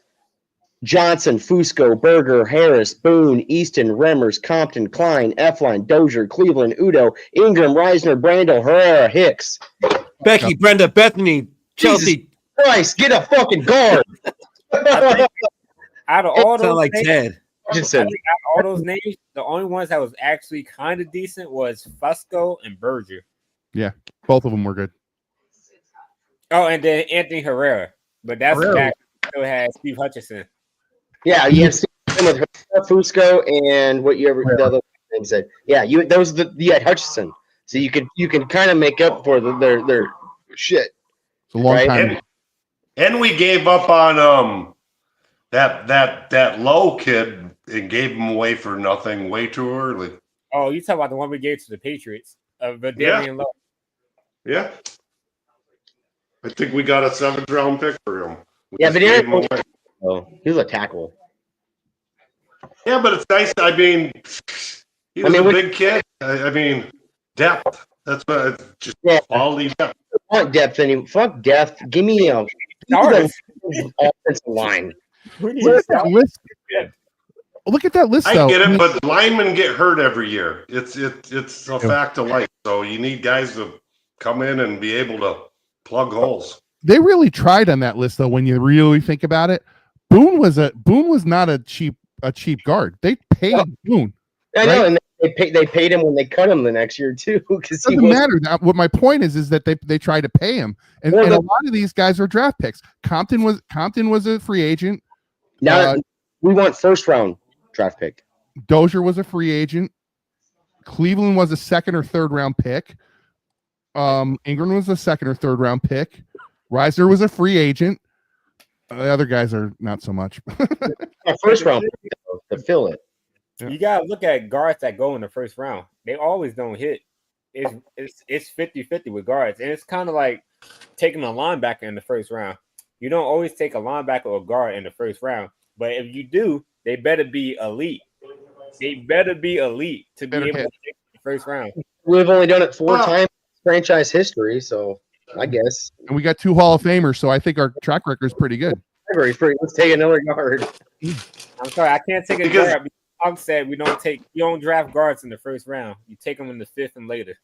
Johnson, Fusco, Berger, Harris, Boone, Easton, Remmers, Compton, Klein, Efline, Dozier, Cleveland, Udo, Ingram, Reisner, Brandel, Herrera, Hicks.
Becky, Brenda, Bethany, Chelsea.
Jesus Christ, get a fucking guard.
Out of all those
like
names,
Ted.
Out of all those names, the only ones that was actually kind of decent was Fusco and Berger.
Yeah, both of them were good.
Oh, and then Anthony Herrera. But that's the guy who still had Steve Hutchinson.
Yeah, you have Steve with Fusco and what you ever the other name said. Yeah, you had Hutchinson. So you can kind of make up for their shit.
It's a long
Right?
time.
And we gave up on that low kid and gave him away for nothing way too early.
Oh, you talking about the one we gave to the Patriots of Darian Lowe?
Yeah. I think we got a 7th round pick for him.
Yeah, but he was a tackle.
Yeah, but it's nice. I mean, he was a big kid. I mean, depth. That's what it's just quality depth.
Fuck depth fuck depth. Give me a offensive line.
Look at that list. Look at that list, though.
I get it, but linemen get hurt every year. It's a fact of life. So you need guys to come in and be able to plug holes.
They really tried on that list, though. When you really think about it, Boone was not a cheap guard. They paid Boone.
I know, and they paid him when they cut him the next year too. Because
it doesn't matter. What my point is that they tried to pay him, and a lot of these guys are draft picks. Compton was a free agent.
Now we want 1st round draft pick.
Dozier was a free agent. Cleveland was a 2nd or 3rd round pick. Ingram was a 2nd or 3rd round pick. Reisner was a free agent. The other guys are not so much.
A 1st round pick to fill it.
You gotta look at guards that go in the 1st round. They always don't hit. It's 50-50 with guards, and it's kind of like taking a linebacker in the 1st round. You don't always take a linebacker or guard in the 1st round, but if you do, they better be elite. They better be elite to be able to take the 1st round.
We've only done it 4 times in franchise history, so I guess.
And we got 2 Hall of Famers, so I think our track record is pretty good.
Let's take another guard.
I'm sorry, I can't take a guard. I've said you don't draft guards in the 1st round. You take them in the 5th and later.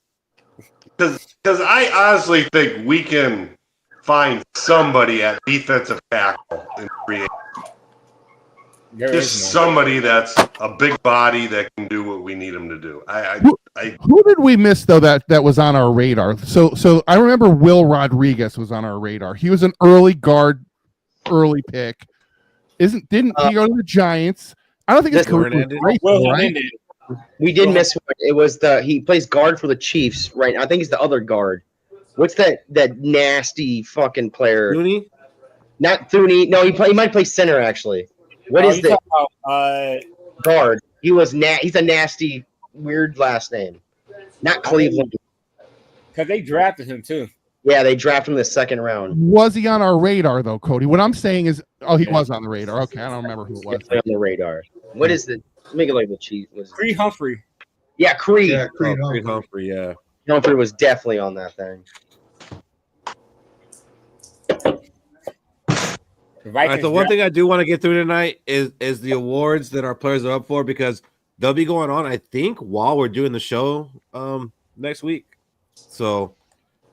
Because I honestly think we can find somebody at defensive tackle in free agency. Just somebody that's a big body that can do what we need him to do.
Who did we miss though that was on our radar? So I remember Will Rodriguez was on our radar. He was an early guard, early pick. Didn't he go to the Giants? I don't think it's great, right?
We did miss one. It was he plays guard for the Chiefs right now. I think he's the other guard. What's that nasty fucking player?
Thuney?
Not Thuney. No, he might play center actually. What is the guard? He's a nasty, weird last name. Not Cleveland.
Because they drafted him too.
Yeah, they drafted him the 2nd round.
Was he on our radar though, Cody? What I'm saying is, he was on the radar. Okay, I don't remember who it was.
On the radar. What is the? Make it like the Chiefs.
Creed Humphrey.
Yeah, Creed.
Yeah, Creed
Humphrey. Yeah.
Humphrey was definitely on that thing.
All right, the one thing I do want to get through tonight is the awards that our players are up for, because they'll be going on, I think, while we're doing the show next week. So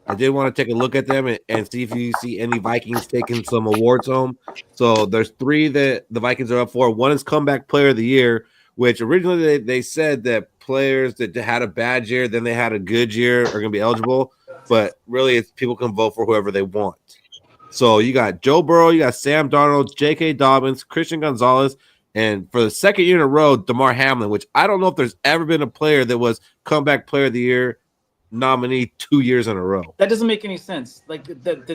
I did want to take a look at them and see if you see any Vikings taking some awards home. So there's 3 that the Vikings are up for. One is Comeback Player of the Year, which originally they said that players that had a bad year, then they had a good year, are going to be eligible. But really, people can vote for whoever they want. So you got Joe Burrow, you got Sam Darnold, J.K. Dobbins, Christian Gonzalez, and for the 2nd year in a row, DeMar Hamlin, which I don't know if there's ever been a player that was Comeback Player of the Year nominee 2 years in a row.
That doesn't make any sense. Like that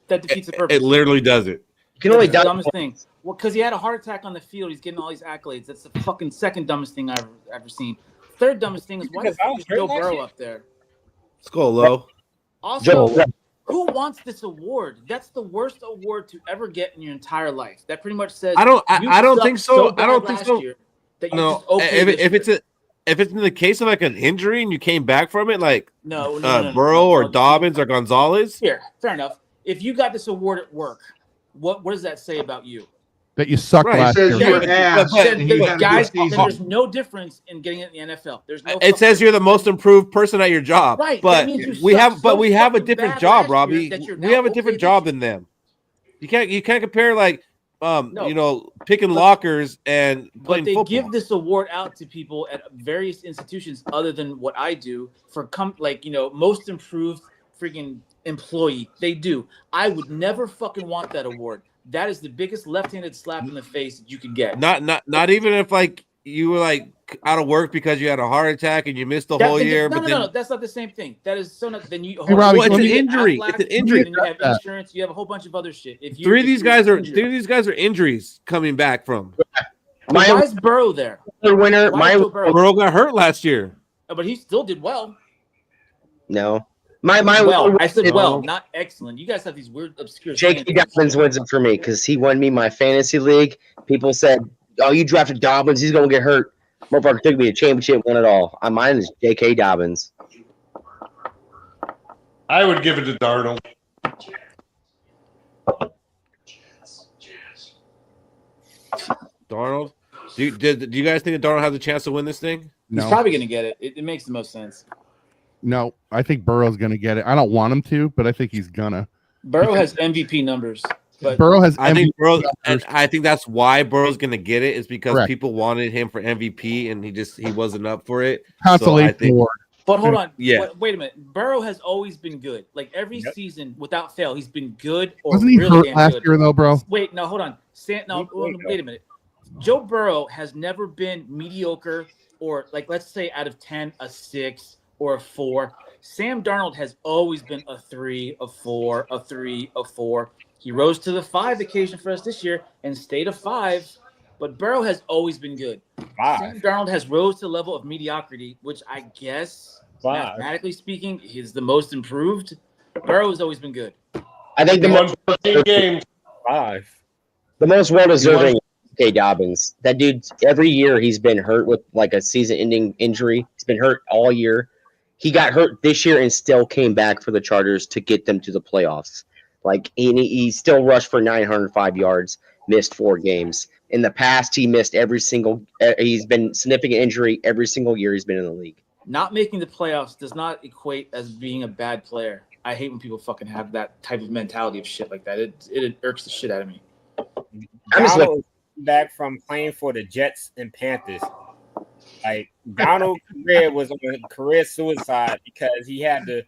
defeats the purpose.
It literally doesn't.
You can only
the dumbest thing. Well, because he had a heart attack on the field, he's getting all these accolades. That's the fucking 2nd dumbest thing I've ever seen. 3rd dumbest thing is why the fuck is Joe Burrow up there?
Skol low.
Also, who wants this award? That's the worst award to ever get in your entire life. That pretty much says
I don't think so. I don't think so.
No,
if it's in the case of like an injury and you came back from it, like
no,
Burrow or Dobbins or Gonzalez.
Here, fair enough. If you got this award at work, what does that say about you?
That you suck last year.
Guys, there's no difference in getting it in the NFL. There's no.
It says you're the most improved person at your job,
right?
But we have a different job, Robbie. We have a different job than them. You can't compare like picking lockers and playing football.
But they give this award out to people at various institutions other than what I do for most improved freaking employee. They do. I would never fucking want that award. That is the biggest left-handed slap in the face that you could get.
Not even if like you were like out of work because you had a heart attack and you missed the whole year.
No, that's not the same thing. That is so not. Then you.
Hey, Robbie, it's an injury. It's an injury.
And you have insurance. You have a whole bunch of other shit.
Three of these guys are injuries coming back from.
Why is Burrow there?
Burrow got hurt last year,
but he still did well.
No.
I said well, not excellent. You guys have these weird, obscure.
J.K. Dobbins wins it for me because he won me my fantasy league. People said, "Oh, you drafted Dobbins. He's gonna get hurt." Motherfucker took me to championship, won it all. Mine is J.K. Dobbins.
I would give it to Darnold.
Darnold. Do you guys think that Darnold has a chance to win this thing?
No. He's probably gonna get it. It makes the most sense.
No, I think Burrow's going to get it. I don't want him to, but I think he's gonna.
Burrow has MVP numbers. But
Burrow has.
I think Burrow, and I think that's why Burrow's going to get it is because
Correct.
people wanted him for MVP and he wasn't up for it.
Consolation award.
But hold on.
Yeah.
Wait a minute. Burrow has always been good. Like every season, without fail, he's been good. Or
Wasn't he
really
hurt last year though, bro?
Wait, no, hold on. Wait a minute. Joe Burrow has never been mediocre or like let's say out of 10 a 6 or a 4. Sam Darnold has always been a 3, a 4, a 3, a 4. He rose to the 5 occasion for us this year and stayed a 5. But Burrow has always been good.
5.
Sam Darnold has rose to the level of mediocrity, which I guess, mathematically speaking, is the most improved. Burrow has always been good.
I think the most
14 games.
5.
The most well-deserving J.K. Dobbins. That dude, every year he's been hurt with like a season-ending injury. He's been hurt all year. He got hurt this year and still came back for the Chargers to get them to the playoffs. Like he still rushed for 905 yards, missed 4 games. In the past, he missed every single. He's been significant injury every single year he's been in the league.
Not making the playoffs does not equate as being a bad player. I hate when people fucking have that type of mentality of shit like that. It irks the shit out of me.
Donald back from playing for the Jets and Panthers. Like Donald's career was on a career suicide because he had to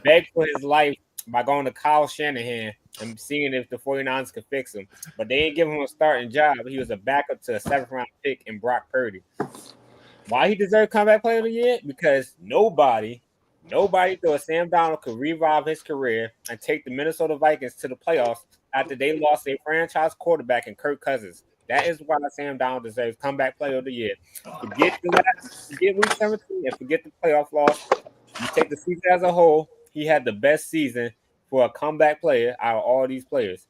beg for his life by going to Kyle Shanahan and seeing if the 49ers could fix him. But they didn't give him a starting job. He was a backup to a 7th-round pick in Brock Purdy. Why he deserved comeback player of the year? Because nobody thought Sam Darnold could revive his career and take the Minnesota Vikings to the playoffs after they lost their franchise quarterback in Kirk Cousins. That is why Sam Darnold deserves comeback player of the year. Forget week 17 and forget the playoff loss. You take the season as a whole, he had the best season for a comeback player out of all these players.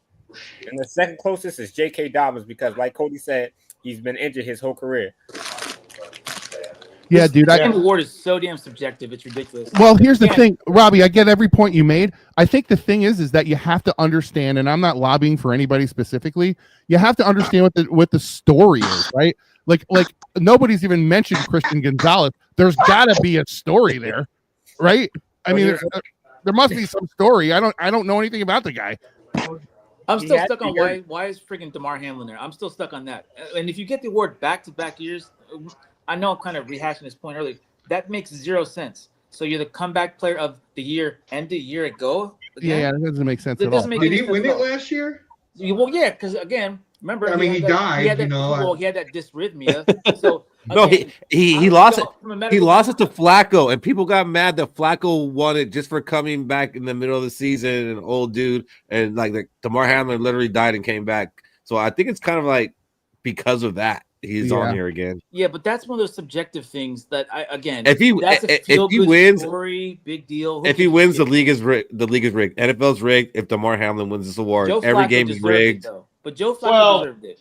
And the second closest is J.K. Dobbins because, like Cody said, he's been injured his whole career.
Yeah, dude.
The award is so damn subjective. It's ridiculous.
Well, here's the thing, Robbie. I get every point you made. I think the thing is that you have to understand, and I'm not lobbying for anybody specifically. You have to understand what the story is, right? Like nobody's even mentioned Christian Gonzalez. There's got to be a story there, right? I mean, there must be some story. I don't know anything about the guy.
I'm still stuck on why is freaking DeMar Hamlin there? I'm still stuck on that. And if you get the award back-to-back years, I know I'm kind of rehashing this point earlier. That makes 0 sense. So you're the comeback player of the year and the year ago? Again?
Yeah, that doesn't make sense at all.
Did he win it last year?
Well, yeah, because again, remember,
I mean, he died. He had
that dysrhythmia. So
again, he lost it. He lost it to Flacco, and people got mad that Flacco won it just for coming back in the middle of the season, an old dude, and like DeMar Hamlin literally died and came back. So I think it's kind of like because of that. He's on here again.
Yeah, but that's one of those subjective things that
if he wins,
story, big deal.
If he wins, the league is rigged. The league is rigged. NFL's rigged. If DeMar Hamlin wins this award, every game is rigged.
But Joe Flacco deserved it.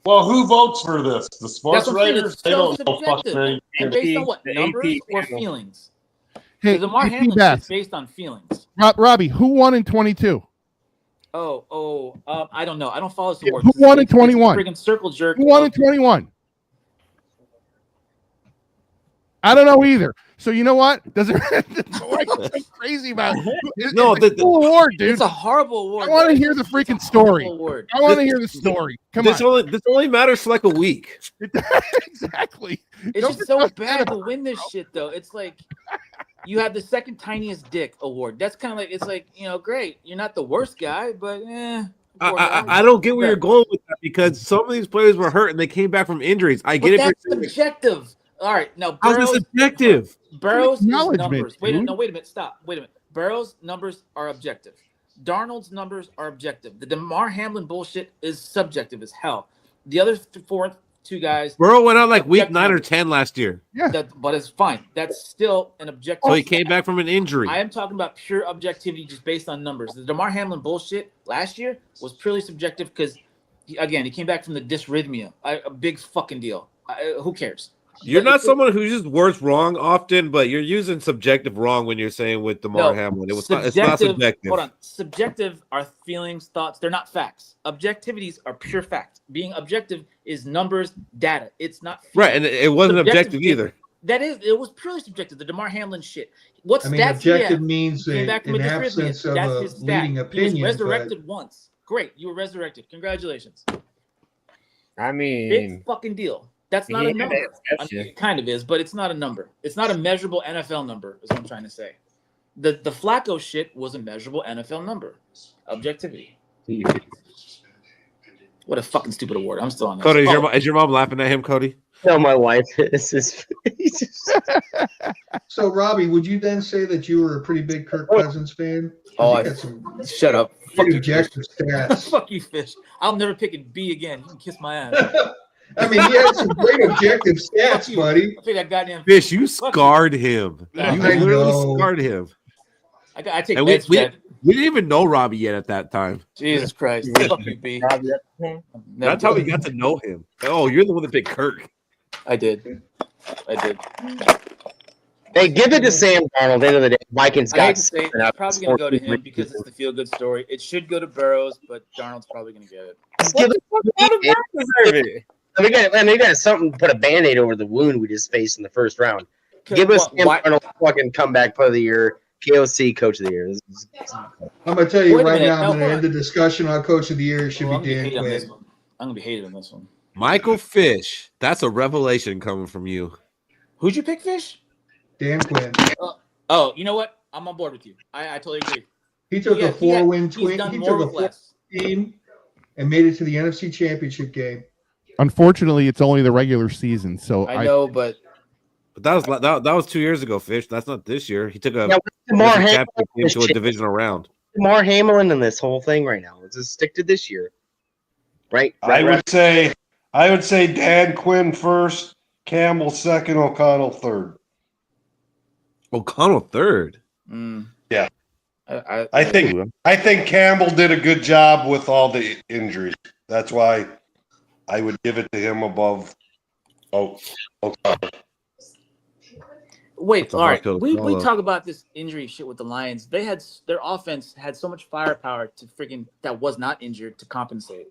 Well, who votes for this? The sports writers?
They don't know fucking. And based on what numbers or feelings?
Hey,
DeMar Hamlin is based on feelings.
Robbie, who won in 22?
I don't know. I don't follow this award.
Who won in 21?
Freaking circle jerk.
Who won in 21? I don't know either. So you know what? Does it crazy about it?
No,
it's a cool award, dude.
It's a horrible award.
I want to hear the freaking story. I want to hear the story.
This only matters for like a week.
Exactly.
It's just so bad to win this shit, though. It's like you have the second tiniest dick award. That's kind of like, it's like, great. You're not the worst guy, but
I don't get where you're going with that because some of these players were hurt and they came back from injuries. I get
But
it.
that's subjective. All right, now
How's
Burrow's
this objective?
Burrow's
Acknowledgement,
numbers. Wait a
dude.
minute. Stop. Wait a minute. Burrow's numbers are objective. Darnold's numbers are objective. The DeMar Hamlin bullshit is subjective as hell. The other two guys.
Burrow went out like week 9 or 10 last year.
Yeah.
But it's fine. That's still an objective.
So he came back from an injury.
I am talking about pure objectivity just based on numbers. The DeMar Hamlin bullshit last year was purely subjective because, again, he came back from the dysrhythmia. A big fucking deal. Who cares?
You're not someone who uses words wrong often, but you're using subjective wrong when you're saying with DeMar Hamlin. It's not subjective.
Hold on. Subjective are feelings, thoughts. They're not facts. Objectivities are pure facts. Being objective is numbers, data. It's not feelings.
Right, and it wasn't objective either.
It was purely subjective. The DeMar Hamlin shit. What
I mean,
stats
objective means
came back from
an
a dysrhythmia.
absence of
That's
a
his stat.
leading opinion.
He was resurrected once. Great, you were resurrected. Congratulations.
I mean,
Big fucking deal. That's not a number. I mean, it kind of is, but it's not a number. It's not a measurable NFL number, is what I'm trying to say. The Flacco shit was a measurable NFL number. Objectivity. What a fucking stupid award. I'm still on that.
Cody, is your mom laughing at him, Cody?
No, my wife is.
So, Robbie, would you then say that you were a pretty big Kirk Cousins fan?
Shut up. Fuck you,
objective stats.
Fuck you, Fish. I'm never picking B again. You can kiss my ass.
I mean, he had some great objective stats, buddy.
I think that goddamn
Fish, you scarred him. You
I
literally
know.
scarred him.
I take
And
bets,
we
Chad.
didn't even know Robbie yet at that time.
Jesus Christ. Fuck you, B.
That's how we got to know him. Oh, you're the one that picked Kirk.
I did.
Hey, give it to Sam Darnold. At the end of the day, Vikings
I
got.
hate to say it, it's probably going to go to him because it's the feel-good story. It should go to Burrows, but Darnold's probably going to get it.
Just give it. We got something to put a Band-Aid over the wound we just faced in the first round. Give us Sam Darnold fucking comeback player of the year, KOC coach of the year.
I'm going to tell you
Wait a
right
minute.
now,
No,
I'm going to
hold
end the discussion on coach of the year. It should
I'm
be
going to be
Dan
hated on this
Quinn.
one. I'm going to be hated on this one.
Michael Fish. That's a revelation coming from you.
Who'd you pick, Fish?
Dan Quinn.
Oh, you know what? I'm on board with you. I totally agree.
He took a 4-win
He's done
he
more
took a
with less.
team and made it to the NFC Championship game.
Unfortunately, it's only the regular season, so
I know, but
But that was 2 years ago, Fish. That's not this year. He took a
DeMar
championship
Hamlin
to a divisional round.
DeMar Hamlin in this whole thing right now. Let's just stick to this year, right?
I would say Dan Quinn first, Campbell second, O'Connell third.
O'Connell third.
Yeah.
I
think Campbell did a good job with all the injuries. That's why I would give it to him above O'Connell.
Wait, all right.
Marco
We
Solo.
talk about this injury shit with the Lions. Their offense had so much firepower to freaking that was not injured to compensate.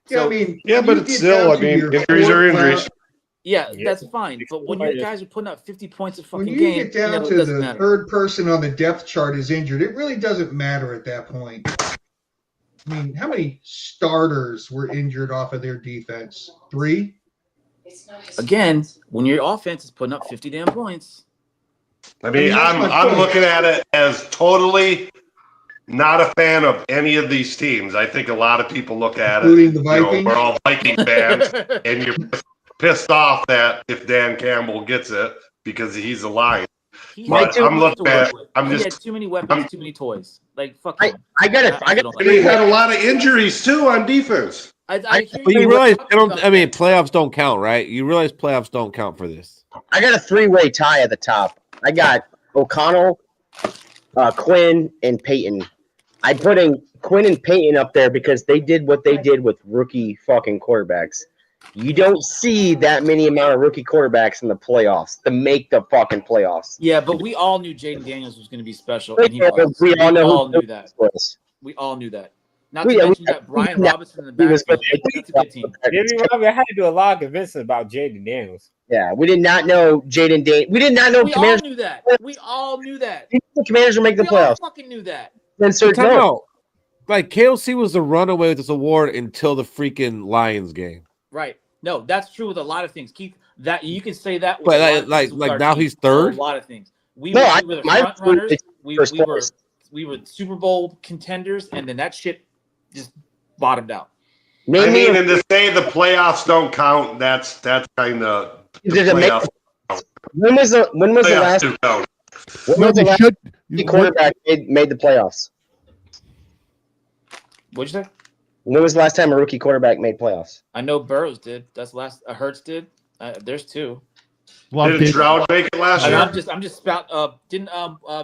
Yeah,
So-
I mean,
Yeah, but
you
it's
get
still,
down
I
to
mean,
your
injuries are
fourth
injuries.
round-
Yeah, that's fine. But when your guys are putting up 50 points a fucking
When you
game,
get down
it
to
doesn't
the
matter.
third person on the depth chart is injured, it really doesn't matter at that point. I mean, how many starters were injured off of their defense? 3?
Again, when your offense is putting up 50 damn points.
I mean,
that's my
I'm
point.
looking at it as totally not a fan of any of these teams. I think a lot of people look at it.
Including the Vikings?
We're all Viking fans, and you're pissed off that if Dan Campbell gets it because he's a Lion.
He
But
had
I'm looking at.
he had too many weapons, too many toys. Like fuck him.
I got
I
it.
don't
And he had a lot of injuries too on defense.
I hear
But you
you
realize
talking about
playoffs don't count, right? You realize playoffs don't count for this.
I got a 3-way tie at the top. I got O'Connell, Quinn, and Peyton. I put in Quinn and Peyton up there because they did what they did with rookie fucking quarterbacks. You don't see that many amount of rookie quarterbacks in the playoffs to make the fucking playoffs.
Yeah, but we all knew Jaden Daniels was going to be special, and he
Yeah,
was.
we all know who
knew that.
was.
We all knew that. Not to
Yeah,
mention that Brian Robinson in the
he was
backfield.
good.
That's a good team.
Jimmy Robbie, I had to do a lot of convincing about Jaden Daniels.
Yeah, we did not know Jaden Daniels. We did not know
We all
Commanders.
knew that. We all knew that.
The Commanders would make the
We all
playoffs.
fucking knew that.
Then Sir
Time
Jones.
out. Like KOC was the runaway with this award until the freaking Lions game.
Right. No, that's true with a lot of things. Keith, that you can say that. With
But
a lot of
like
things with our
now
team.
he's third?
A lot of things. We
No,
were the
my
front runners.
first place.
We were Super Bowl contenders, and then that shit just bottomed out.
I mean, and to say the playoffs don't count, that's kind of the playoffs.
When was the last quarterback made the playoffs?
What'd you say?
When was the last time a rookie quarterback made playoffs?
I know Burrows did. That's last. Hurts did. There's two.
Didn't Stroud make it last year?
I'm just about. Didn't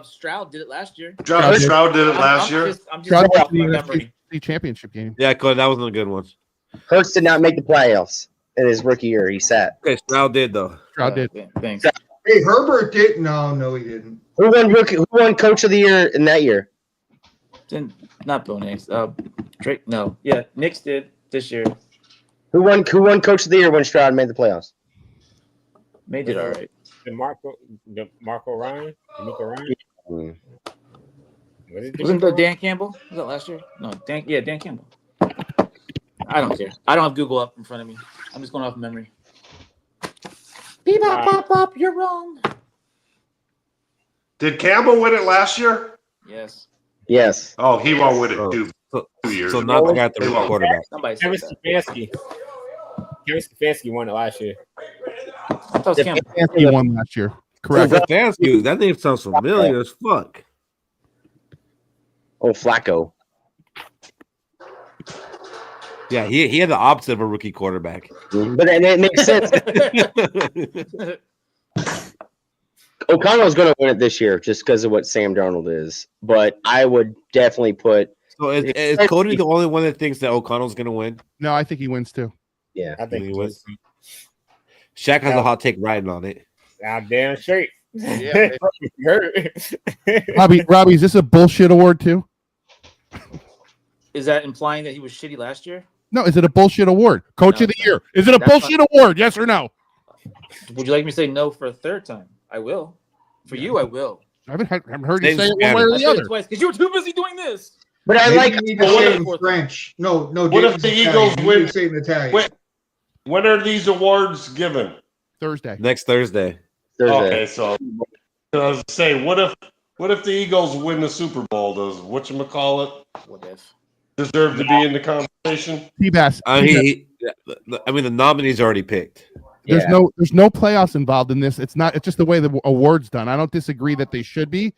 Stroud did it last year?
Stroud did it last year.
I'm just about my memory.
The championship game.
Yeah, Cody, that wasn't a good one.
Hurts did not make the playoffs in his rookie year. He sat.
Okay, Stroud did though.
Stroud did.
Thanks.
Hey, Herbert did. No, he didn't.
Who won coach of the year in that year?
Not Bo Nix. Drake. No. Yeah, Knicks did this year.
Who won coach of the year when Stroud made the playoffs?
They did all right.
Marco Ryan.
Wasn't that Dan Campbell? Was that last year? No, Dan Campbell. I don't care. I don't have Google up in front of me. I'm just going off memory. Bebop, pop, pop, you're wrong.
Did Campbell win it last year?
Yes.
Yes.
Oh, he won't win it 2 years.
So not the guy at the quarterback.
Kevin Stefanski won it last year.
I thought it was Campbell.
He won last year. Correct.
Stefanski, that name sounds familiar as fuck.
Oh, Flacco.
Yeah, he had the opposite of a rookie quarterback.
But it makes sense. O'Connell's going to win it this year just because of what Sam Darnold is. But I would definitely put.
So is Cody the only one that thinks that O'Connell's going to win?
No, I think he wins too.
Yeah,
I think
he wins. Shaq has a hot take riding on it.
Damn straight.
Yeah.
Robbie, is this a bullshit award too?
Is that implying that he was shitty last year?
No, is it a bullshit award? Coach of the year. Is it a bullshit award? Yes or no?
Would you like me to say no for a third time? I will. For you, I will.
I haven't heard you say it one way or the other.
Twice because you were too busy doing this.
But I like you to say it in French. No.
What if the Eagles win?
Say it in Italian.
When are these awards given?
Thursday.
Next Thursday.
Okay, so I was saying, what if the Eagles win the Super Bowl? Does whatchamacallit
What if?
deserve to be in the conversation?
T-Bass.
I mean, the nominees already picked.
There's no playoffs involved in this. It's just the way the award's done. I don't disagree that they should be,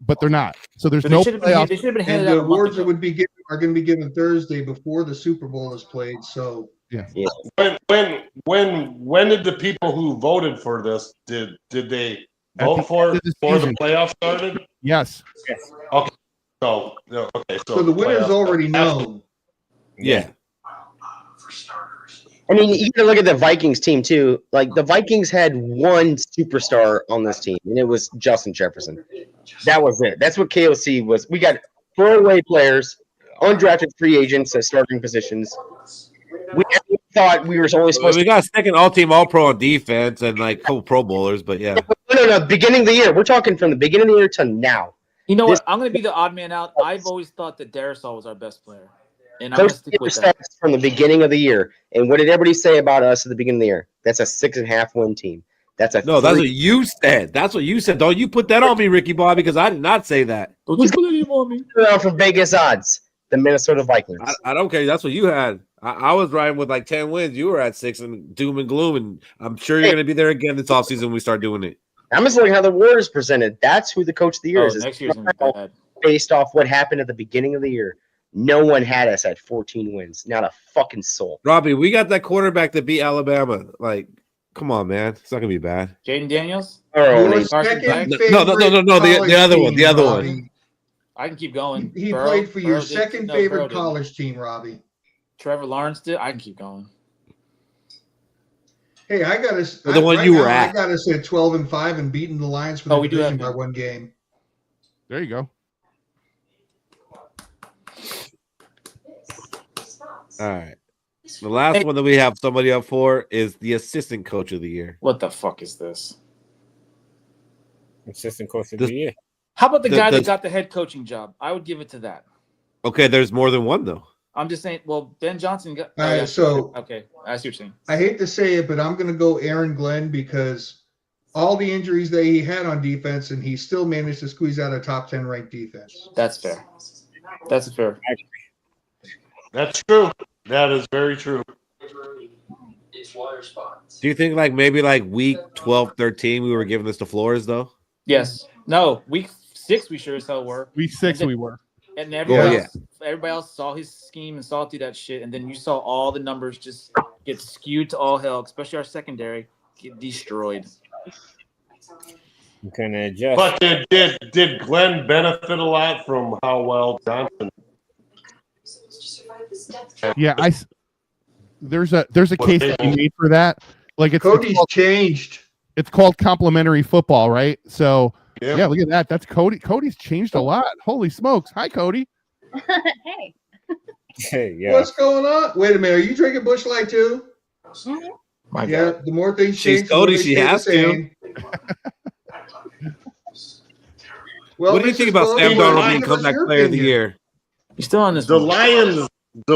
but they're not. So there's no playoffs.
They should have been handed
And
out.
the awards that would be given are going to be given Thursday before the Super Bowl is played. So
yeah.
When did the people who voted for this did they vote for it before the playoffs started?
Yes.
Okay. So
the winner's already known.
Yeah.
I mean, you can look at the Vikings team too. Like the Vikings had one superstar on this team, and it was Justin Jefferson. That was it. That's what KOC was. We got throwaway players, undrafted free agents at starting positions. We thought we were only supposed.
We got second all-team All-Pro on defense and like a couple Pro Bowlers, but yeah.
No. Beginning of the year. We're talking from the beginning of the year to now.
You know what? I'm going to be the odd man out. I've always thought that Darisaw was our best player. And I'm going to stick with that.
From the beginning of the year. And what did everybody say about us at the beginning of the year? That's a 6.5 win team. That's
that's what you said. That's what you said. Don't you put that on me, Ricky Boy, because I did not say that.
Don't you put it on me?
From Vegas odds, the Minnesota Vikings.
I don't care. That's what you had. I was riding with like 10 wins. You were at 6 and doom and gloom. And I'm sure you're going to be there again this offseason when we start doing it.
I'm just looking at how the Warriors presented. That's who the coach of the year is.
Next year's going to be bad.
Based off what happened at the beginning of the year. No one had us at 14 wins. Not a fucking soul.
Robbie, we got that quarterback that beat Alabama. Like, come on, man. It's not going to be bad.
Jaden Daniels?
No.
The other one. The other one.
I can keep going.
He played for your second favorite college team, Robbie.
Trevor Lawrence did. I can keep going.
Hey, I got us.
The one you were at.
I got us at 12-5 and beating the Lions for the division by one game.
There you go.
All right. The last one that we have somebody up for is the assistant coach of the year.
What the fuck is this?
Assistant coach of the year.
How about the guy that got the head coaching job? I would give it to that.
Okay, there's more than one though.
I'm just saying. Well, Ben Johnson got.
All right, so
okay, I see what you're saying.
I hate to say it, but I'm going to go Aaron Glenn because all the injuries that he had on defense, and he still managed to squeeze out a top 10 ranked defense.
That's fair. That's fair.
That's true. That is very true.
Do you think like maybe like week 12, 13, we were giving this to Flores though?
Yes. No. Week 6, we sure as hell were.
Week 6,
then,
we were.
And everybody
Yeah.
else saw his scheme and saw through that shit. And then you saw all the numbers just get skewed to all hell, especially our secondary get destroyed.
You couldn't adjust.
But did Glenn benefit a lot from how well Johnson?
Yeah, there's a case that you made for that. Like
Cody's changed.
It's called complementary football, right? So
Yeah.
yeah, look at that. That's Cody. Cody's changed a lot. Holy smokes! Hi, Cody.
Hey.
Hey, yeah.
What's going on? Wait a minute. Are you drinking Busch Light too?
My
Yeah.
God.
The more things
She's
change, the more
Cody,
they
she
stay the
has to.
same. Well,
What do you
Mrs.
think about
Cody,
Sam
what
Darnold being
was
comeback
your
player of the
opinion?
year?
You still on this?
The
one?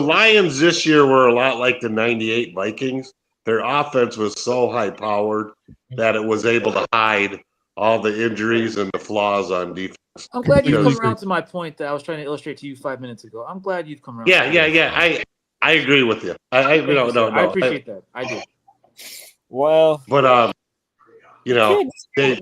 Lions this year were a lot like the '98 Vikings. Their offense was so high powered that it was able to hide all the injuries and the flaws on defense.
I'm glad you've
Because-
come around to my point that I was trying to illustrate to you 5 minutes ago. I'm glad you've come around.
Yeah. I agree with you.
Thank you,
No.
sir. I appreciate that. I do.
Well,
But you know,
you can't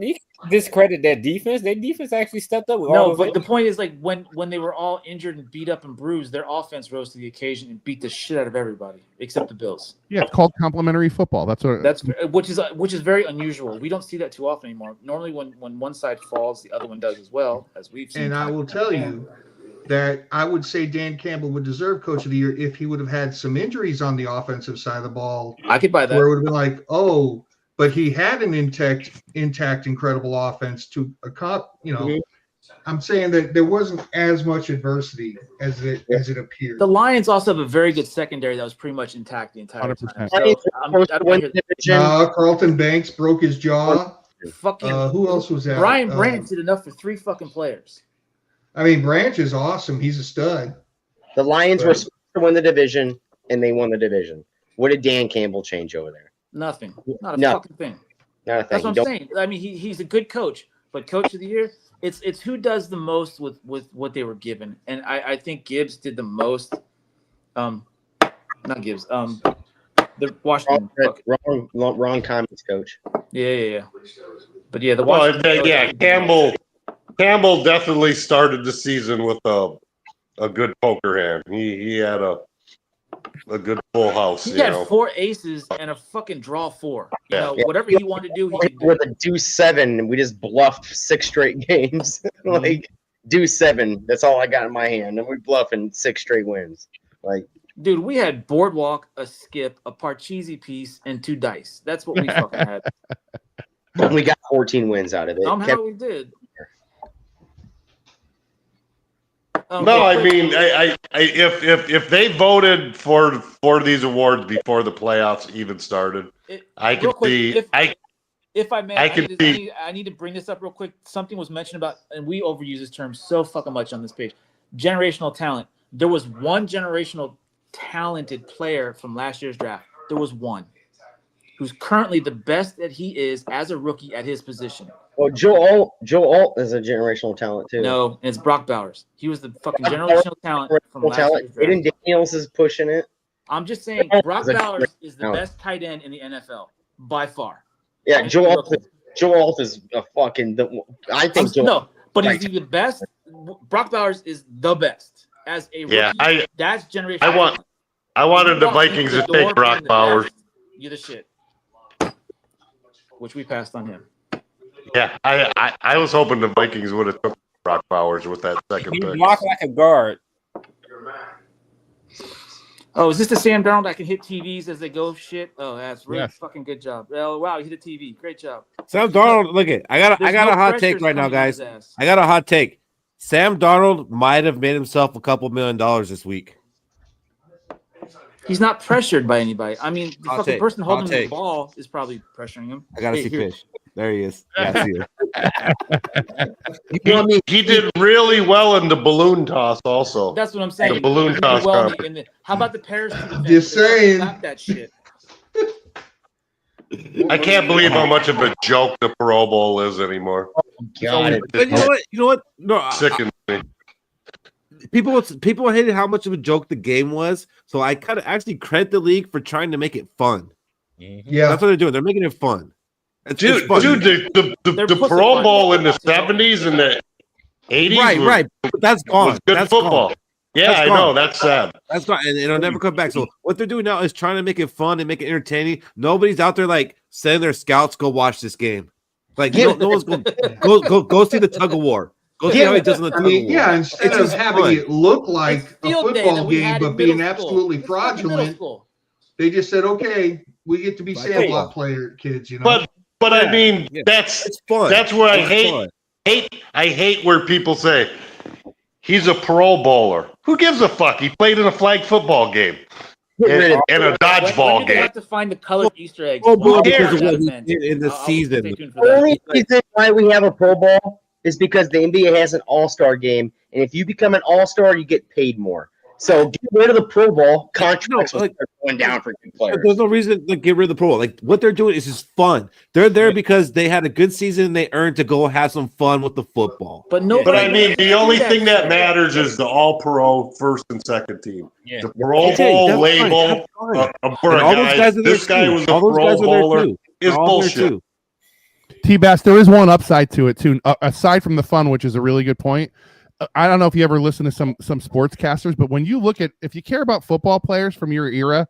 discredit that defense. Their defense actually stepped up with all
No,
those
but the
injuries.
point is, like, when they were all injured and beat up and bruised, their offense rose to the occasion and beat the shit out of everybody except the Bills.
Yeah, it's called complementary football. That's what.
That's which is very unusual. We don't see that too often anymore. Normally, when one side falls, the other one does as well, as we've seen.
And I will tell you that I would say Dan Campbell would deserve Coach of the Year if he would have had some injuries on the offensive side of the ball,
I could buy
where it
that.
would have been like, oh, but he had an intact, incredible offense to a cop. You know,
Mm-hmm.
I'm saying that there wasn't as much adversity as it appeared.
The Lions also have a very good secondary that was pretty much intact the entire time.
100%.
So, I don't wanna hear
Carlton Banks broke his jaw.
fucking
Who else was that?
Brian Branch did enough for 3 fucking players.
I mean, Branch is awesome. He's a stud.
The Lions were supposed to win the division, and they won the division. What did Dan Campbell change over there?
Nothing. Not a
No.
fucking thing.
Not a thing.
That's what I'm saying. I mean, he's a good coach, but Coach of the Year, it's who does the most with what they were given, and I think Gibbs did the most. Not Gibbs. The Washington.
Wrong comments, coach.
Yeah. But yeah, the
well,
Washington.
yeah, Campbell definitely started the season with a good poker hand. He had a good full house.
He
you
had
know.
4 aces and a fucking draw 4. You know,
Yeah.
whatever he wanted to do, he could do.
With a deuce 7, and we just bluffed 6 straight games. Like deuce 7, that's all I got in my hand, and we bluffing 6 straight wins. Like,
Dude, we had boardwalk, a skip, a Parcheesi piece, and 2 dice. That's what we fucking had.
we got 14 wins out of it.
Somehow we did.
No, I mean, if they voted for these awards before the playoffs even started, I can see.
If I may,
I can see.
I need to bring this up real quick. Something was mentioned about, and we overuse this term so fucking much on this page. Generational talent. There was one generational talented player from last year's draft. There was one who's currently the best that he is as a rookie at his position.
Well, Joe Alt is a generational talent too.
No, and it's Brock Bowers. He was the fucking generational talent from last year's draft.
Aiden Daniels is pushing it.
I'm just saying, Brock Bowers is the best tight end in the NFL by far.
Yeah, Joe Alt is a fucking. I think Joe.
No, but is he the best? Brock Bowers is the best as a rookie.
Yeah,
that's generational.
I wanted the Vikings to take Brock Bowers.
You're the shit. Which we passed on him.
Yeah, I was hoping the Vikings would have took Brock Bowers with that second
He
pick.
blocked like a guard.
Oh, is this the Sam Darnold that can hit TVs as they go? Shit. Oh, that's really fucking good job. Oh, wow, you hit a TV. Great job.
Sam Darnold, look it. I got a hot take right now, guys. I got a hot take. Sam Darnold might have made himself a couple $1 million this week.
He's not pressured by anybody. I mean, the fucking person holding the
take.
ball is probably pressuring him.
I gotta see Fish. There he is. Yeah, I see him.
He did really well in the balloon toss also.
That's what I'm saying.
The balloon
He did
toss
well
competition.
how about the parachute event?
Just saying.
Stop that shit.
I can't believe how much of a joke the Pro Bowl is anymore.
God,
But you know what? No,
Sickens me.
people hated how much of a joke the game was. So I kind of actually credit the league for trying to make it fun.
Yeah,
That's what they're doing. They're making it fun. It's
Dude,
fun.
the Pro Bowl in the 70s and the 80s
right. But that's gone.
was good
That's
football.
gone.
Yeah,
That's
I
gone.
know. That's sad.
That's gone, and it'll never come back. So what they're doing now is trying to make it fun and make it entertaining. Nobody's out there like sending their scouts go watch this game. Like no one's going go see the tug of war. Go see how he does in the tug of war.
Yeah, instead
It's
of
just
having
fun.
it look like
It's
a
field day
football
that we
game
had in
but being
middle school.
absolutely
It's fucking middle
fraudulent,
school.
they just said, okay, we get to be
Like
sandlot
football.
player kids, you know.
But I
Yeah.
mean,
Yeah.
that's
It's fun.
that's where I
It's fun.
I hate where people say he's a Pro Bowler. Who gives a fuck? He played in a flag football game and a
When
dodgeball
do they
game.
have to find the colored Easter eggs?
Pro Bowl
Wow,
because of
that
what he
meant.
did in the
I'll
season.
stay tuned for
The
that.
only reason why we have a Pro Bowl is because the NBA has an All-Star game, and if you become an All-Star, you get paid more. So get rid of the Pro Bowl. Contracts will start going down for good players.
There's no reason to get rid of the Pro Bowl. Like what they're doing is just fun. They're there because they had a good season and they earned to go have some fun with the football.
But no.
But I mean, the only thing that matters is the All-Pro first and second team.
Yeah.
The Pro
Okay,
Bowl
that's fine.
label
That's fine.
for a
And all those
guy,
guys are there
this guy
too.
was a
All those
Pro
guys are there
Bowler
too.
is
They're all there
bullshit.
too.
T-Bass, there is one upside to it too. Aside from the fun, which is a really good point. I don't know if you ever listen to some sportscasters, but when you look at, if you care about football players from your era,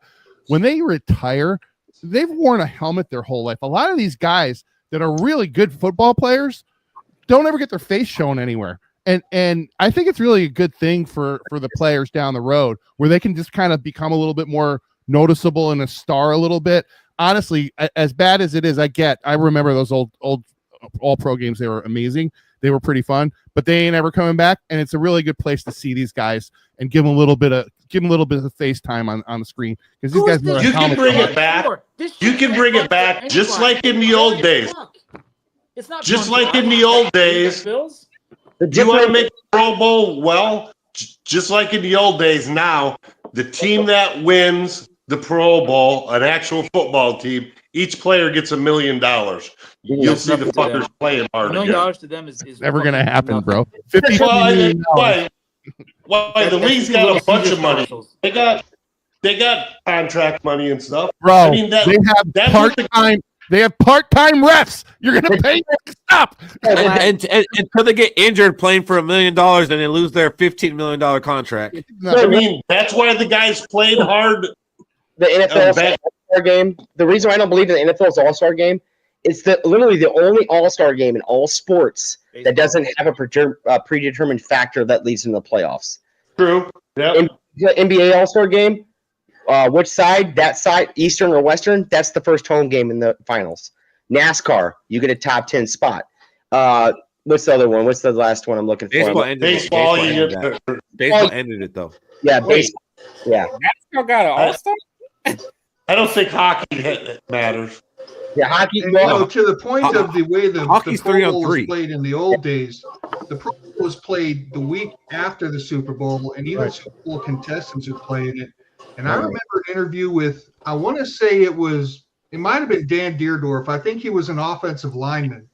when they retire, they've worn a helmet their whole life. A lot of these guys that are really good football players don't ever get their face shown anywhere. And I think it's really a good thing for the players down the road where they can just kind of become a little bit more noticeable and a star a little bit. Honestly, as bad as it is, I remember those old all pro games. They were amazing. They were pretty fun, but they ain't ever coming back. And it's a really good place to see these guys and give them a little bit of FaceTime on the screen because these guys.
You can bring it back. You can bring it back just like in the old days.
It's not
Just
fun.
like in the old days.
Bills?
The
Do you want to
difference-
make the Pro Bowl? Well, just like in the old days now, the team that wins the Pro Bowl, an actual football team, each player gets $1 million. You'll see the fuckers playing
$1
hard
million
again.
to them is
Never gonna
fucking
happen,
nothing.
bro. $50 million.
Why? The league's got a bunch of money. They got contract money and stuff.
Bro,
I mean, that-
they have
that's what the-
part-time. They have part-time refs. You're gonna pay them to stop.
And until they get injured playing for $1 million and they lose their $15 million contract.
I mean, that's why the guys played hard.
The NFL's
back-
All-Star game. The reason why I don't believe in the NFL's All-Star game is literally the only All-Star game in all sports that doesn't have a predetermined factor that leads into the playoffs.
True. Yeah.
The NBA All-Star game, which side? That side, Eastern or Western? That's the first home game in the finals. NASCAR, you get a top 10 spot. What's the other one? What's the last one I'm looking for?
Baseball ended
Baseball,
it.
you
Baseball ended
get
that. Baseball ended it though.
Yeah,
Wait.
baseball. Yeah,
NASCAR got an All-Star?
I don't think hockey matters.
yeah. Hockey.
And,
Well,
to the point of the way the
Hockey's
Pro Bowl
3-on-3.
was played in the old days, the Pro Bowl was played the week after the Super Bowl, and even Super Bowl contestants would play in it. And I remember an interview with, I want to say it might have been Dan Deerdorf. I think he was an offensive lineman.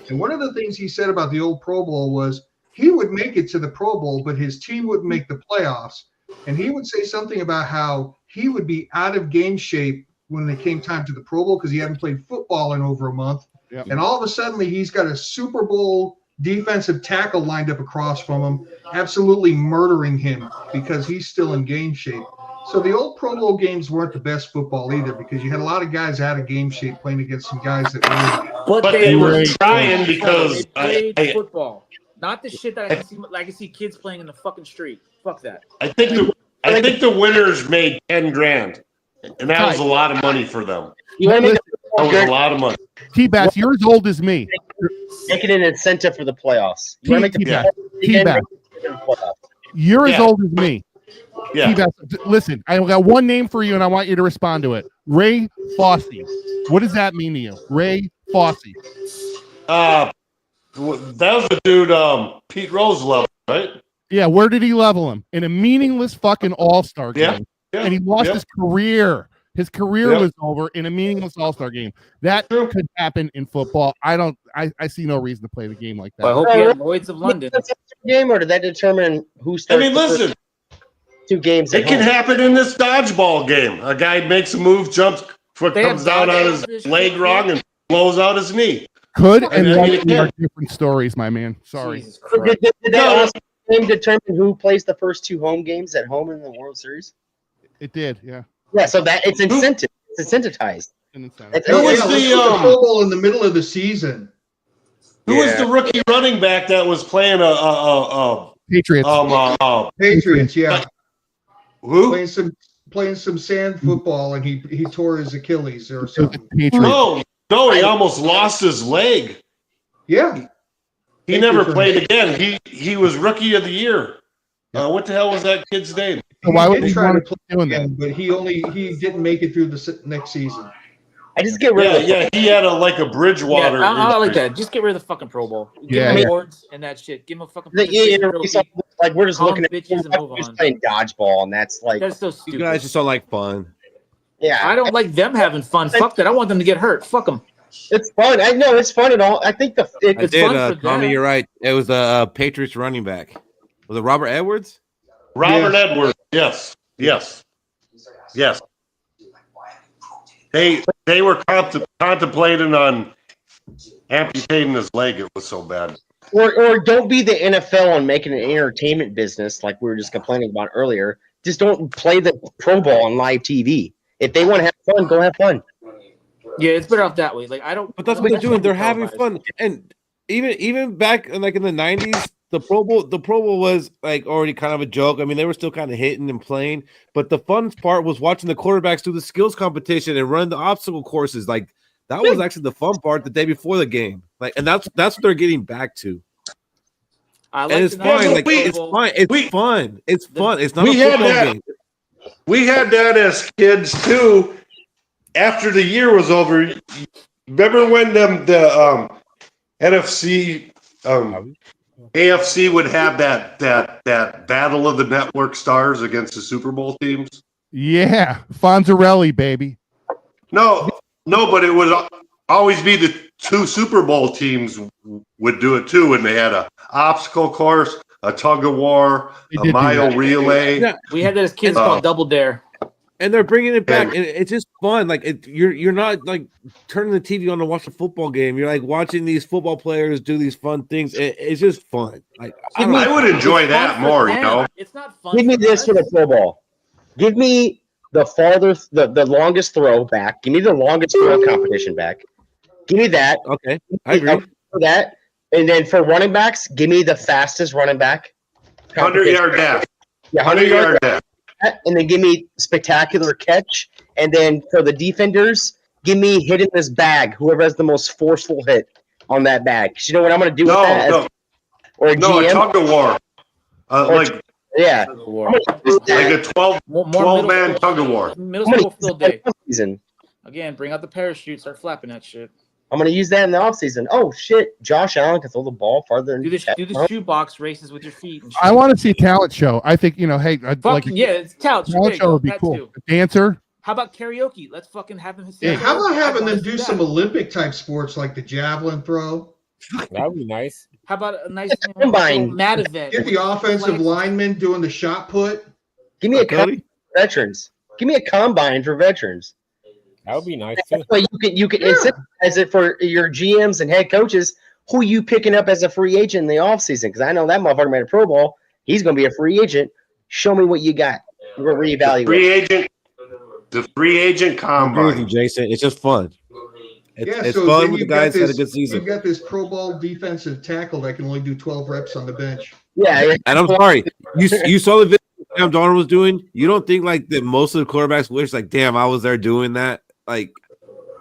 And one of the things he said about the old Pro Bowl was he would make it to the Pro Bowl, but his team wouldn't make the playoffs. And he would say something about how he would be out of game shape when it came time to the Pro Bowl because he hadn't played football in over a month.
Yep.
And all of a sudden, he's got a Super Bowl defensive tackle lined up across from him, absolutely murdering him because he's still in game shape. So the old Pro Bowl games weren't the best football either because you had a lot of guys out of game shape playing against some guys that were.
But they were trying because
they played
I
football, not the shit that I can see kids playing in the fucking street. Fuck that.
think the winners made $10,000, and that was a lot of money for them.
you want to make
That was a lot of money.
T-Bass, you're as old as me.
it an incentive for the playoffs. You want to make the
T-Bass,
playoffs.
T-Bass, you're as
Yeah.
old as me.
Yeah.
T-Bass, listen, I got one name for you, and I want you to respond to it. Ray Fosse. What does that mean to you, Ray Fosse?
That was the dude Pete Rose loved, right?
Yeah, where did he level him? In a meaningless fucking all-star
Yeah.
game.
Yeah.
And he lost
yeah.
his career. His career
Yep.
was over in a meaningless All-Star game. That could happen in football. I see no reason to play the game like that.
Well, I hope he had Lloyd's of London.
Game, or did that determine who
I
starts?
mean, listen,
2 games.
it can happen in this dodgeball game. A guy makes a move, jumps, foot
They
comes
have
down on
dodgeball
his
for
leg
this
wrong
shit?
and blows out his knee.
Could
I
and
mean,
likely are
yeah.
different stories, my man. Sorry.
Jesus Christ.
Did that also game determine who plays the first 2 home games at home in the World Series?
It did, yeah.
Yeah, so that it's incentive. It's incentivized.
An incentive.
It's-
Who was
let's
the,
put Pro Bowl in the middle of the season.
Who was the rookie running back that was playing
Patriots.
Patriots, yeah,
who?
playing some sand football, and he tore his Achilles or
It was
something.
the Patriots.
No, he almost lost his leg.
Yeah,
He never played again. He was rookie of the year. What the hell was that kid's name?
So why would
did
he
try
want
to
to keep doing
again,
that?
but he didn't make it through the next season.
I just get rid of it.
Yeah, he had a
Yeah,
Bridgewater.
I like that. Just get rid of the fucking Pro Bowl. Give
Yeah,
him
yeah.
awards and that shit. Give him a fucking
Like we're just
Calm
looking at
bitches and move
just
on.
playing dodgeball, and that's like,
That's so
You
stupid.
guys just don't like fun.
yeah,
I don't like them having fun. Fuck that. I want them to get hurt. Fuck them.
it's fun. I know it's fun and all. I think
I
It's
did,
fun for
Tommy.
them.
You're right. It was a Patriots running back. Was it Robert Edwards?
Robert Edwards. Yes. They were contemplating on amputating his leg. It was so bad.
or don't be the NFL and make it an entertainment business like we were just complaining about earlier. Just don't play the Pro Bowl on live TV. If they want to have fun, go have fun.
Yeah, it's better off that way. Like I don't.
But that's
I
what
don't
they're doing. They're
care
having
about it.
fun. And even back in like in the 90s, the Pro Bowl was like already kind of a joke. I mean, they were still kind of hitting and playing, but the fun part was watching the quarterbacks do the skills competition and run the obstacle courses. Like that was actually the fun part the day before the game. Like, and that's what they're getting back to.
I like
And it's
the
fine.
National
Like
Pro
it's
Bowl.
fun. It's fun. It's fun. It's not
We
a
had
football
that.
game.
We had that as kids too. After the year was over, remember when the NFC AFC would have that battle of the network stars against the Super Bowl teams?
Yeah, Fonzarelli, baby.
No, but it would always be the 2 Super Bowl teams would do it too, and they had a obstacle course, a tug of war,
They
a
did do
mile
that.
relay.
Yeah.
We had that as kids called Double Dare.
And they're bringing it back,
And-
and it's just fun. Like you're not like turning the TV on to watch a football game. You're like watching these football players do these fun things. It's just fun. Like I don't
I
know.
would enjoy
It's
that
fun for
more,
them.
you know.
It's not fun.
Give me this
us.
for the Pro Bowl. Give me the the longest throw back. Give me the longest throw competition back. Give me that.
Okay, I agree.
For that. And then for running backs, give me the fastest running back.
100-yard dash.
Yeah,
100-yard dash.
and then give me spectacular catch. And then for the defenders, give me hitting this bag. Whoever has the most forceful hit on that bag. 'Cause you know what I'm going to do with that?
No,
Or a
no, a
GM?
tug of war. Like
Yeah.
War.
a 12
More
12-man
middle
tug of war.
Middle
I'm
school
gonna
field
use
day.
that in the offseason.
Again, bring out the parachute. Start flapping that shit.
I'm going to use that in the offseason. Oh, shit. Josh Allen can throw the ball farther than
Do the shoebox races with your feet. And shit.
I want to see talent show. I think hey, I'd like
Fucking, yeah, it's talent. There
talent
you
show
go.
would be
That
cool.
too.
A dancer.
How about karaoke? Let's fucking have them.
Yeah.
How about having them do
that.
some Olympic type sports like the javelin throw?
That would be nice.
How about a nice
Combine.
little mat event?
Get the offensive linemen doing the shot put.
Give me a
Cody?
combine for veterans. Give me a combine for veterans.
That would be nice too.
That way you can incentivize it for your GMs and head coaches. Who you picking up as a free agent in the offseason? Because I know that motherfucker made a Pro Bowl. He's going to be a free agent. Show me what you got. We're going to reevaluate.
The free agent
I agree with you,
combine.
Jason. It's just fun. It's
so
fun
then
when the
you've got
guys had a
this-
good season.
You've got this Pro Bowl defensive tackle that can only do 12 reps on the bench.
Yeah.
And I'm sorry, you saw the video Sam Darnold was doing. You don't think like that most of the quarterbacks wish like, damn, I was there doing that. Like,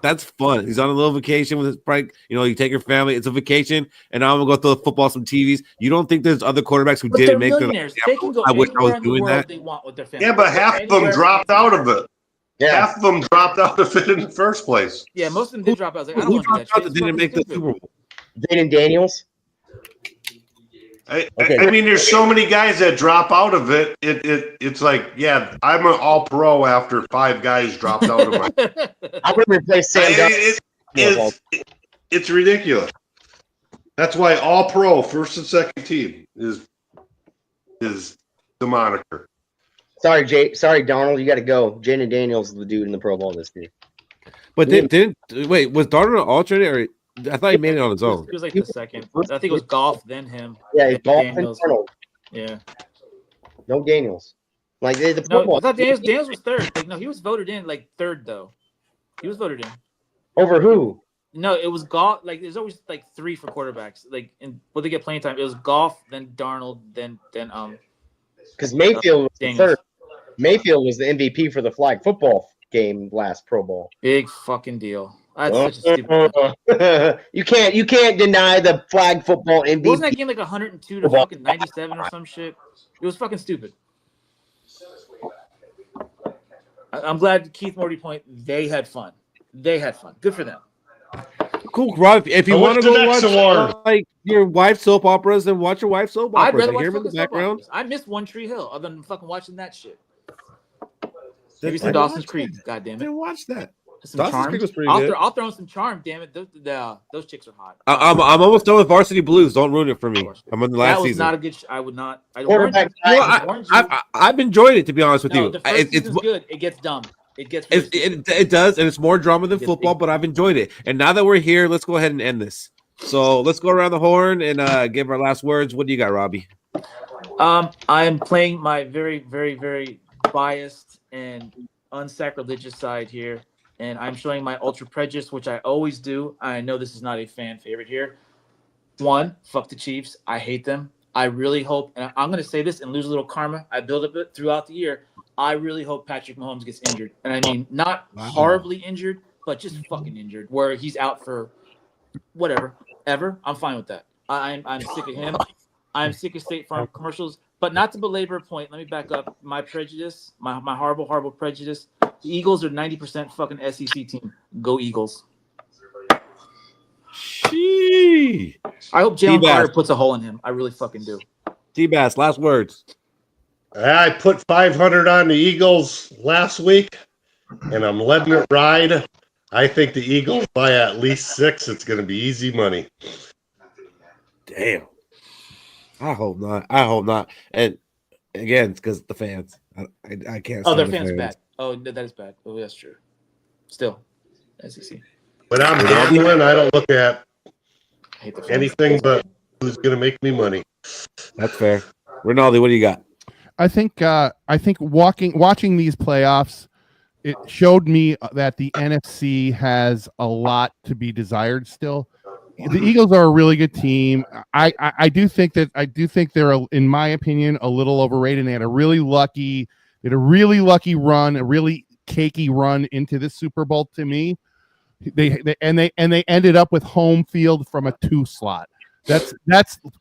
that's fun. He's on a little vacation with his break. You know, you take your family. It's a vacation, and now I'm gonna go throw football some TVs. You don't think there's other quarterbacks who
But
didn't
they're
make
millionaires.
the?
They can go
I wish I
anywhere
was
in the
doing
world
that.
they want with their family.
Yeah, but half of them
Anywhere.
dropped out of it.
Yeah.
Half of them dropped out of it in the first place.
Yeah, most of them did drop out. I was like, I don't
Who
want to do that
dropped out
shit.
that didn't make the
It's
Super Bowl?
Jaden Daniels.
I mean, there's so many guys that drop out of it. It's like, yeah, I'm an all pro after 5 guys dropped out of my.
I would replace Sam Darnold.
It's ridiculous. That's why all pro first and second team is the moniker.
Sorry, Jay. Sorry, Darnold. You got to go. Jaden Daniels is the dude in the Pro Bowl this year.
But didn't wait? Was Darnold an alternate, or I thought he made it on his own?
He was like the second. I think it was Goff, then him.
Yeah, Goff and
Daniels.
Darnold.
Yeah.
No Daniels. Like the
No,
Pro Bowl.
I thought Daniels was third. Like, no, he was voted in like third though. He was voted in.
Over who?
No, it was Goff. Like there's always like 3 for quarterbacks. Like when they get playing time, it was Goff, then Darnold, then
because Mayfield was the
Daniels.
third. Mayfield was the MVP for the flag football game last Pro Bowl.
Big fucking deal. That's such a stupid.
You can't deny the flag football MVP.
Wasn't that game like 102 to fucking 97 or some shit? It was fucking stupid. I'm glad Keith Morty point. They had fun. Good for them.
Cool, Rob. If you want to go watch like your wife's soap operas, then watch your wife's soap
I'd
operas.
rather
I hear
watch
them in the background.
I missed One Tree Hill other than fucking watching that shit. Maybe
I
some
didn't
Dawson's
watch
Creek.
that.
God damn
I
it.
didn't watch that.
Some
Dawson's
charms.
Creek was pretty good.
I'll throw in some charm. Damn it, those chicks are hot.
I'm almost done with Varsity Blues. Don't ruin it for me. I'm on the last
That was
season.
not a good. I would not.
I've enjoyed it, to be honest with you.
The first season's good. It gets dumb. It gets.
It does, and it's more drama than football. But I've enjoyed it. And now that we're here, let's go ahead and end this. So let's go around the horn and give our last words. What do you got, Robbie?
I am playing my very, very, very biased and unsacrilegious side here, and I'm showing my ultra prejudice, which I always do. I know this is not a fan favorite here. 1, fuck the Chiefs. I hate them. I really hope, and I'm going to say this and lose a little karma. I build up it throughout the year. I really hope Patrick Mahomes gets injured, and I mean not horribly injured, but just fucking injured, where he's out for whatever, ever. I'm fine with that. I'm sick of him. I'm sick of State Farm commercials. But not to belabor a point, let me back up. My prejudice, my horrible, horrible prejudice. The Eagles are 90% fucking SEC team. Go Eagles.
Gee.
I hope Jalen Carter puts a hole in him. I really fucking do.
T-Bass, last words.
I put 500 on the Eagles last week, and I'm letting it ride. I think the Eagles by at least 6. It's going to be easy money.
Damn. I hope not. And again, it's because the fans. I can't.
Oh, their fans are bad. Oh, that is bad. Oh, that's true. Still, SEC.
When I'm gambling, I don't look at anything but who's going to make me money.
That's fair. Ronaldo, what do you got?
I think watching these playoffs, it showed me that the NFC has a lot to be desired still. The Eagles are a really good team. I do think they're, in my opinion, a little overrated. They had a really lucky run, a really cakey run into the Super Bowl. To me, they ended up with home field from a 2 slot. That's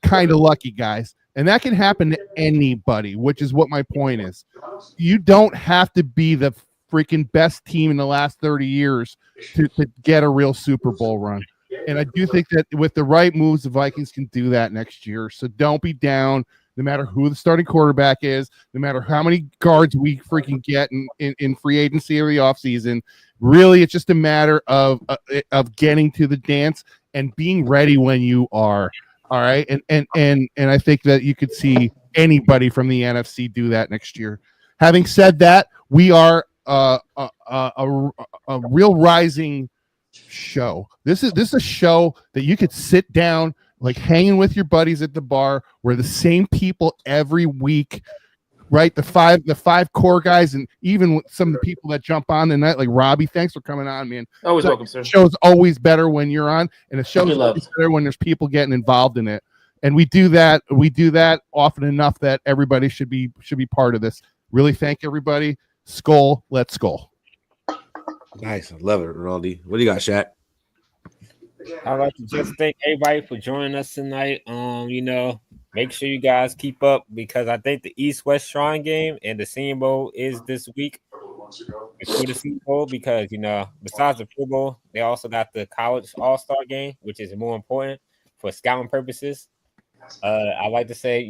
kind of lucky, guys, and that can happen to anybody. Which is what my point is. You don't have to be the freaking best team in the last 30 years to get a real Super Bowl run. And I do think that with the right moves, the Vikings can do that next year. So don't be down, no matter who the starting quarterback is, no matter how many guards we freaking get in free agency or the offseason. Really, it's just a matter of getting to the dance and being ready when you are. All right. And I think that you could see anybody from the NFC do that next year. Having said that, we are a real rising show. This is a show that you could sit down, like hanging with your buddies at the bar. We're the same people every week, right? The five core guys, and even some of the people that jump on tonight, like Robbie. Thanks for coming on, man.
Always welcome, sir.
The show's always better when you're on, and the show's always better when there's people getting involved in it. And we do that often enough that everybody should be part of this. Really thank everybody. Skol, let's Skol.
Nice. I love it, Ronaldo. What do you got, Shaq?
I'd like to just thank everybody for joining us tonight. Make sure you guys keep up, because I think the East-West Shrine game and the Senior Bowl is this week before the Super Bowl, because, besides the Pro Bowl, they also got the College All-Star game, which is more important for scouting purposes. I like to say,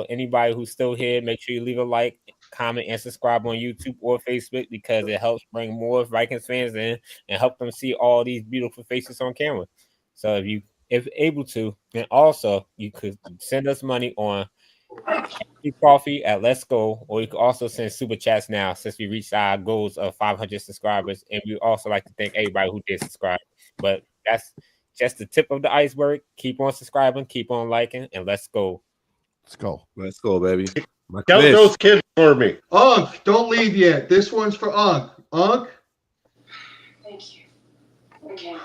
anybody who's still here, make sure you leave a like, comment, and subscribe on YouTube or Facebook because it helps bring more Vikings fans in and help them see all these beautiful faces on camera. So if able to, then also you could send us money on coffee at Let's Go, or you can also send super chats now since we reached our goals of 500 subscribers. And we also like to thank everybody who did subscribe. But that's just the tip of the iceberg. Keep on subscribing, keep on liking, and let's go.
Let's go.
Let's go, baby.
Count those kids for me.
Unk, don't leave yet. This one's for Unk. Unk.
Thank you. Okay.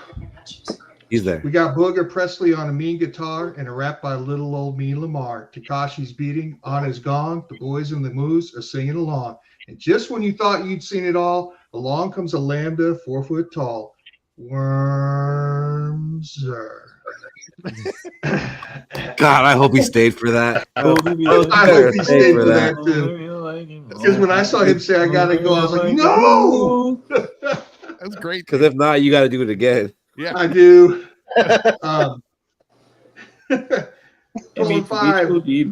He's there.
We got Booger Presley on a mean guitar and a rap by Little Old Me Lamar. Takashi's beating on his gong. The boys in the moose are singing along. And just when you thought you'd seen it all, along comes a lambda 4 foot tall. Wormser.
God, I hope he stayed for that.
I hope he stayed for that too. Because when I saw him say, I gotta go, I was like, no.
That's great.
Because if not, you got to do it again.
Yeah,
I do. 5,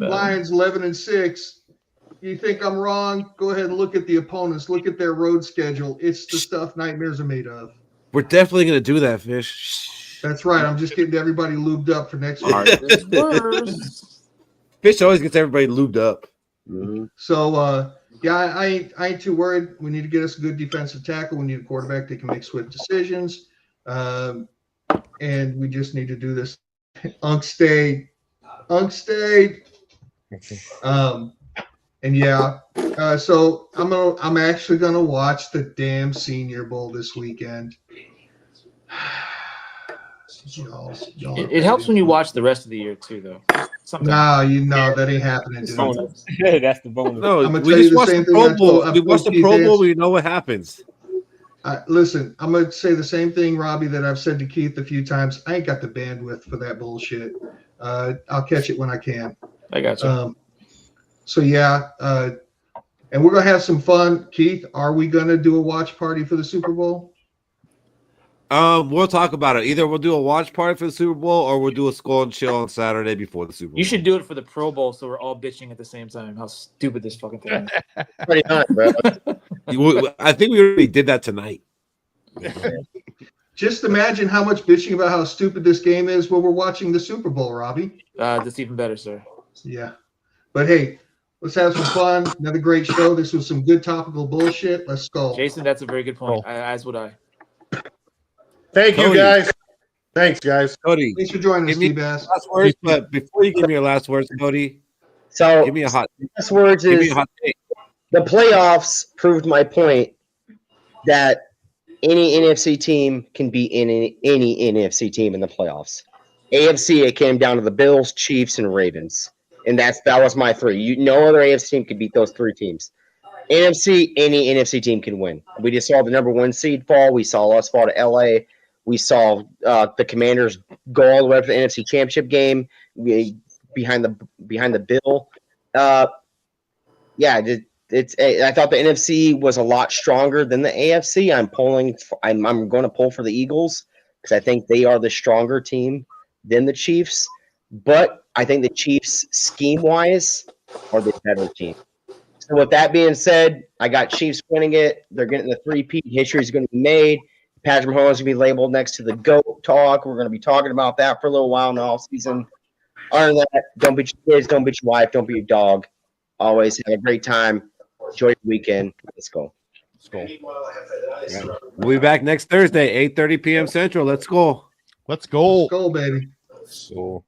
Lions 11-6. You think I'm wrong? Go ahead and look at the opponents. Look at their road schedule. It's the stuff nightmares are made of.
We're definitely going to do that, Fish.
That's right. I'm just getting everybody lubed up for next week.
Fish always gets everybody lubed up.
Mm-hmm. So, yeah, I ain't too worried. We need to get us a good defensive tackle. We need a quarterback that can make swift decisions. And we just need to do this. Unk stayed. And yeah, so I'm actually gonna watch the damn Senior Bowl this weekend.
It helps when you watch the rest of the year too, though.
No, that ain't happening. Dude.
That's the bonus.
No, we just watched the Pro Bowl. We watched the Pro Bowl. We know what happens.
Listen, I'm going to say the same thing, Robbie, that I've said to Keith a few times. I ain't got the bandwidth for that bullshit. I'll catch it when I can.
I got you.
So, yeah, and we're going to have some fun. Keith, are we going to do a watch party for the Super Bowl?
We'll talk about it. Either we'll do a watch party for the Super Bowl or we'll do a Skol and Chill on Saturday before the Super Bowl.
You should do it for the Pro Bowl so we're all bitching at the same time. How stupid this fucking thing is.
Pretty hot, bro.
I think we already did that tonight.
Just imagine how much bitching about how stupid this game is while we're watching the Super Bowl, Robbie.
That's even better, sir.
Yeah. But hey, let's have some fun. Another great show. This was some good topical bullshit. Let's go.
Jason, that's a very good point. As would I.
Thank you, guys. Thanks, guys.
Cody,
thanks for joining us, T-Bass.
Last words, but before you give me your last words, Cody,
so
give me a hot.
Last words is the playoffs proved my point that any NFC team can beat any NFC team in the playoffs. AFC, it came down to the Bills, Chiefs, and Ravens, and that was my three. No other AFC team could beat those three teams. NFC, any NFC team can win. We just saw the number 1 seed fall. We saw us fall to LA. We saw the Commanders go all the way up to the NFC Championship game behind the Bill. I thought the NFC was a lot stronger than the AFC. I'm going to pull for the Eagles because I think they are the stronger team than the Chiefs. But I think the Chiefs, scheme-wise, are the better team. So with that being said, I got Chiefs winning it. They're getting the 3-peat. History is going to be made. Patrick Mahomes is going to be labeled next to the GOAT talk. We're going to be talking about that for a little while in the offseason. Other than that, don't beat your kids, don't beat your wife, don't beat your dog. Always have a great time. Enjoy your weekend. Let's go.
Yeah. We'll be back next Thursday, 8:30 p.m. Central. Let's go.
Let's go.
Let's go, baby.
So.